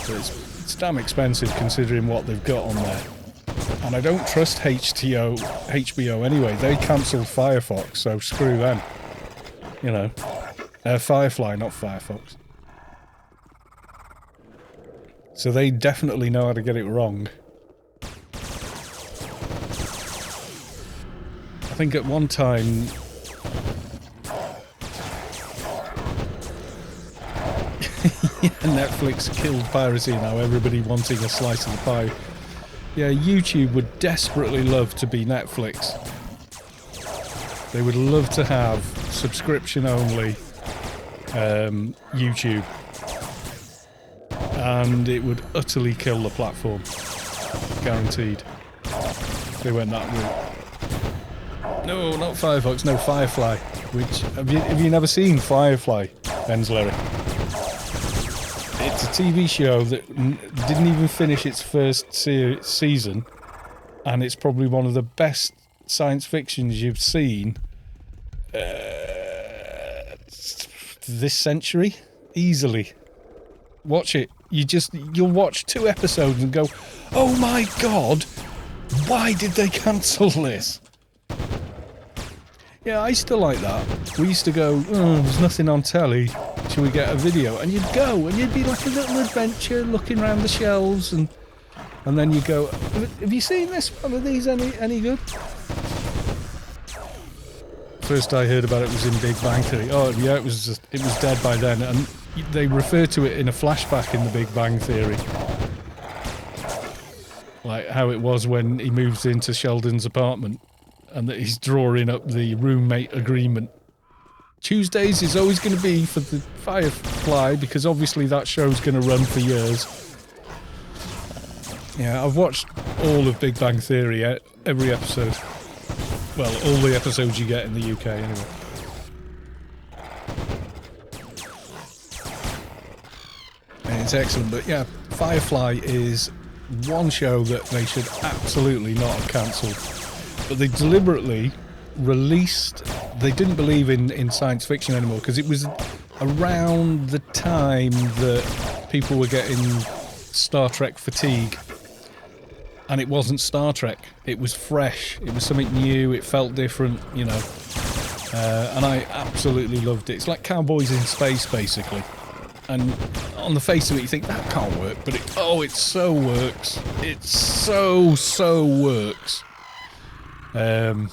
but it's damn expensive considering what they've got on there. And I don't trust HBO anyway. They cancelled Firefox, so screw them, you know. Firefly, not Firefox. So they definitely know how to get it wrong. I think at one time... Netflix killed piracy, now everybody wanting a slice of the pie. Yeah, YouTube would desperately love to be Netflix. They would love to have subscription only YouTube, and it would utterly kill the platform, guaranteed. They went that route. No, not Firefox. No, Firefly. Which have you never seen Firefly, Ensler? It's a TV show that didn't even finish its first season, and it's probably one of the best science fictions you've seen this century, easily. Watch it. You'll watch 2 episodes and go, oh my god, why did they cancel this? Yeah, I used to like that. We used to go, oh, there's nothing on telly, shall we get a video? And you'd go, and you'd be like a little adventure, looking around the shelves, and then you go, have you seen this one? Are these any good? First I heard about it was in Big Bang Theory. Oh yeah, it was dead by then, and they refer to it in a flashback in the Big Bang Theory, like how it was when he moves into Sheldon's apartment, and that he's drawing up the roommate agreement. Tuesdays is always going to be for the Firefly, because obviously that show's going to run for years. Yeah, I've watched all of Big Bang Theory, every episode. Well, all the episodes you get in the UK, anyway. And it's excellent, but yeah, Firefly is one show that they should absolutely not have cancelled. But they deliberately released... They didn't believe in science fiction anymore, because it was around the time that people were getting Star Trek fatigue. And it wasn't Star Trek. It was fresh. It was something new. It felt different, you know. And I absolutely loved it. It's like Cowboys in Space, basically. And on the face of it, you think, that can't work. But it so works. It so works. And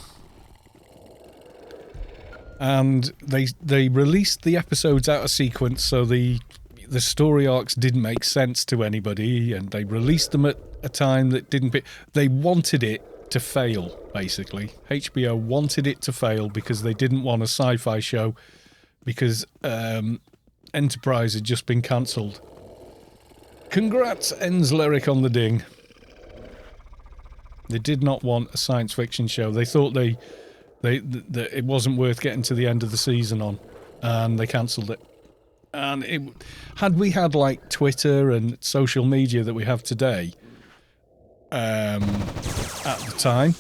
they released the episodes out of sequence, so the story arcs didn't make sense to anybody, and they released them at a time that didn't be... They wanted it to fail, basically. HBO wanted it to fail because they didn't want a sci-fi show, because Enterprise had just been cancelled. Congrats, Ensler, on the ding. They did not want a science fiction show. They thought that it wasn't worth getting to the end of the season on, and they cancelled it. And had we had like Twitter and social media that we have today, at the time,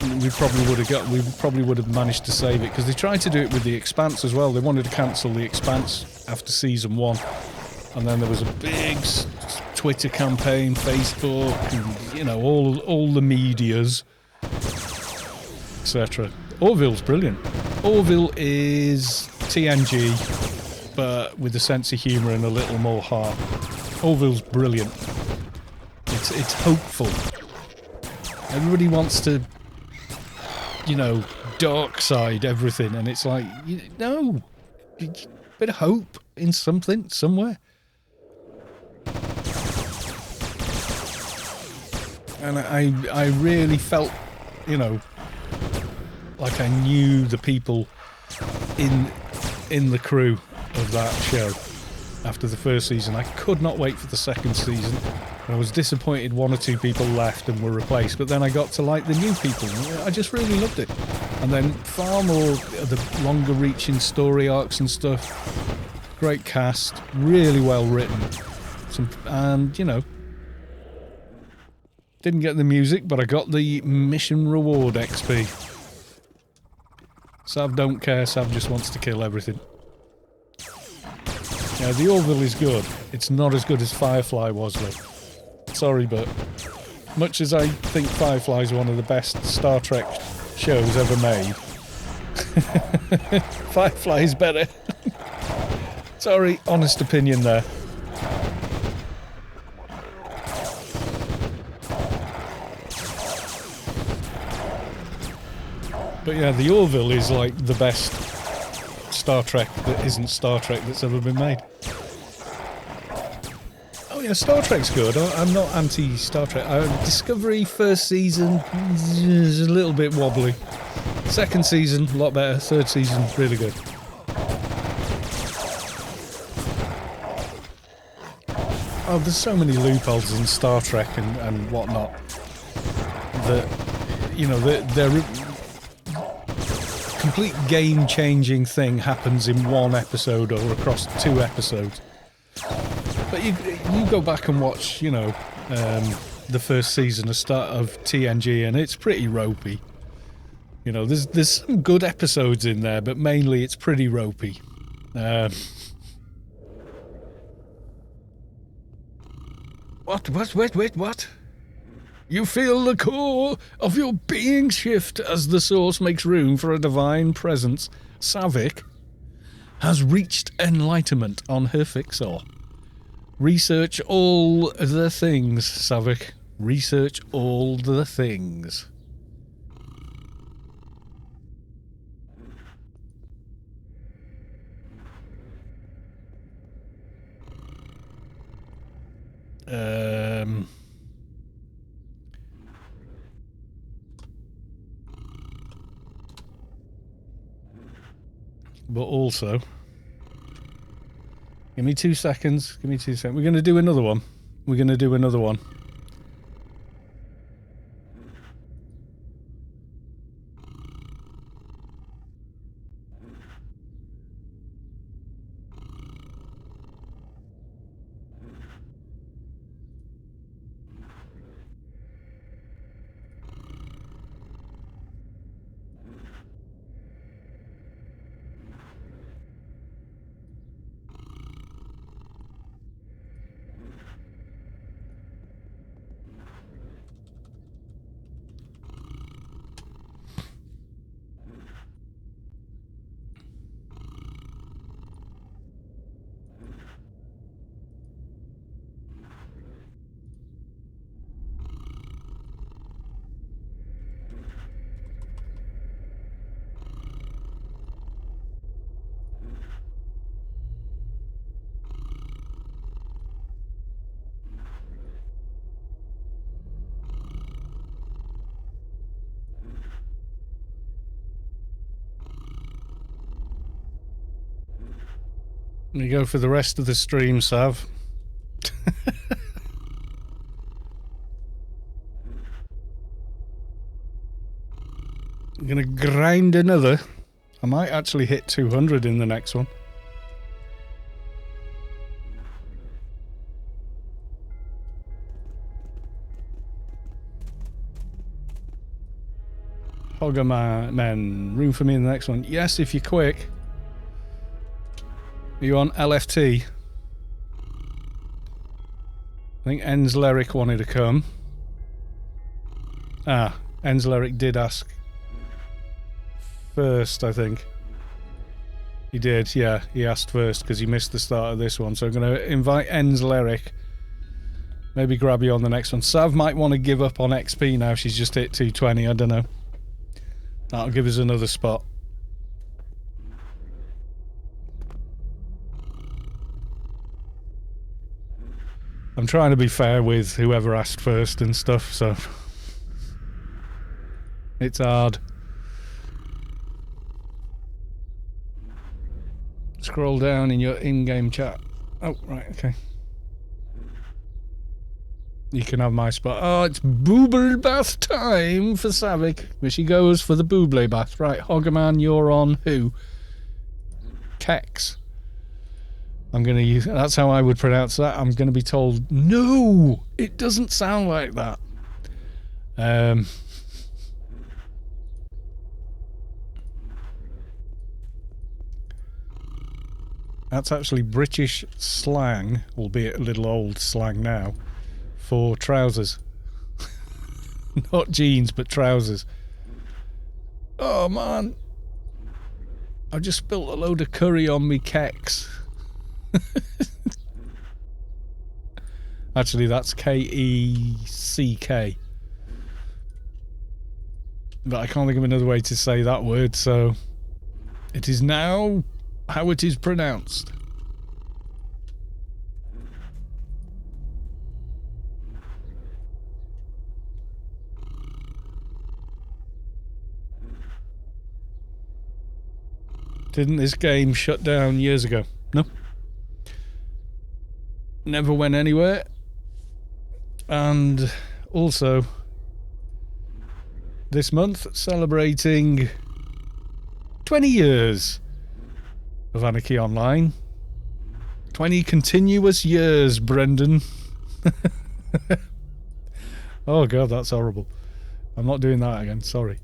we probably would have managed to save it, because they tried to do it with The Expanse as well. They wanted to cancel The Expanse after season 1, and then there was a big Twitter campaign, Facebook, and, you know, all the medias, etc. Orville's brilliant. Orville is TNG, but with a sense of humour and a little more heart. Orville's brilliant. It's hopeful. Everybody wants to, you know, dark side everything, and it's like, no, bit of hope in something, somewhere. And I really felt, you know, like I knew the people in the crew of that show after the first season. I could not wait for the second season. I was disappointed 1 or 2 people left and were replaced, but then I got to like the new people. I just really loved it. And then far more of the longer reaching story arcs and stuff. Great cast, really well written. And, you know, didn't get the music, but I got the mission reward XP. Sav don't care, Sav just wants to kill everything. Now, the Orville is good. It's not as good as Firefly was, though. Sorry, but much as I think Firefly is one of the best Star Trek shows ever made, Firefly is better. Sorry, honest opinion there. But yeah, the Orville is like the best Star Trek that isn't Star Trek that's ever been made. Oh yeah, Star Trek's good. I'm not anti-Star Trek. Discovery first season is a little bit wobbly. Second season, a lot better. Third season, really good. Oh, there's so many loopholes in Star Trek and whatnot that, you know, they're complete game-changing thing happens in one episode or across 2 episodes. But you go back and watch, you know, the first season of TNG, and it's pretty ropey. You know, there's some good episodes in there, but mainly it's pretty ropey. What? You feel the core of your being shift as the source makes room for a divine presence. Savick has reached enlightenment on her fixer. Research all the things, Savick. Research all the things. But also, give me 2 seconds. We're going to do another one. You go for the rest of the stream, Sav. I'm gonna grind another. I might actually hit 200 in the next one. Hogger man, room for me in the next one. Yes, if you're quick. Are you on LFT? I think Enzleric wanted to come. Ah, Enzleric did ask first, I think. He did, yeah. He asked first because he missed the start of this one. So I'm going to invite Enzleric. Maybe grab you on the next one. Sav might want to give up on XP now. She's just hit 220. I don't know. That'll give us another spot. I'm trying to be fair with whoever asked first and stuff, so it's hard. Scroll down in your in-game chat. Oh, right, okay. You can have my spot. Oh, it's booble bath time for Savick. Where she goes for the booble bath. Right, Hoggerman, you're on who? Kex. I'm going to use... That's how I would pronounce that. I'm going to be told, no! It doesn't sound like that. That's actually British slang, albeit a little old slang now, for trousers. Not jeans, but trousers. Oh, man. I just spilt a load of curry on me Kex. Actually, that's K-E-C-K. But I can't think of another way to say that word, so it is now how it is pronounced. Didn't this game shut down years ago? No. Never went anywhere. And also, this month, celebrating 20 years of Anarchy Online. 20 continuous years, Brendan. Oh god, that's horrible. I'm not doing that again, sorry.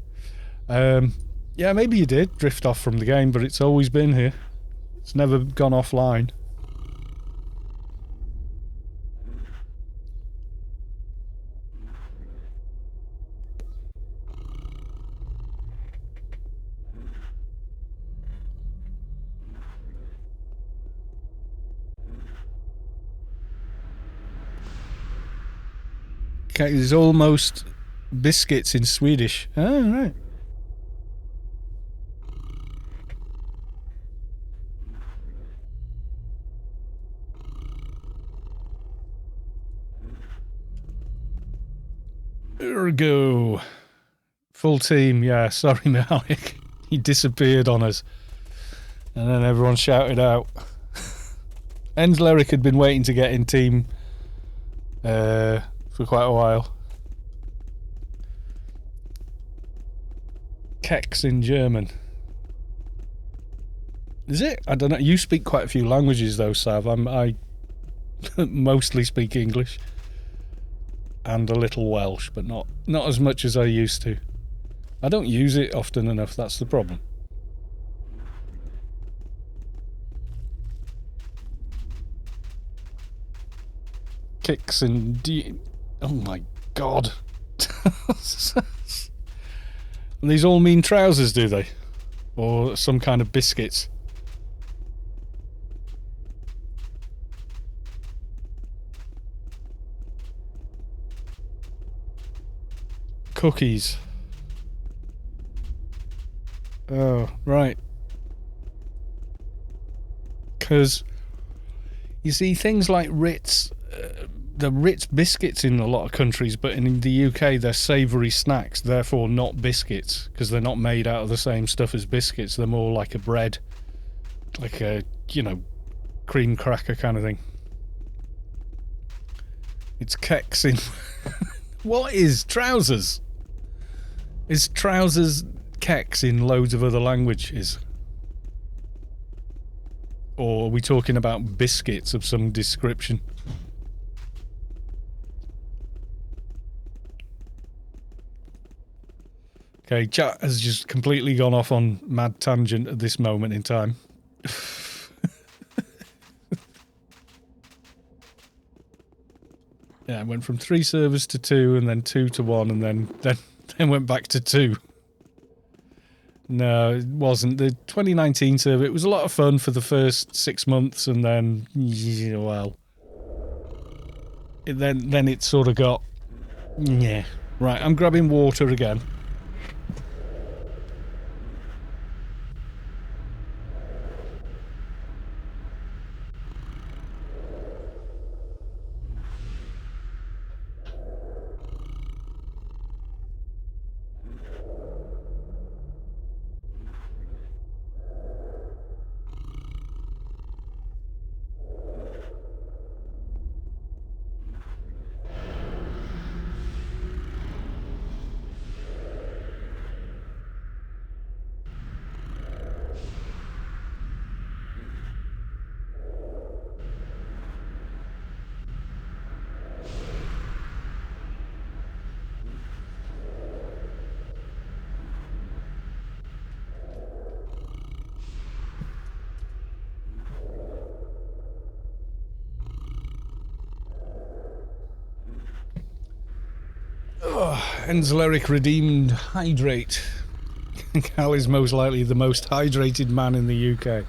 Yeah, maybe you did drift off from the game, but it's always been here. It's never gone offline. Okay, there's almost biscuits in Swedish. Oh, right. Ergo. Full team, yeah, sorry Malik. He disappeared on us. And then everyone shouted out. Enzleric had been waiting to get in team for quite a while. Keks in German. Is it? I don't know. You speak quite a few languages though, Sav. I mostly speak English. And a little Welsh, but not as much as I used to. I don't use it often enough, that's the problem. Kicks and oh my god. These all mean trousers, do they? Or some kind of biscuits? Cookies. Oh, right. Because, you see, things like Ritz, the Ritz biscuits in a lot of countries, but in the UK they're savoury snacks, therefore not biscuits, because they're not made out of the same stuff as biscuits. They're more like a bread, like a, you know, cream cracker kind of thing. It's keks in... What is trousers? Is trousers keks in loads of other languages? Or are we talking about biscuits of some description? Okay, chat has just completely gone off on mad tangent at this moment in time. Yeah, I went from 3 servers to 2, and then 2 to 1, and then went back to 2. No, it wasn't. The 2019 server, it was a lot of fun for the first 6 months, and then, well... Then it sort of got... Yeah. Right, I'm grabbing water again. Enzleric redeemed hydrate. Cal is most likely the most hydrated man in the UK.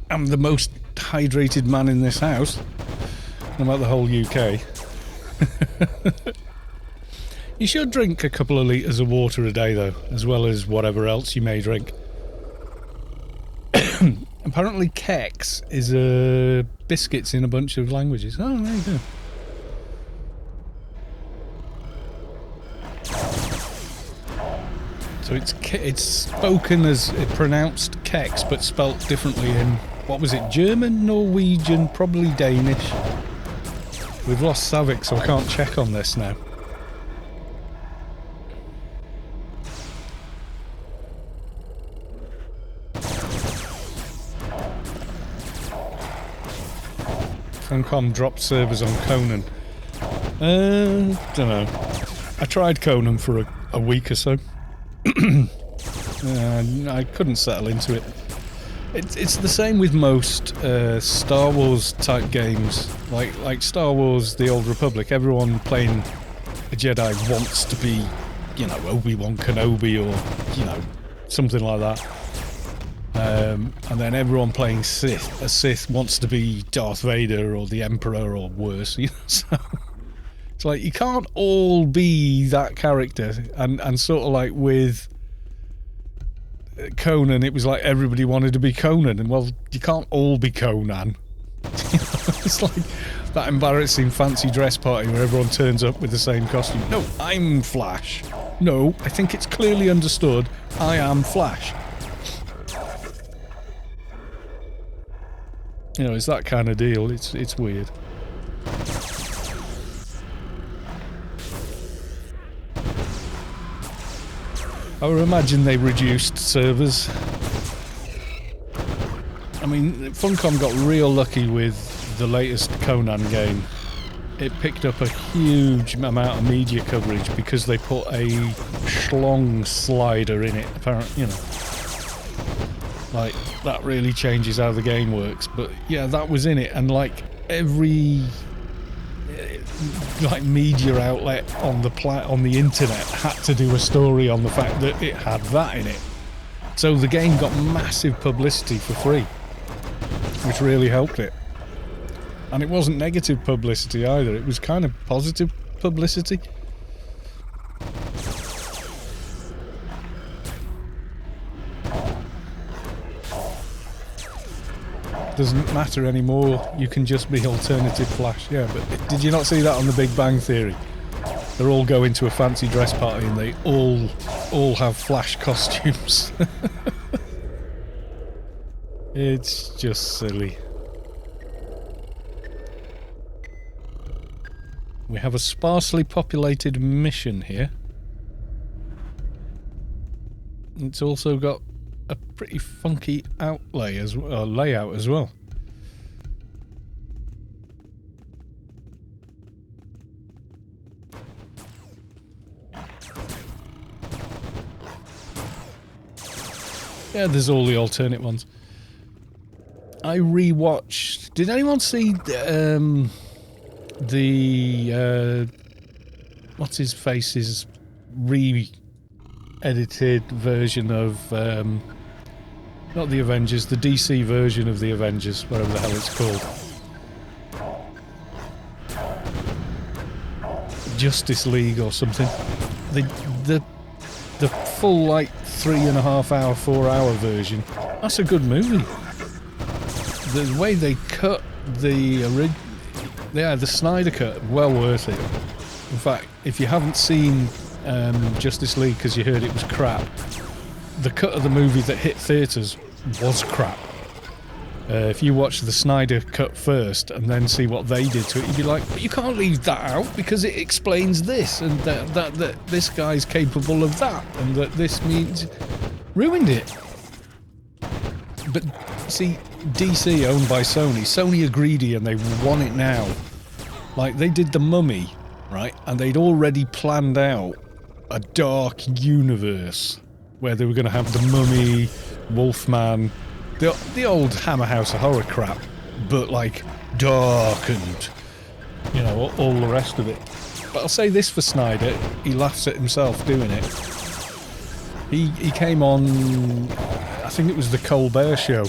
I'm the most hydrated man in this house. About the whole UK. You should drink a couple of litres of water a day though, as well as whatever else you may drink. Apparently keks is biscuits in a bunch of languages. Oh, there you go. So it's spoken as pronounced keks, but spelt differently in, what was it, German, Norwegian, probably Danish. We've lost Savick, so I can't check on this now. Funcom dropped servers on Conan. Don't know. I tried Conan for a week or so. I couldn't settle into it. It's the same with most Star Wars type games, like Star Wars: The Old Republic. Everyone playing a Jedi wants to be, you know, Obi-Wan Kenobi or, you know, something like that. And then everyone playing a Sith wants to be Darth Vader or the Emperor or worse. You know? So it's like you can't all be that character, and sort of like with Conan, it was like everybody wanted to be Conan, and well, you can't all be Conan. It's like that embarrassing fancy dress party where everyone turns up with the same costume. No, I'm Flash. No, I think it's clearly understood I am Flash. You know, it's that kind of deal. It's weird. I would imagine they reduced servers. I mean, Funcom got real lucky with the latest Conan game. It picked up a huge amount of media coverage because they put a schlong slider in it, apparently, you know. Like, that really changes how the game works. But yeah, that was in it, and like every like media outlet on the internet had to do a story on the fact that it had that in it. So the game got massive publicity for free, which really helped it. And it wasn't negative publicity either, it was kind of positive publicity. Doesn't matter anymore, you can just be alternative Flash. Yeah, but did you not see that on The Big Bang Theory? They're all going to a fancy dress party and they all have Flash costumes. It's just silly. We have a sparsely populated mission here. It's also got a pretty funky layout as well. Yeah, there's all the alternate ones. I rewatched. Did anyone see the what's his face's re-edited version of not the Avengers, the DC version of the Avengers, whatever the hell it's called. Justice League or something. The full like 3.5 hour, 4 hour version. That's a good movie. The way they cut the Snyder cut, well worth it. In fact, if you haven't seen Justice League because you heard it was crap, the cut of the movie that hit theatres was crap. If you watch the Snyder cut first and then see what they did to it, you'd be like, but you can't leave that out because it explains this and that this guy's capable of that and that this means ruined it. But see, DC owned by Sony. Sony are greedy and they want it now. Like they did The Mummy, right? And they'd already planned out a dark universe where they were going to have the Mummy, Wolfman, the old Hammer House of Horror crap, but like dark and, you know, all the rest of it. But I'll say this for Snyder, he laughs at himself doing it. He came on, I think it was the Colbert Show,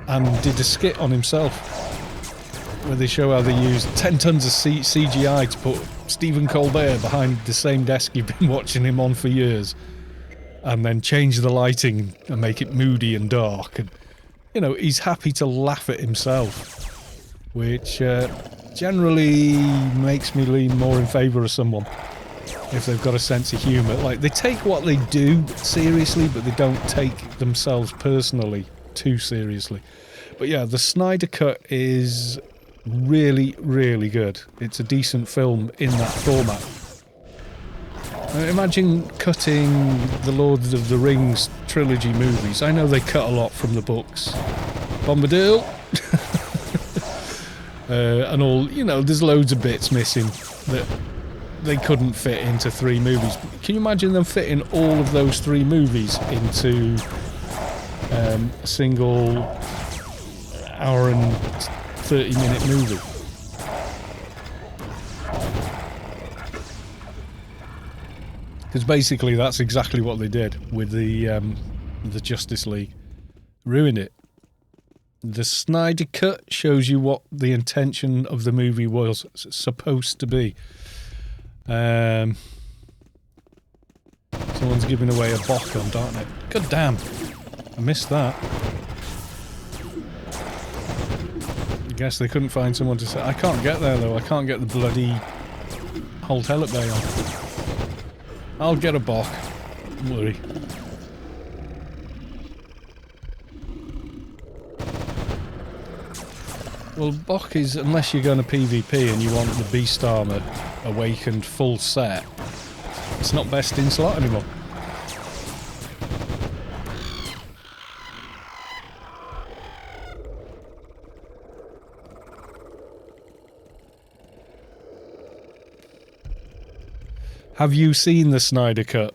and did a skit on himself where they show how they used 10 tons of CGI to put Stephen Colbert behind the same desk you've been watching him on for years, and then change the lighting and make it moody and dark. And, you know, he's happy to laugh at himself, which generally makes me lean more in favour of someone if they've got a sense of humour. Like, they take what they do seriously, but they don't take themselves personally too seriously. But yeah, the Snyder Cut is really, really good. It's a decent film in that format. Imagine cutting the Lord of the Rings trilogy movies. I know they cut a lot from the books. Bombadil! And all, you know, there's loads of bits missing that they couldn't fit into 3 movies. Can you imagine them fitting all of those 3 movies into a single hour and 30-minute movie? Because basically that's exactly what they did with the Justice League. Ruined it. The Snyder Cut shows you what the intention of the movie was supposed to be. Someone's giving away a Bock on Darknet. God damn. I missed that. I guess they couldn't find someone to say. I can't get there though. I can't get the bloody Hold Hell at Bay on. I'll get a Bock. Don't worry. Well, Bock is, unless you're going to PvP and you want the Beast Armour Awakened full set, it's not best in slot anymore. Have you seen the Snyder Cut?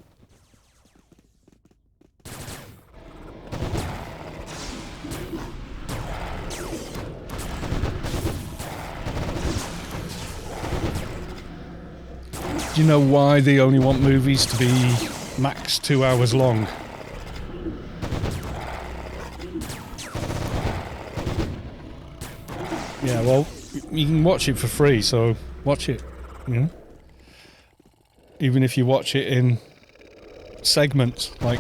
Do you know why they only want movies to be max 2 hours long? Yeah, well, you can watch it for free, so watch it, you know? Even if you watch it in segments, like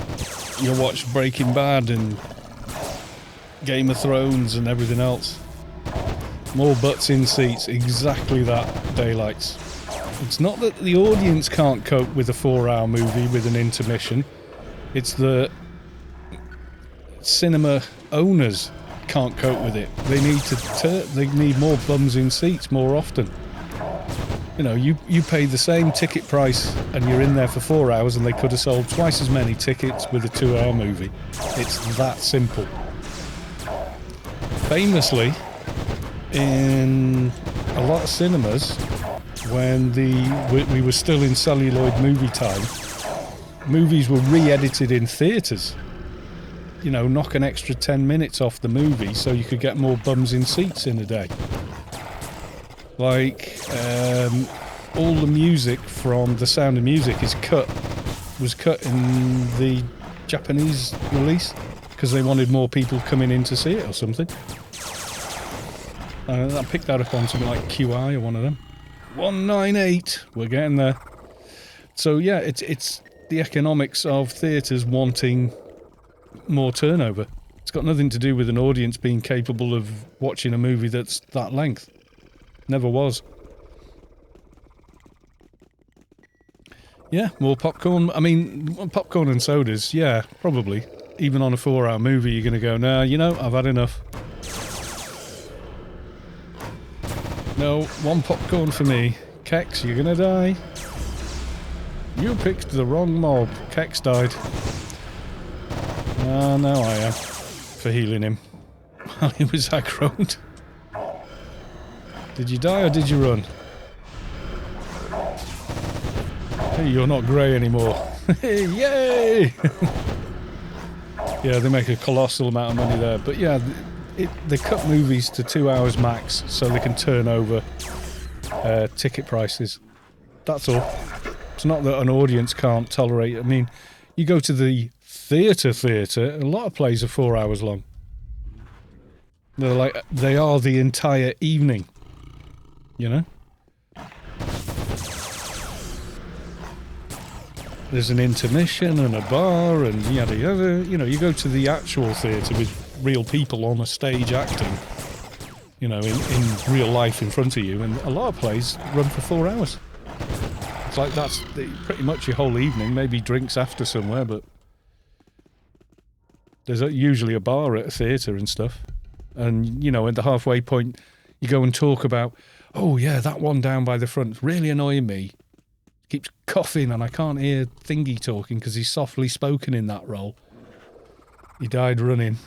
you'll watch Breaking Bad and Game of Thrones and everything else. More butts in seats, exactly that, daylights. It's not that the audience can't cope with a 4-hour movie with an intermission. It's the cinema owners can't cope with it. They need they need more bums in seats more often. You know, you pay the same ticket price and you're in there for 4 hours, and they could have sold twice as many tickets with a 2-hour movie. It's that simple. Famously, in a lot of cinemas, when we were still in celluloid movie time, movies were re-edited in theatres. You know, knock an extra 10 minutes off the movie so you could get more bums in seats in a day. Like, all the music from The Sound of Music was cut in the Japanese release because they wanted more people coming in to see it or something. I picked that up on something like QI or one of them. 198, we're getting there. So yeah, it's the economics of theatres wanting more turnover. It's got nothing to do with an audience being capable of watching a movie that's that length. Never was. Yeah, more popcorn. I mean, popcorn and sodas, yeah, probably. Even on a 4-hour movie, you're going to go, nah, you know, I've had enough. No, 1 popcorn for me. Kex, you're gonna die. You picked the wrong mob. Kex died. Ah, now I am. For healing him. While he was aggroed. Did you die or did you run? Hey, you're not grey anymore. Yay! Yeah, they make a colossal amount of money there. But yeah, they cut movies to 2 hours max so they can turn over ticket prices. That's all. It's not that an audience can't tolerate it. I mean, you go to the theatre, a lot of plays are 4 hours long. They're like, they are the entire evening. You know? There's an intermission and a bar and yada yada. You know, you go to the actual theatre with real people on a stage acting, you know, in real life in front of you, and a lot of plays run for 4 hours. It's like that's pretty much your whole evening, maybe drinks after somewhere, but there's usually a bar at a theatre and stuff. And, you know, at the halfway point, You go and talk about, oh yeah, that one down by the front, really annoying me. Keeps coughing and I can't hear Thingy talking because he's softly spoken in that role. He died running.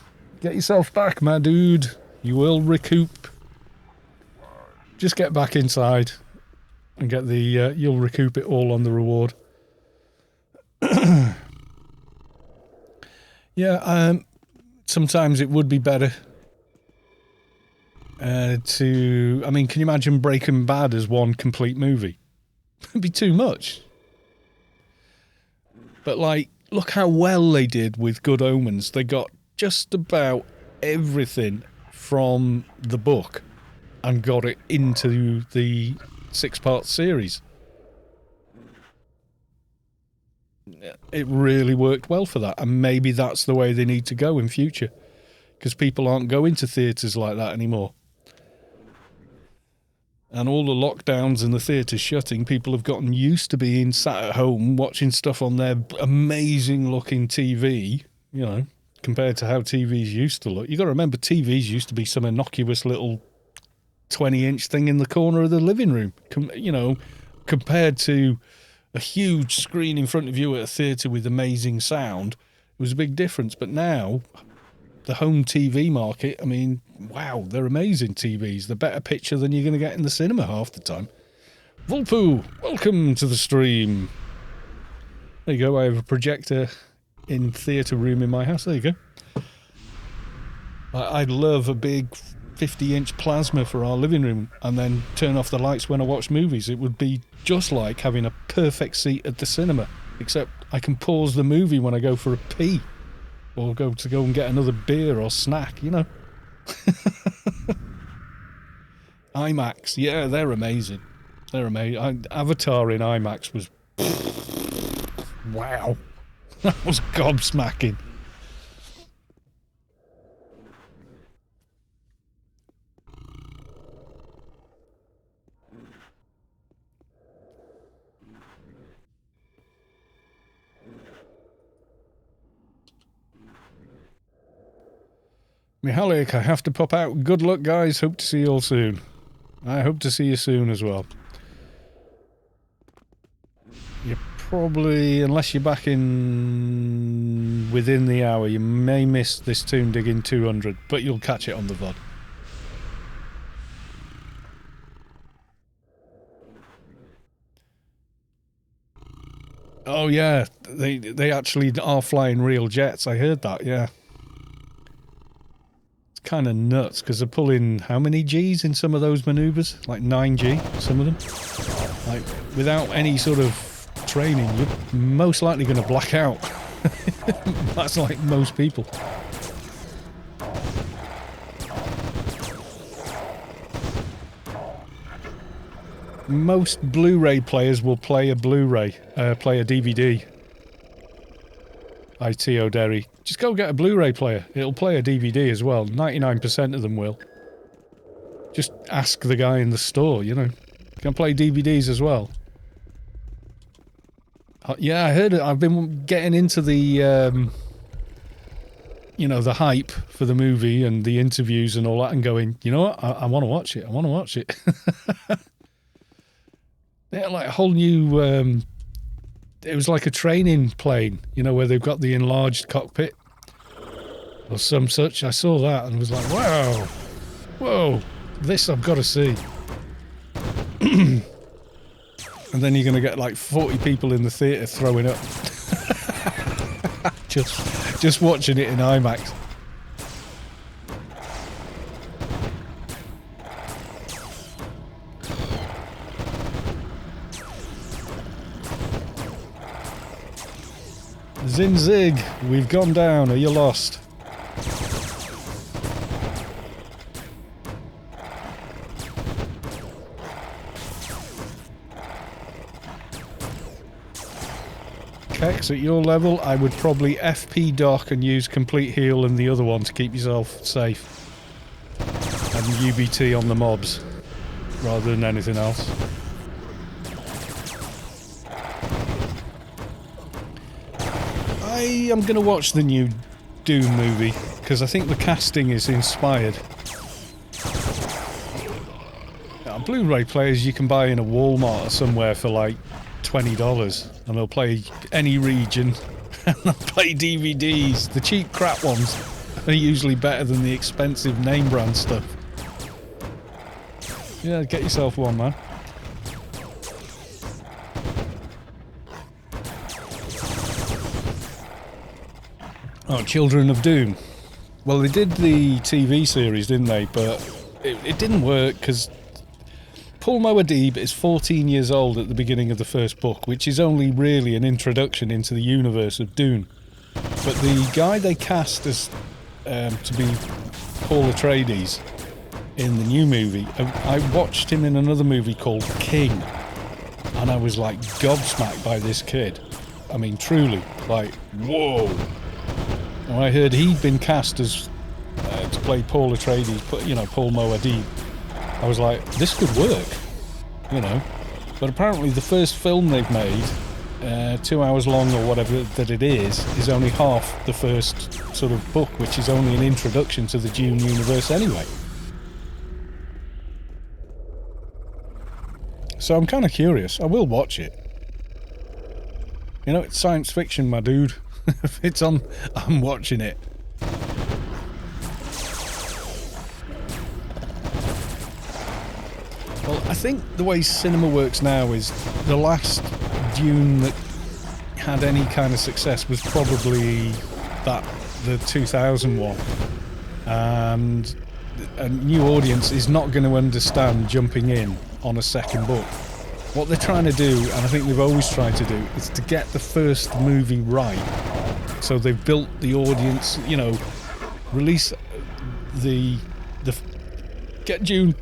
Get yourself back, my dude. You will recoup. Just get back inside and get the, you'll recoup it all on the reward. Yeah, sometimes it would be better I mean, can you imagine Breaking Bad as one complete movie? It'd be too much. But, like, look how well they did with Good Omens. They got just about everything from the book and got it into the 6-part series. It really worked well for that, and maybe that's the way they need to go in future, because people aren't going to theatres like that anymore. And all the lockdowns and the theatres shutting, people have gotten used to being sat at home watching stuff on their amazing looking TV, you know, compared to how TVs used to look. You got to remember, TVs used to be some innocuous little 20-inch thing in the corner of the living room, you know, compared to a huge screen in front of you at a theatre with amazing sound. It was a big difference. But now, the home TV market, I mean, wow, they're amazing TVs. They're better picture than you're going to get in the cinema half the time. Vulpu, welcome to the stream. There you go, I have a projector in theatre room in my house. There you go. I'd love a big 50-inch plasma for our living room and then turn off the lights when I watch movies. It would be just like having a perfect seat at the cinema, except I can pause the movie when I go for a pee or go and get another beer or snack, you know. IMAX, yeah, they're amazing. They're amazing. Avatar in IMAX was... wow. That was gobsmacking. Mihalik, I have to pop out. Good luck, guys. Hope to see you all soon. I hope to see you soon as well. You probably, unless you're back in within the hour, you may miss this Toon Digging 200, but you'll catch it on the VOD. Oh yeah, they actually are flying real jets. I heard that, yeah. Kind of nuts because they're pulling how many G's in some of those maneuvers? Like 9G, some of them. Like, without any sort of training, you're most likely going to black out. That's like most people. Most Blu-ray players will play a Blu-ray, play a DVD. ITO Derry. Just go get a Blu-ray player. It'll play a DVD as well. 99% of them will. Just ask the guy in the store, you know. Can play DVDs as well. Yeah, I heard it. I've been getting into the, you know, the hype for the movie and the interviews and all that and going, you know what? I want to watch it. I want to watch it. They're like a whole new... it was like a training plane, you know, where they've got the enlarged cockpit or some such. I saw that and was like, wow, whoa, this I've got to see. And then you're going to get like 40 people in the theatre throwing up. just watching it in IMAX. Zinzig, we've gone down. Are you lost? Kex, at your level, I would probably FP dock and use complete heal and the other one to keep yourself safe. And UBT on the mobs, rather than anything else. I am going to watch the new Doom movie, because I think the casting is inspired. Blu-ray players you can buy in a Walmart or somewhere for like $20, and they'll play any region, and they'll play DVDs. The cheap crap ones are usually better than the expensive name brand stuff. Yeah, get yourself one, man. Oh, Children of Doom. Well, they did the TV series, didn't they? But it didn't work because Paul Moadib is 14 years old at the beginning of the first book, which is only really an introduction into the universe of Doom. But the guy they cast as to be Paul Atreides in the new movie, I watched him in another movie called King, and I was like gobsmacked by this kid. I mean, truly, like, whoa. When I heard he'd been cast as to play Paul Atreides, you know, Paul Moadib, I was like, this could work, you know. But apparently the first film they've made, 2 hours long or whatever that it is only half the first sort of book, which is only an introduction to the Dune universe anyway. So I'm kind of curious. I will watch it. You know, it's science fiction, my dude. If it's on, I'm watching it. Well, I think the way cinema works now is the last Dune that had any kind of success was probably the 2000 one. And a new audience is not going to understand jumping in on a second book. What they're trying to do, and I think they've always tried to do, is to get the first movie right. So they've built the audience, you know, release get Dune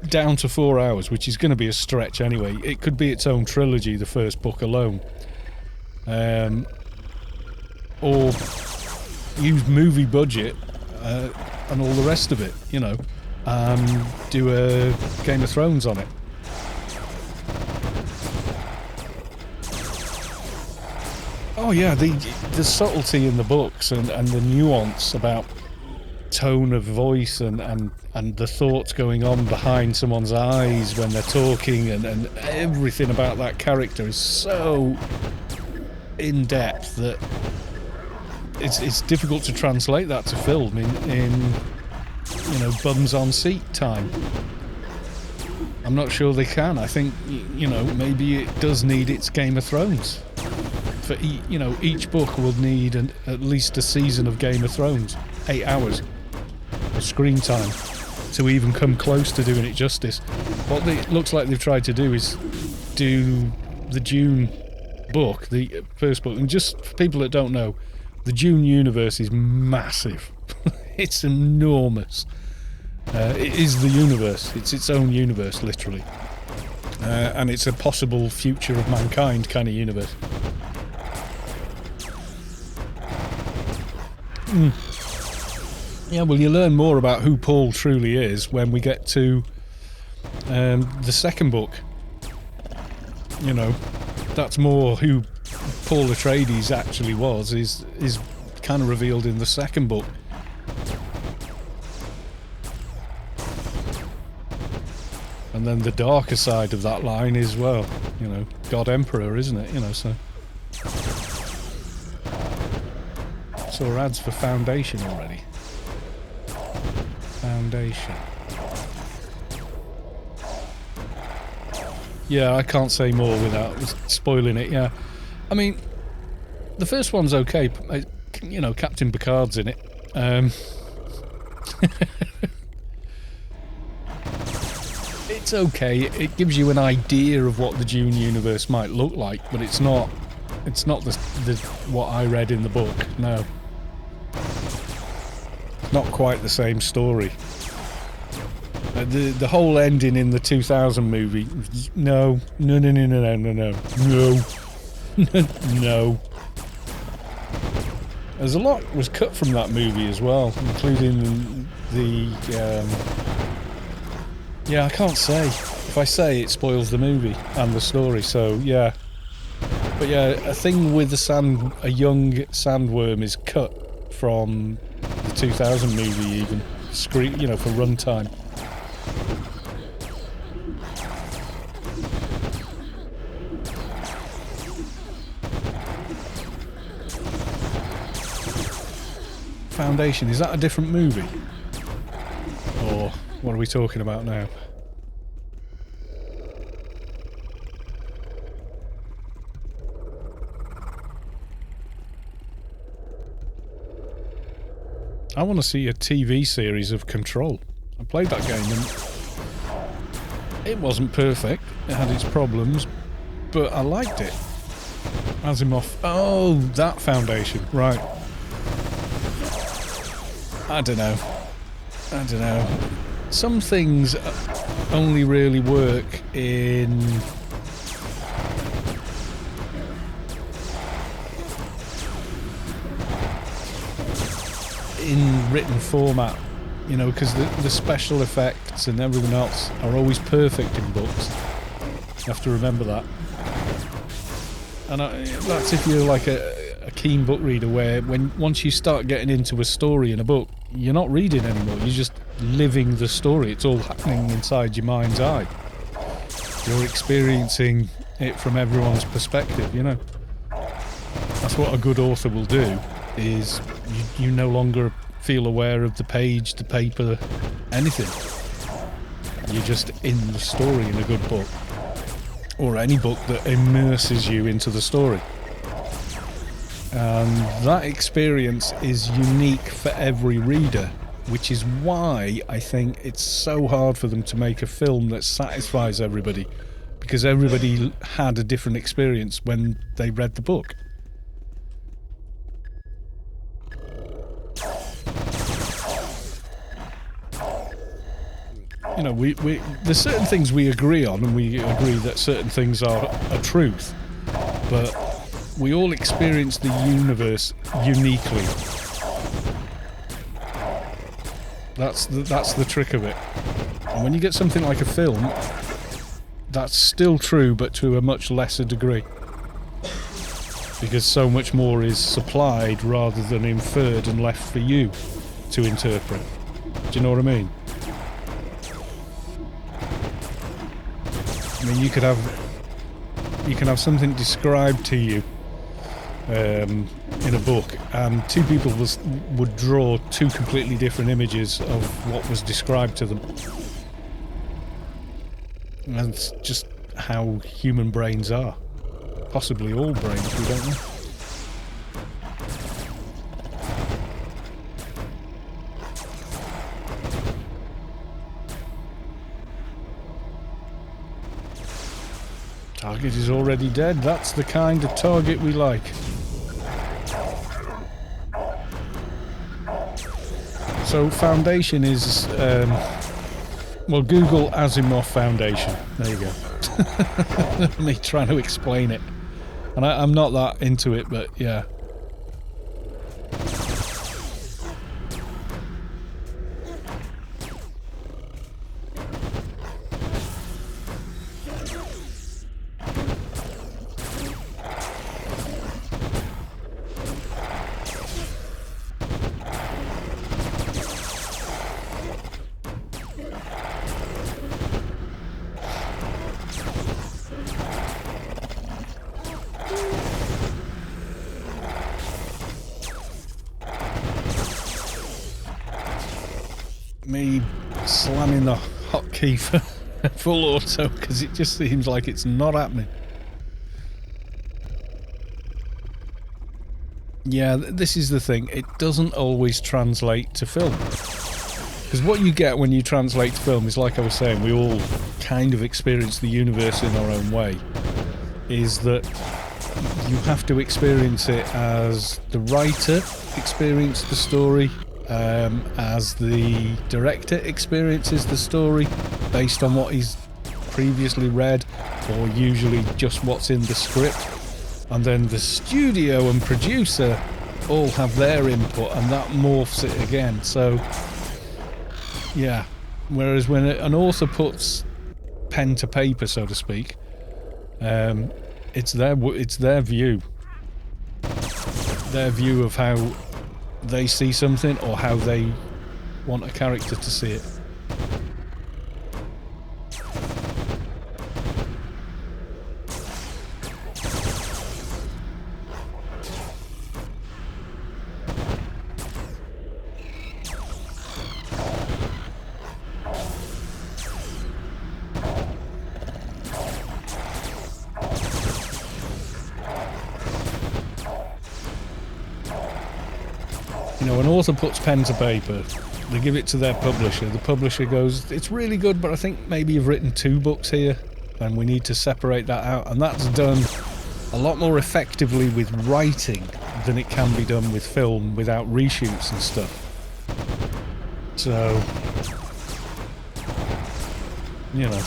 down to 4 hours, which is going to be a stretch anyway. It could be its own trilogy, the first book alone. Or use movie budget and all the rest of it, you know, and do a Game of Thrones on it. Oh yeah, the subtlety in the books and the nuance about tone of voice and the thoughts going on behind someone's eyes when they're talking and everything about that character is so in depth that it's difficult to translate that to film in you know, bums on seat time. I'm not sure they can. I think, you know, maybe it does need its Game of Thrones. For you know, each book will need at least a season of Game of Thrones, 8 hours of screen time to even come close to doing it justice. What it looks like they've tried to do is do the Dune book, the first book, and just for people that don't know, the Dune universe is massive. It's enormous. It is the universe. It's its own universe, literally, and it's a possible future of mankind kind of universe. Yeah, well, you learn more about who Paul truly is when we get to the second book. You know, that's more who Paul Atreides actually was, is kind of revealed in the second book. And then the darker side of that line is, well, you know, God Emperor, isn't it? You know, so... Saw ads for Foundation already. Foundation. Yeah, I can't say more without spoiling it, yeah. I mean, the first one's okay. You know, Captain Picard's in it. It's okay. It gives you an idea of what the Dune universe might look like, but it's not the what I read in the book, no. Not quite the same story. The whole ending in the 2000 movie, no. There's a lot was cut from that movie as well, including the yeah, I can't say. If I say, it spoils the movie and the story, so yeah. But yeah, a thing with a young sandworm is cut from the 2000 movie even, you know, for runtime. Foundation, is that a different movie? Or what are we talking about now? I want to see a TV series of Control. I played that game and it wasn't perfect. It had its problems, but I liked it. Asimov. Oh, that Foundation. Right. I don't know. Some things only really work in written format, you know, because the special effects and everything else are always perfect in books. You have to remember that. And that's if you're like a keen book reader, where once you start getting into a story in a book, you're not reading anymore, you're just living the story. It's all happening inside your mind's eye. You're experiencing it from everyone's perspective, you know. That's what a good author will do, is you no longer feel aware of the page, the paper, anything. You're just in the story in a good book. Or any book that immerses you into the story. And that experience is unique for every reader, which is why I think it's so hard for them to make a film that satisfies everybody, because everybody had a different experience when they read the book. You know, there's certain things we agree on, and we agree that certain things are a truth, but we all experience the universe uniquely. That's the trick of it. And when you get something like a film, that's still true, but to a much lesser degree, because so much more is supplied rather than inferred and left for you to interpret. Do you know what I mean? I mean, you can have something described to you in a book, and two people would draw two completely different images of what was described to them. And that's just how human brains are. Possibly all brains, we don't know. Target is already dead. That's the kind of target we like. So Foundation is, well, Google Asimov Foundation. There you go. Me trying to explain it. And I'm not that into it, but yeah. Me slamming the hotkey for full auto because it just seems like it's not happening. Yeah, this is the thing. It doesn't always translate to film. Because what you get when you translate to film is, like I was saying, we all kind of experience the universe in our own way. Is that you have to experience it as the writer experienced the story, as the director experiences the story based on what he's previously read, or usually just what's in the script, and then the studio and producer all have their input, and that morphs it again. So yeah, whereas when an author puts pen to paper, so to speak, it's their view of how they see something, or how they want a character to see it. You know, an author puts pen to paper, they give it to their publisher, the publisher goes, it's really good, but I think maybe you've written 2 books here, and we need to separate that out, and that's done a lot more effectively with writing than it can be done with film without reshoots and stuff. So, you know.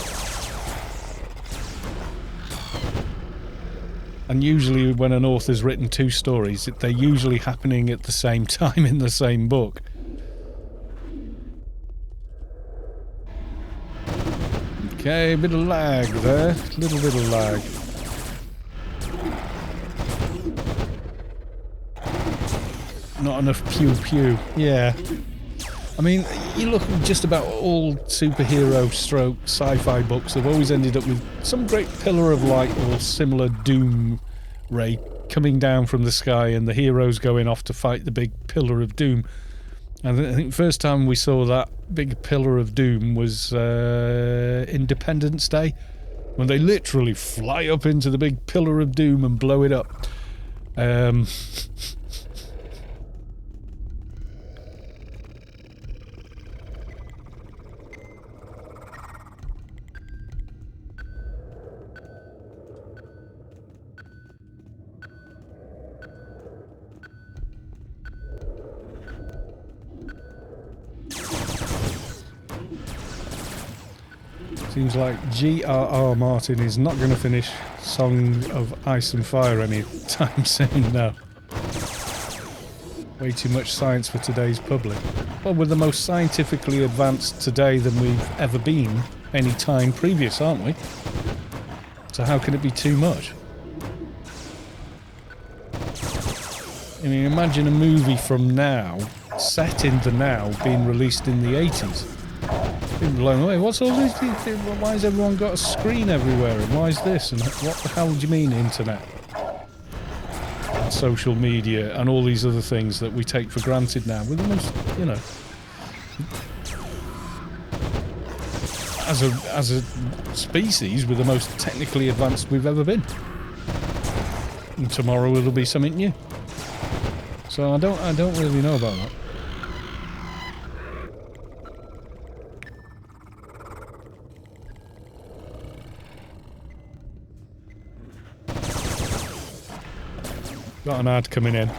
And usually when an author's written 2 stories, they're usually happening at the same time in the same book. Okay, a bit of lag there. Little bit of lag. Not enough pew-pew. Yeah. I mean, you look at just about all superhero stroke sci-fi books, they've always ended up with some great pillar of light or similar doom ray coming down from the sky and the heroes going off to fight the big pillar of doom. And I think the first time we saw that big pillar of doom was Independence Day, when they literally fly up into the big pillar of doom and blow it up. Seems like G.R.R. Martin is not going to finish Song of Ice and Fire anytime soon, no. Way too much science for today's public. Well, we're the most scientifically advanced today than we've ever been any time previous, aren't we? So how can it be too much? I mean, imagine a movie from now, set in the now, being released in the 80s. Blown away. What's all this? Why has everyone got a screen everywhere? And why is this? And what the hell do you mean internet? And social media and all these other things that we take for granted now. We're the most, you know, as a species, we're the most technically advanced we've ever been. And tomorrow it'll be something new. So I don't really know about that. Got an ad coming in.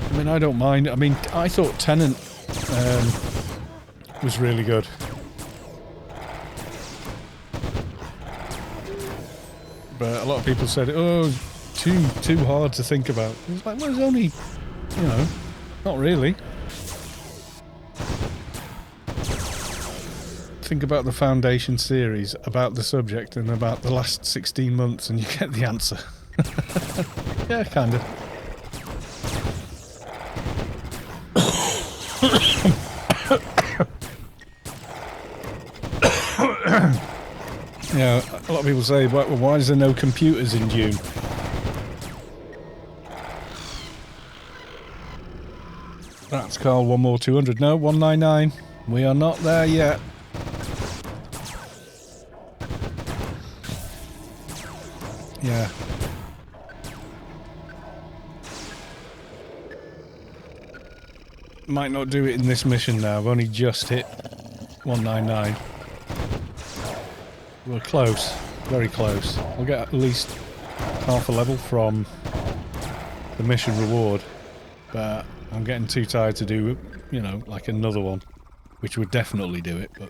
I mean, I don't mind. I mean, I thought Tenant was really good. But a lot of people said, oh, too hard to think about. It's like, well, it's only, you know, not really. Think about the Foundation series, about the subject, and about the last 16 months, and you get the answer. Yeah, kind of. Yeah, a lot of people say, well, why is there no computers in Dune? That's Carl, one more 200. No, 199. We are not there yet. Yeah. Might not do it in this mission now. I've only just hit 199. We're close. Very close. We'll get at least half a level from the mission reward. But I'm getting too tired to do, you know, like another one. Which would definitely do it, but...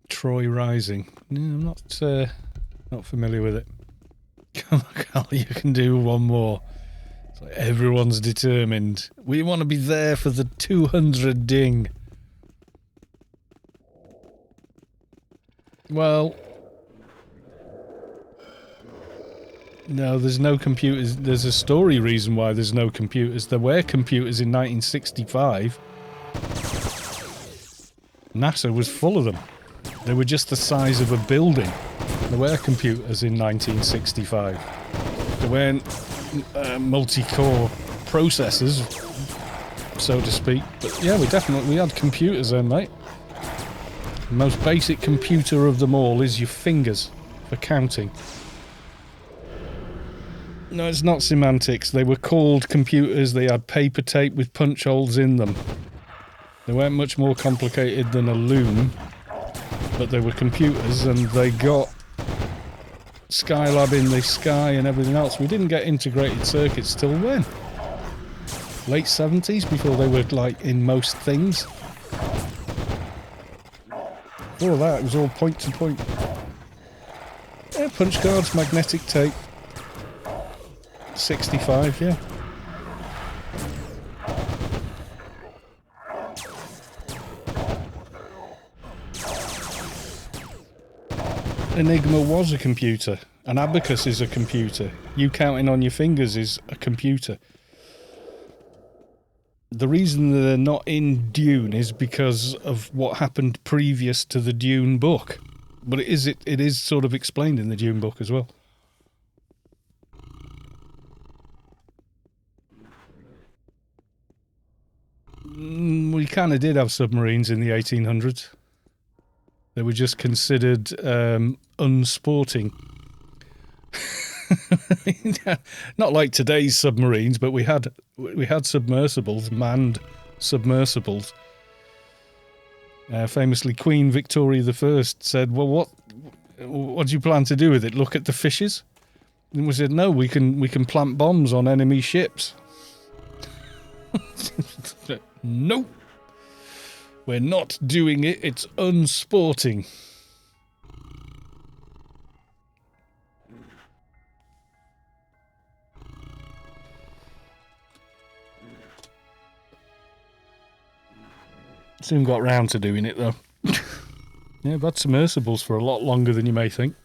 Troy Rising. No, I'm not familiar with it. Come on, Carl, you can do one more. It's like everyone's determined. We want to be there for the 200 ding. Well, no, there's no computers. There's a story reason why there's no computers. There were computers in 1965. NASA was full of them. They were just the size of a building. There were computers in 1965. There weren't multi-core processors, so to speak. But yeah, we had computers then, mate. The most basic computer of them all is your fingers for counting. No, it's not semantics. They were called computers. They had paper tape with punch holes in them. They weren't much more complicated than a loom, but they were computers, and they got Skylab in the sky and everything else. We didn't get integrated circuits till when? Late 70s, before they were like in most things. All that, it was all point to point. Yeah, punch cards, magnetic tape. 65, yeah. Enigma was a computer. An abacus is a computer. You counting on your fingers is a computer. The reason they're not in Dune is because of what happened previous to the Dune book. But it is sort of explained in the Dune book as well. We kind of did have submarines in the 1800s. They were just considered unsporting. Not like today's submarines, but we had submersibles, manned submersibles. Famously, Queen Victoria I said, "Well, what do you plan to do with it? Look at the fishes?" And we said, "No, we can plant bombs on enemy ships." Nope. We're not doing it. It's unsporting. Soon got round to doing it, though. Yeah, I've had submersibles for a lot longer than you may think.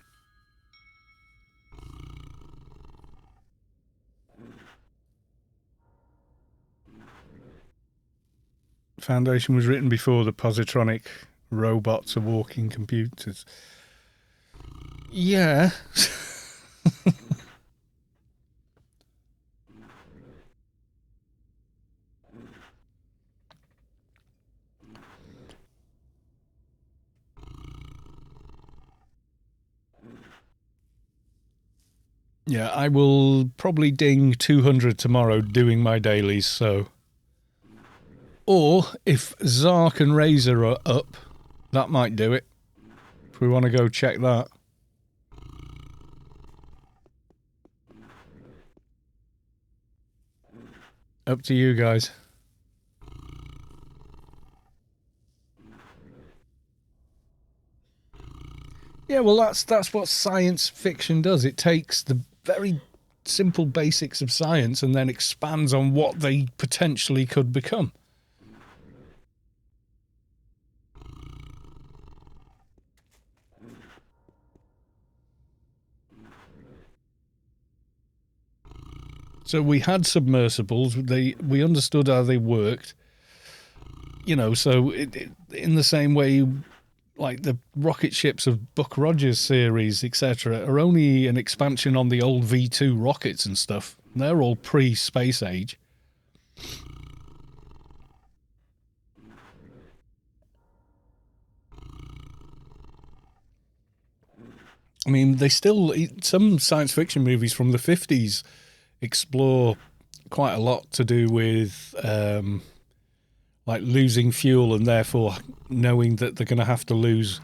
Foundation was written before the positronic robots are walking computers. Yeah. Yeah, I will probably ding 200 tomorrow doing my dailies, so... Or, if Zark and Razor are up, that might do it. If we want to go check that. Up to you guys. Yeah, well, that's what science fiction does. It takes the very simple basics of science and then expands on what they potentially could become. So we had submersibles. We understood how they worked. You know, so in the same way, like the rocket ships of Buck Rogers series, etc., are only an expansion on the old V2 rockets and stuff. They're all pre-space age. I mean, they still... Some science fiction movies from the 50s explore quite a lot to do with like losing fuel and therefore knowing that they're going to have to lose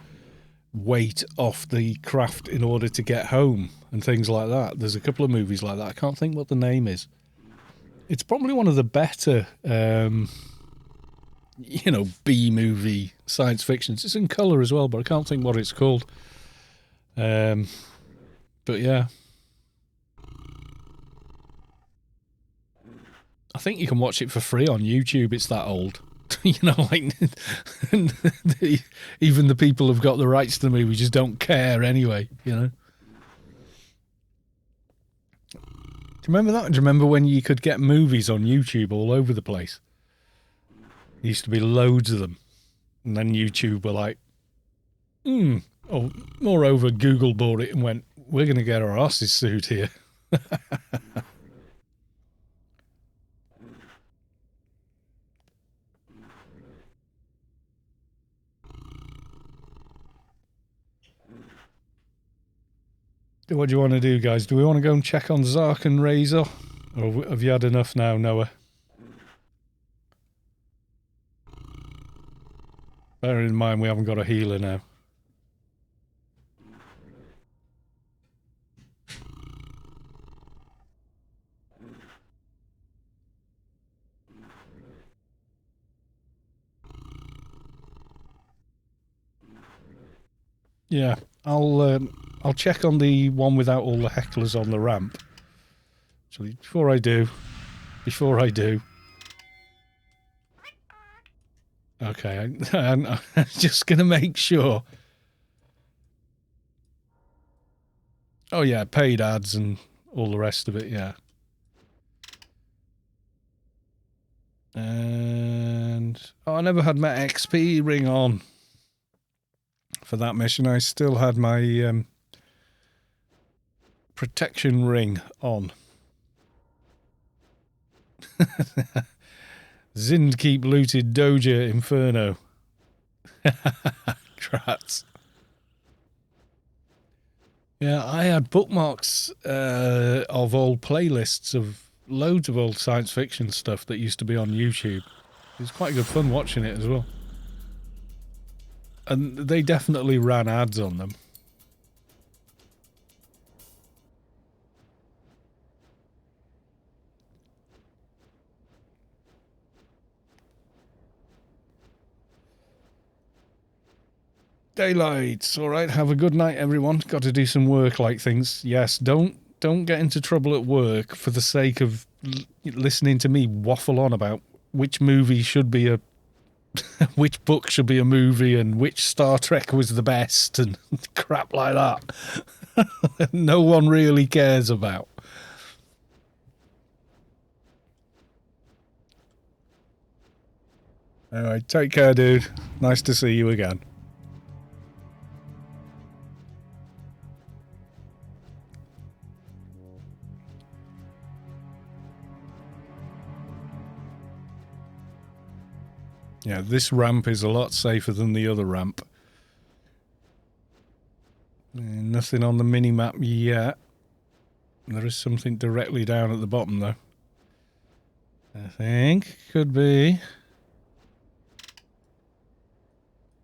weight off the craft in order to get home and things like that. There's a couple of movies like that. I can't think what the name is. It's probably one of the better B-movie science fictions. It's in colour as well, but I can't think what it's called. But yeah, I think you can watch it for free on YouTube. It's that old. You know, like even the people who've got the rights to the movie just don't care anyway, you know. Do you remember that? Do you remember when you could get movies on YouTube all over the place? There used to be loads of them. And then YouTube were like, or moreover, Google bought it and went, we're going to get our asses sued here. What do you want to do, guys? Do we want to go and check on Zark and Razor? Or have you had enough now, Noah? Bearing in mind we haven't got a healer now. Yeah, I'll check on the one without all the hecklers on the ramp. Actually, before I do. Okay, I'm just gonna make sure. Oh yeah, paid ads and all the rest of it, yeah. And oh, I never had my XP ring on for that mission. I still had my protection ring on. Zindkeep looted Doja Inferno. Crats. Yeah, I had bookmarks of old playlists of loads of old science fiction stuff that used to be on YouTube. It was quite good fun watching it as well. And they definitely ran ads on them. Daylight. All right, have a good night, everyone. Got to do some work like things. Yes, don't get into trouble at work for the sake of listening to me waffle on about which movie should be a which book should be a movie and which Star Trek was the best and crap like that. No one really cares about. Anyway, take care, dude. Nice to see you again. Yeah, this ramp is a lot safer than the other ramp. Nothing on the mini-map yet. There is something directly down at the bottom, though. I think. Could be.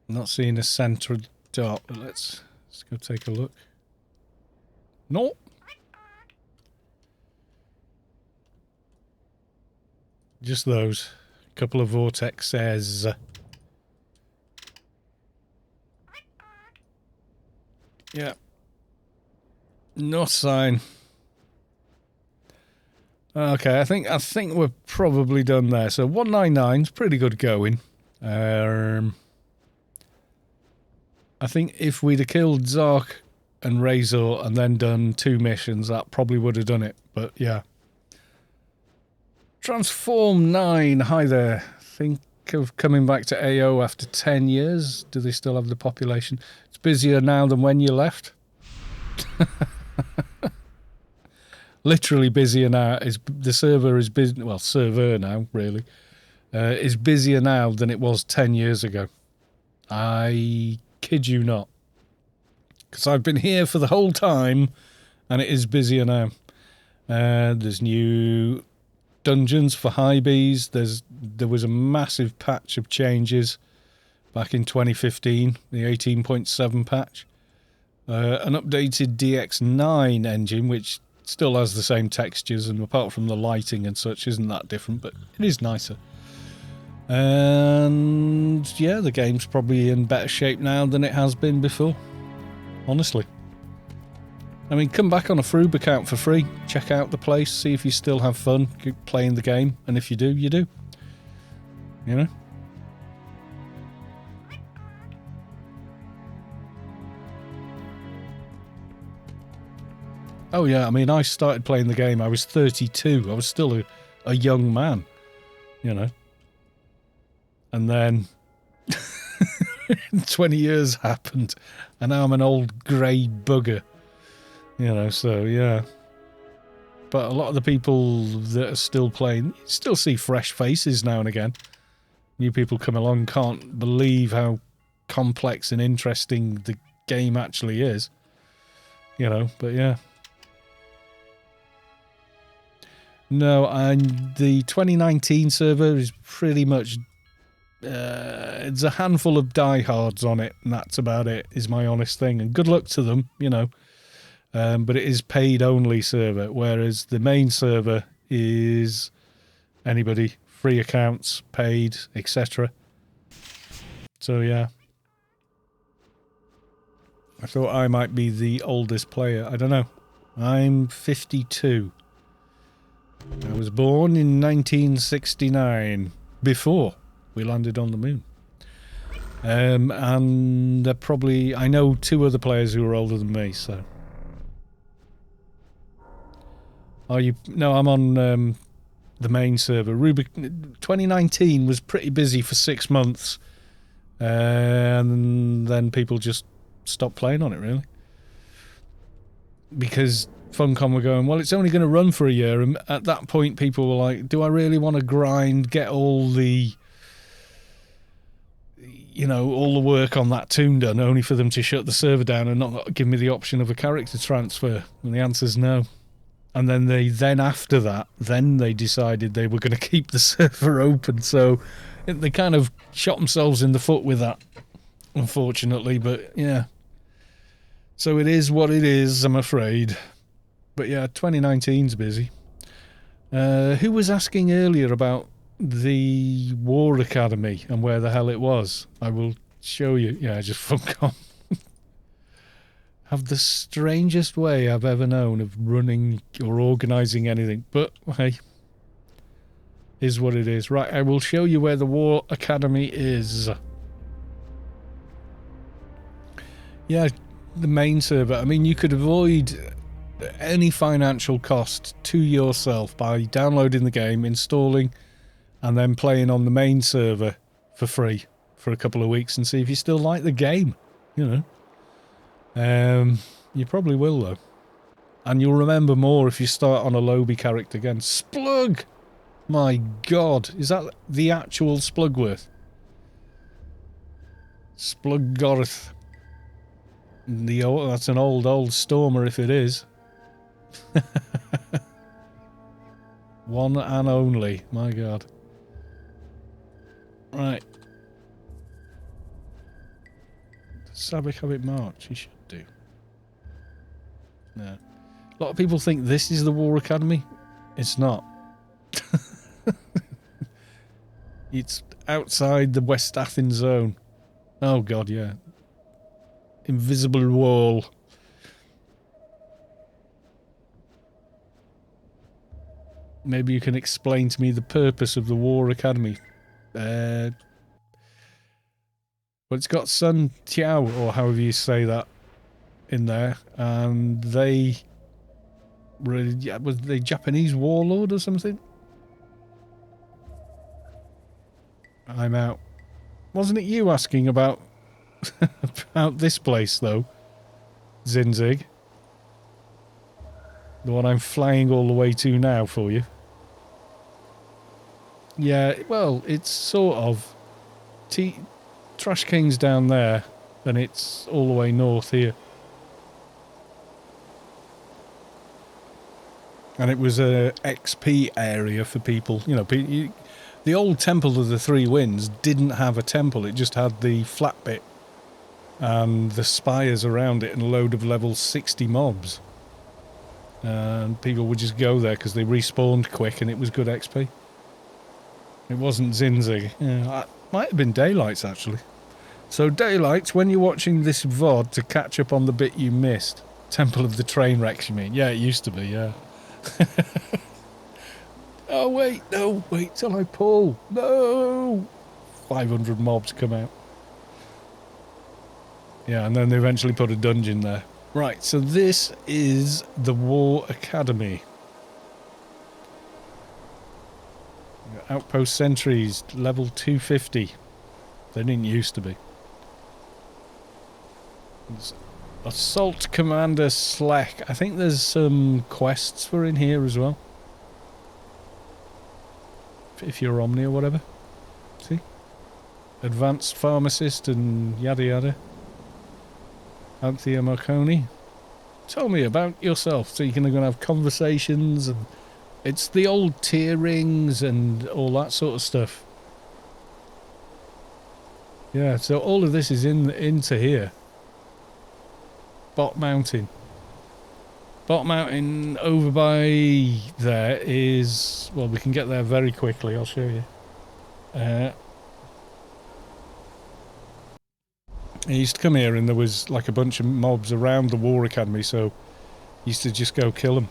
Not seeing a central dot, but let's go take a look. No. Just those. Couple of vortexes. Yeah. No sign. Okay, I think we're probably done there. So 199's pretty good going. I think if we'd have killed Zark and Razor and then done 2 missions, that probably would have done it. But yeah. Transform 9, hi there. Think of coming back to AO after 10 years. Do they still have the population? It's busier now than when you left. Literally busier now. The server is busy. Well, server now, really. Is busier now than it was 10 years ago. I kid you not. Because I've been here for the whole time and it is busier now. There's new dungeons for high bees. There was a massive patch of changes back in 2015, the 18.7 patch. An updated DX9 engine, which still has the same textures, and apart from the lighting and such, isn't that different, but it is nicer. And yeah, the game's probably in better shape now than it has been before, honestly. I mean, come back on a Froob account for free. Check out the place, see if you still have fun playing the game. And if you do, you do. You know? Oh yeah, I mean, I started playing the game, I was 32. I was still a young man, you know? And then 20 years happened, and now I'm an old grey bugger. You know, so yeah. But a lot of the people that are still playing, you still see fresh faces now and again. New people come along, can't believe how complex and interesting the game actually is. You know, but yeah. No, and the 2019 server is pretty much... it's a handful of diehards on it, and that's about it, is my honest thing. And good luck to them, you know. But it is paid-only server, whereas the main server is anybody, free accounts, paid, etc. So, yeah. I thought I might be the oldest player. I don't know. I'm 52. I was born in 1969, before we landed on the moon. And probably... I know 2 other players who are older than me, so... Are you... No, I'm on the main server. 2019 was pretty busy for 6 months. And then people just stopped playing on it, really. Because Funcom were going, well, it's only going to run for a year. And at that point, people were like, do I really want to grind, get all the... You know, all the work on that toon done, only for them to shut the server down and not give me the option of a character transfer? And the answer's no. And then after that, they decided they were going to keep the server open. So they kind of shot themselves in the foot with that, unfortunately. But yeah. So it is what it is, I'm afraid. But yeah, 2019's busy. Who was asking earlier about the War Academy and where the hell it was? I will show you. Yeah, just fuck off. Have the strangest way I've ever known of running or organising anything. But, hey, is what it is. Right, I will show you where the War Academy is. Yeah, the main server. I mean, you could avoid any financial cost to yourself by downloading the game, installing, and then playing on the main server for free for a couple of weeks and see if you still like the game, you know. You probably will, though. And you'll remember more if you start on a Lobby character again. Splug! My God. Is that the actual Splugworth? Splugorth. That's an old Stormer if it is. One and only. My God. Right. Does Sabik have it marked? He should do. No. A lot of people think this is the War Academy. It's not. It's outside the West Athens zone. Oh God, yeah. Invisible wall. Maybe you can explain to me the purpose of the War Academy. Well, it's got Sun Tiao, or however you say that, in there, and they were, was they Japanese warlord or something? I'm out. Wasn't it you asking about about this place though, Zinzig? The one I'm flying all the way to now for you. Yeah, well, it's sort of Trash King's down there, and it's all the way north here. And it was a XP area for people. You know, the old Temple of the Three Winds didn't have a temple. It just had the flat bit and the spires around it and a load of level 60 mobs. And people would just go there because they respawned quick and it was good XP. It wasn't Zinzig. Yeah, it might have been Daylights, actually. So, Daylights, when you're watching this VOD to catch up on the bit you missed. Temple of the Train Wrecks, you mean? Yeah, it used to be, yeah. Oh, wait, no, wait till I pull. No! 500 mobs come out. Yeah, and then they eventually put a dungeon there. Right, so this is the War Academy. Outpost sentries, level 250. They didn't used to be. There's Assault Commander Slack. I think there's some quests for in here as well. If you're Omni or whatever. See? Advanced Pharmacist and yada yada. Anthea Marconi. Tell me about yourself. So you can go and have conversations, and it's the old tier rings and all that sort of stuff. Yeah, so all of this is into here. Bot Mountain. Bot Mountain over by there is... Well, we can get there very quickly, I'll show you. I used to come here and there was like a bunch of mobs around the War Academy, so I used to just go kill them.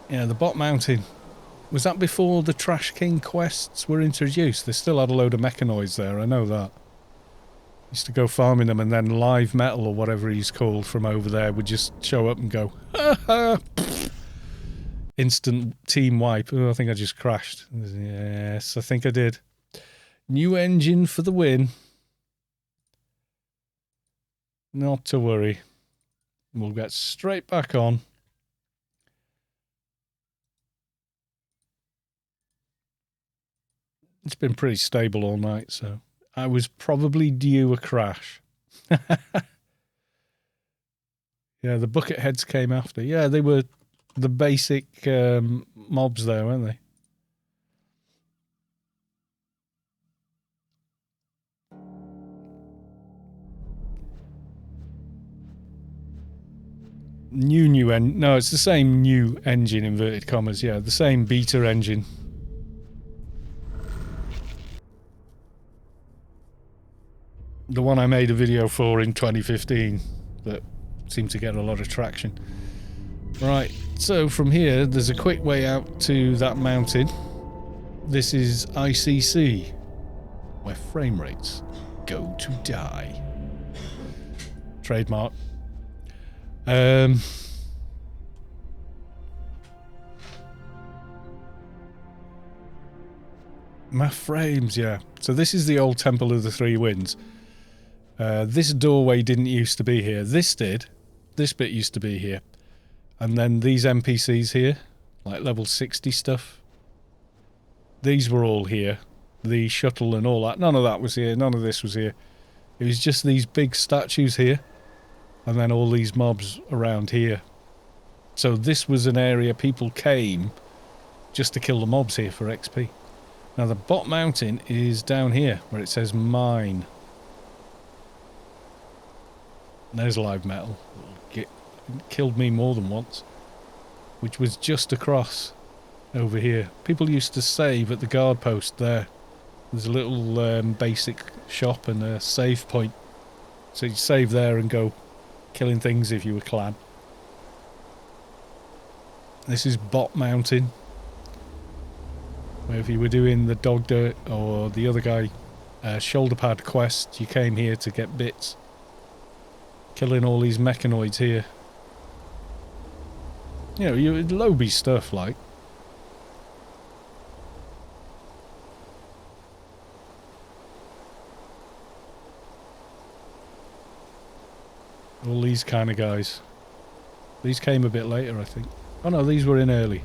Yeah, the Bot Mountain. Was that before the Trash King quests were introduced? They still had a load of mechanoids there, I know that. Used to go farming them, and then Live Metal or whatever he's called from over there would just show up and go, ha ha, instant team wipe. Oh, I think I just crashed. Yes, I think I did. New engine for the win. Not to worry. We'll get straight back on. It's been pretty stable all night, so I was probably due a crash. Yeah, the bucket heads came after. Yeah, they were the basic mobs there, weren't they? No, it's the same new engine, inverted commas. Yeah, the same beta engine. The one I made a video for in 2015 that seemed to get a lot of traction. Right, so from here, there's a quick way out to that mountain. This is ICC, where frame rates go to die. Trademark. My frames, yeah. So this is the old Temple of the Three Winds. This doorway didn't used to be here. This did. This bit used to be here. And then these NPCs here, like level 60 stuff, these were all here. The shuttle and all that. None of that was here. None of this was here. It was just these big statues here. And then all these mobs around here. So this was an area people came just to kill the mobs here for XP. Now the Bot Mountain is down here where it says mine. There's Live Metal. Killed me more than once. Which was just across over here. People used to save at the guard post there. There's a little basic shop and a save point. So you save there and go killing things if you were clan. This is Bot Mountain. Where if you were doing the dog dirt or the other guy shoulder pad quest, you came here to get bits. Killing all these mechanoids here. You know, you lobby stuff like. All these kind of guys. These came a bit later, I think. Oh no, these were in early.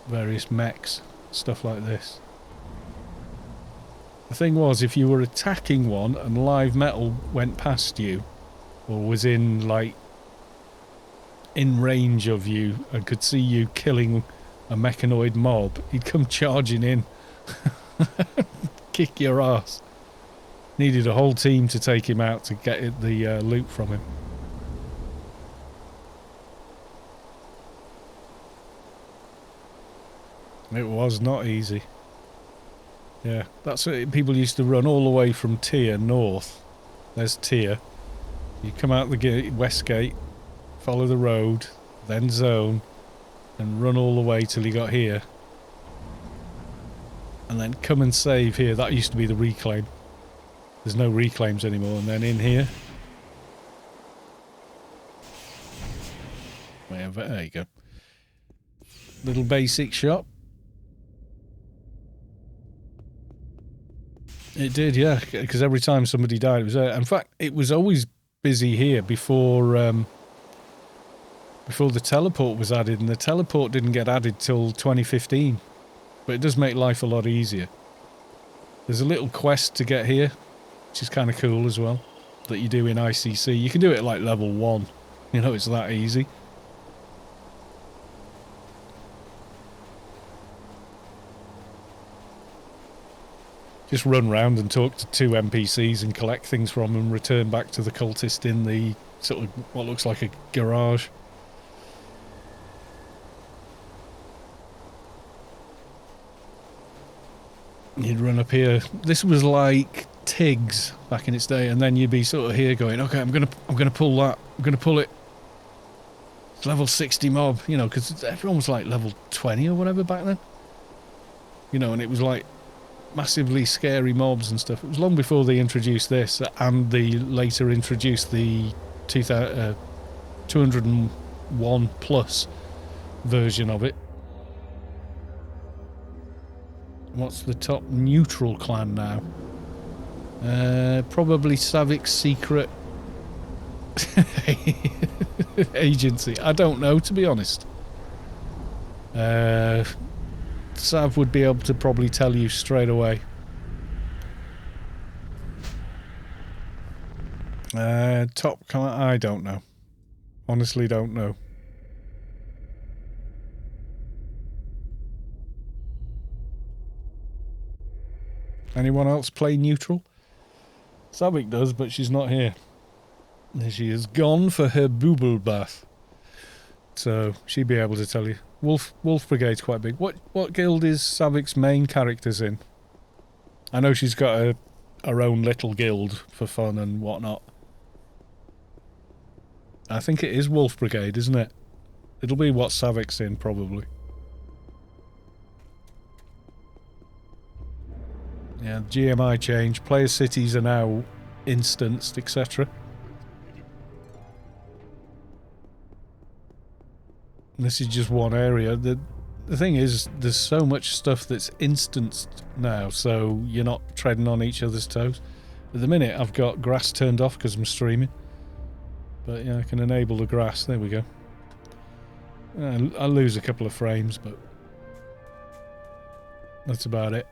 Various mechs, stuff like this. The thing was, if you were attacking one and Live Metal went past you, or was in, like, in range of you and could see you killing a mechanoid mob, he'd come charging in. Kick your ass. Needed a whole team to take him out to get the loot from him. It was not easy. Yeah, that's what people used to run all the way from Tier north. There's Tier. You come out the gate, west gate, follow the road, then zone, and run all the way till you got here. And then come and save here. That used to be the reclaim. There's no reclaims anymore. And then in here. Wherever, there you go. Little basic shop. It did, yeah, because every time somebody died, it was there. In fact, it was always busy here before the teleport was added, and the teleport didn't get added till 2015. But it does make life a lot easier. There's a little quest to get here, which is kind of cool as well, that you do in ICC. You can do it at like level 1. You know, it's that easy. Just run round and talk to 2 NPCs and collect things from them and return back to the cultist in the sort of what looks like a garage. You'd run up here. This was like Tiggs back in its day, and then you'd be sort of here going, okay, I'm gonna pull that. I'm gonna pull it. It's level 60 mob, you know, because everyone was like level 20 or whatever back then. You know, and it was like massively scary mobs and stuff. It was long before they introduced this, and they later introduced the 201 plus version of it. What's the top neutral clan now? Probably Savik's secret agency. I don't know, to be honest. Sav would be able to probably tell you straight away. Top clan, I don't know. Honestly, don't know. Anyone else play neutral? Savik does, but she's not here. She is gone for her booble bath. So she'd be able to tell you. Wolf Brigade's quite big. What guild is Savik's main characters in? I know she's got her own little guild for fun and whatnot. I think it is Wolf Brigade, isn't it? It'll be what Savik's in, probably. Yeah, GMI change. Player cities are now instanced, etc. This is just one area. The thing is, there's so much stuff that's instanced now, so you're not treading on each other's toes. At the minute, I've got grass turned off because I'm streaming. But yeah, I can enable the grass. There we go. I'll lose a couple of frames, but that's about it.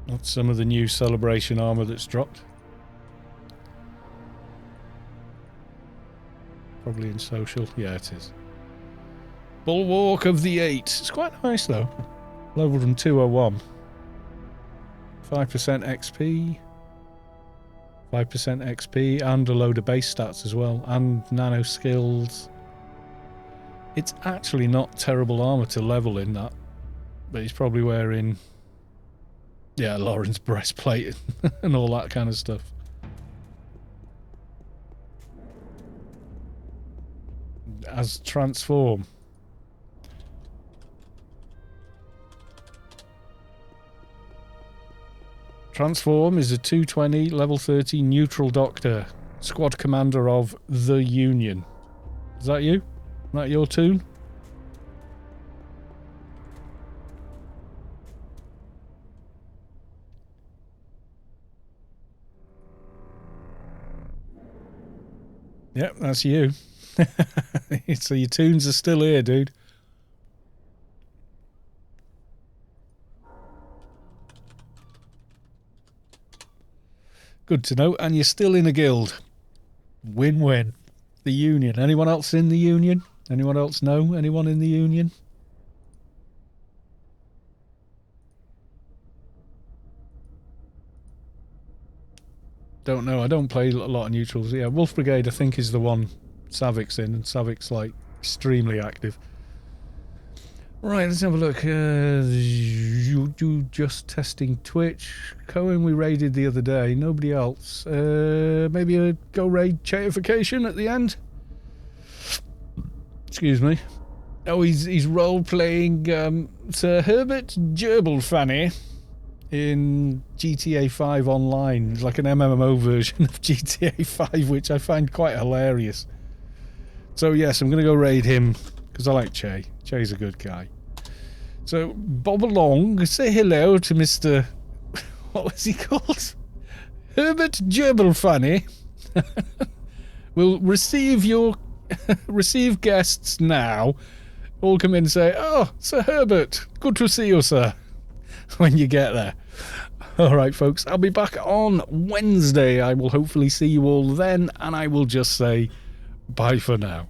That's some of the new celebration armor that's dropped. Probably in social. Yeah, it is. Bulwark of the 8. It's quite nice though. Leveled from 201. 5% XP. 5% XP and a load of base stats as well. And nano skills. It's actually not terrible armor to level in that. But he's probably wearing... yeah, Lauren's breastplate and all that kind of stuff. As transform. Transform is a 220 level 30 neutral doctor, squad commander of the Union. Is that you? Is that your toon? Yep, that's you. So your toons are still here, dude. Good to know. And you're still in a guild. Win-win. The Union. Anyone else in the Union? Anyone else know anyone in the Union? Don't know. I don't play a lot of neutrals. Yeah, Wolf Brigade I think is the one Savik's in, and Savik's like extremely active. Right, let's have a look. You just testing Twitch. Cohen we raided the other day. Nobody else. Maybe a go raid chatification at the end. Excuse me. Oh, he's role playing Sir Herbert Gerbil Fanny in GTA 5 Online. It's like an MMO version of GTA 5, which I find quite hilarious. So yes, I'm going to go raid him Because I like Che. Che's a good guy. So, bob along, say hello to Mr... What was he called? Herbert Gerbilfunny. We'll receive your... receive guests now. All come in and say, oh, Sir Herbert, good to see you, sir. When you get there. Alright, folks, I'll be back on Wednesday. I will hopefully see you all then, and I will just say bye for now.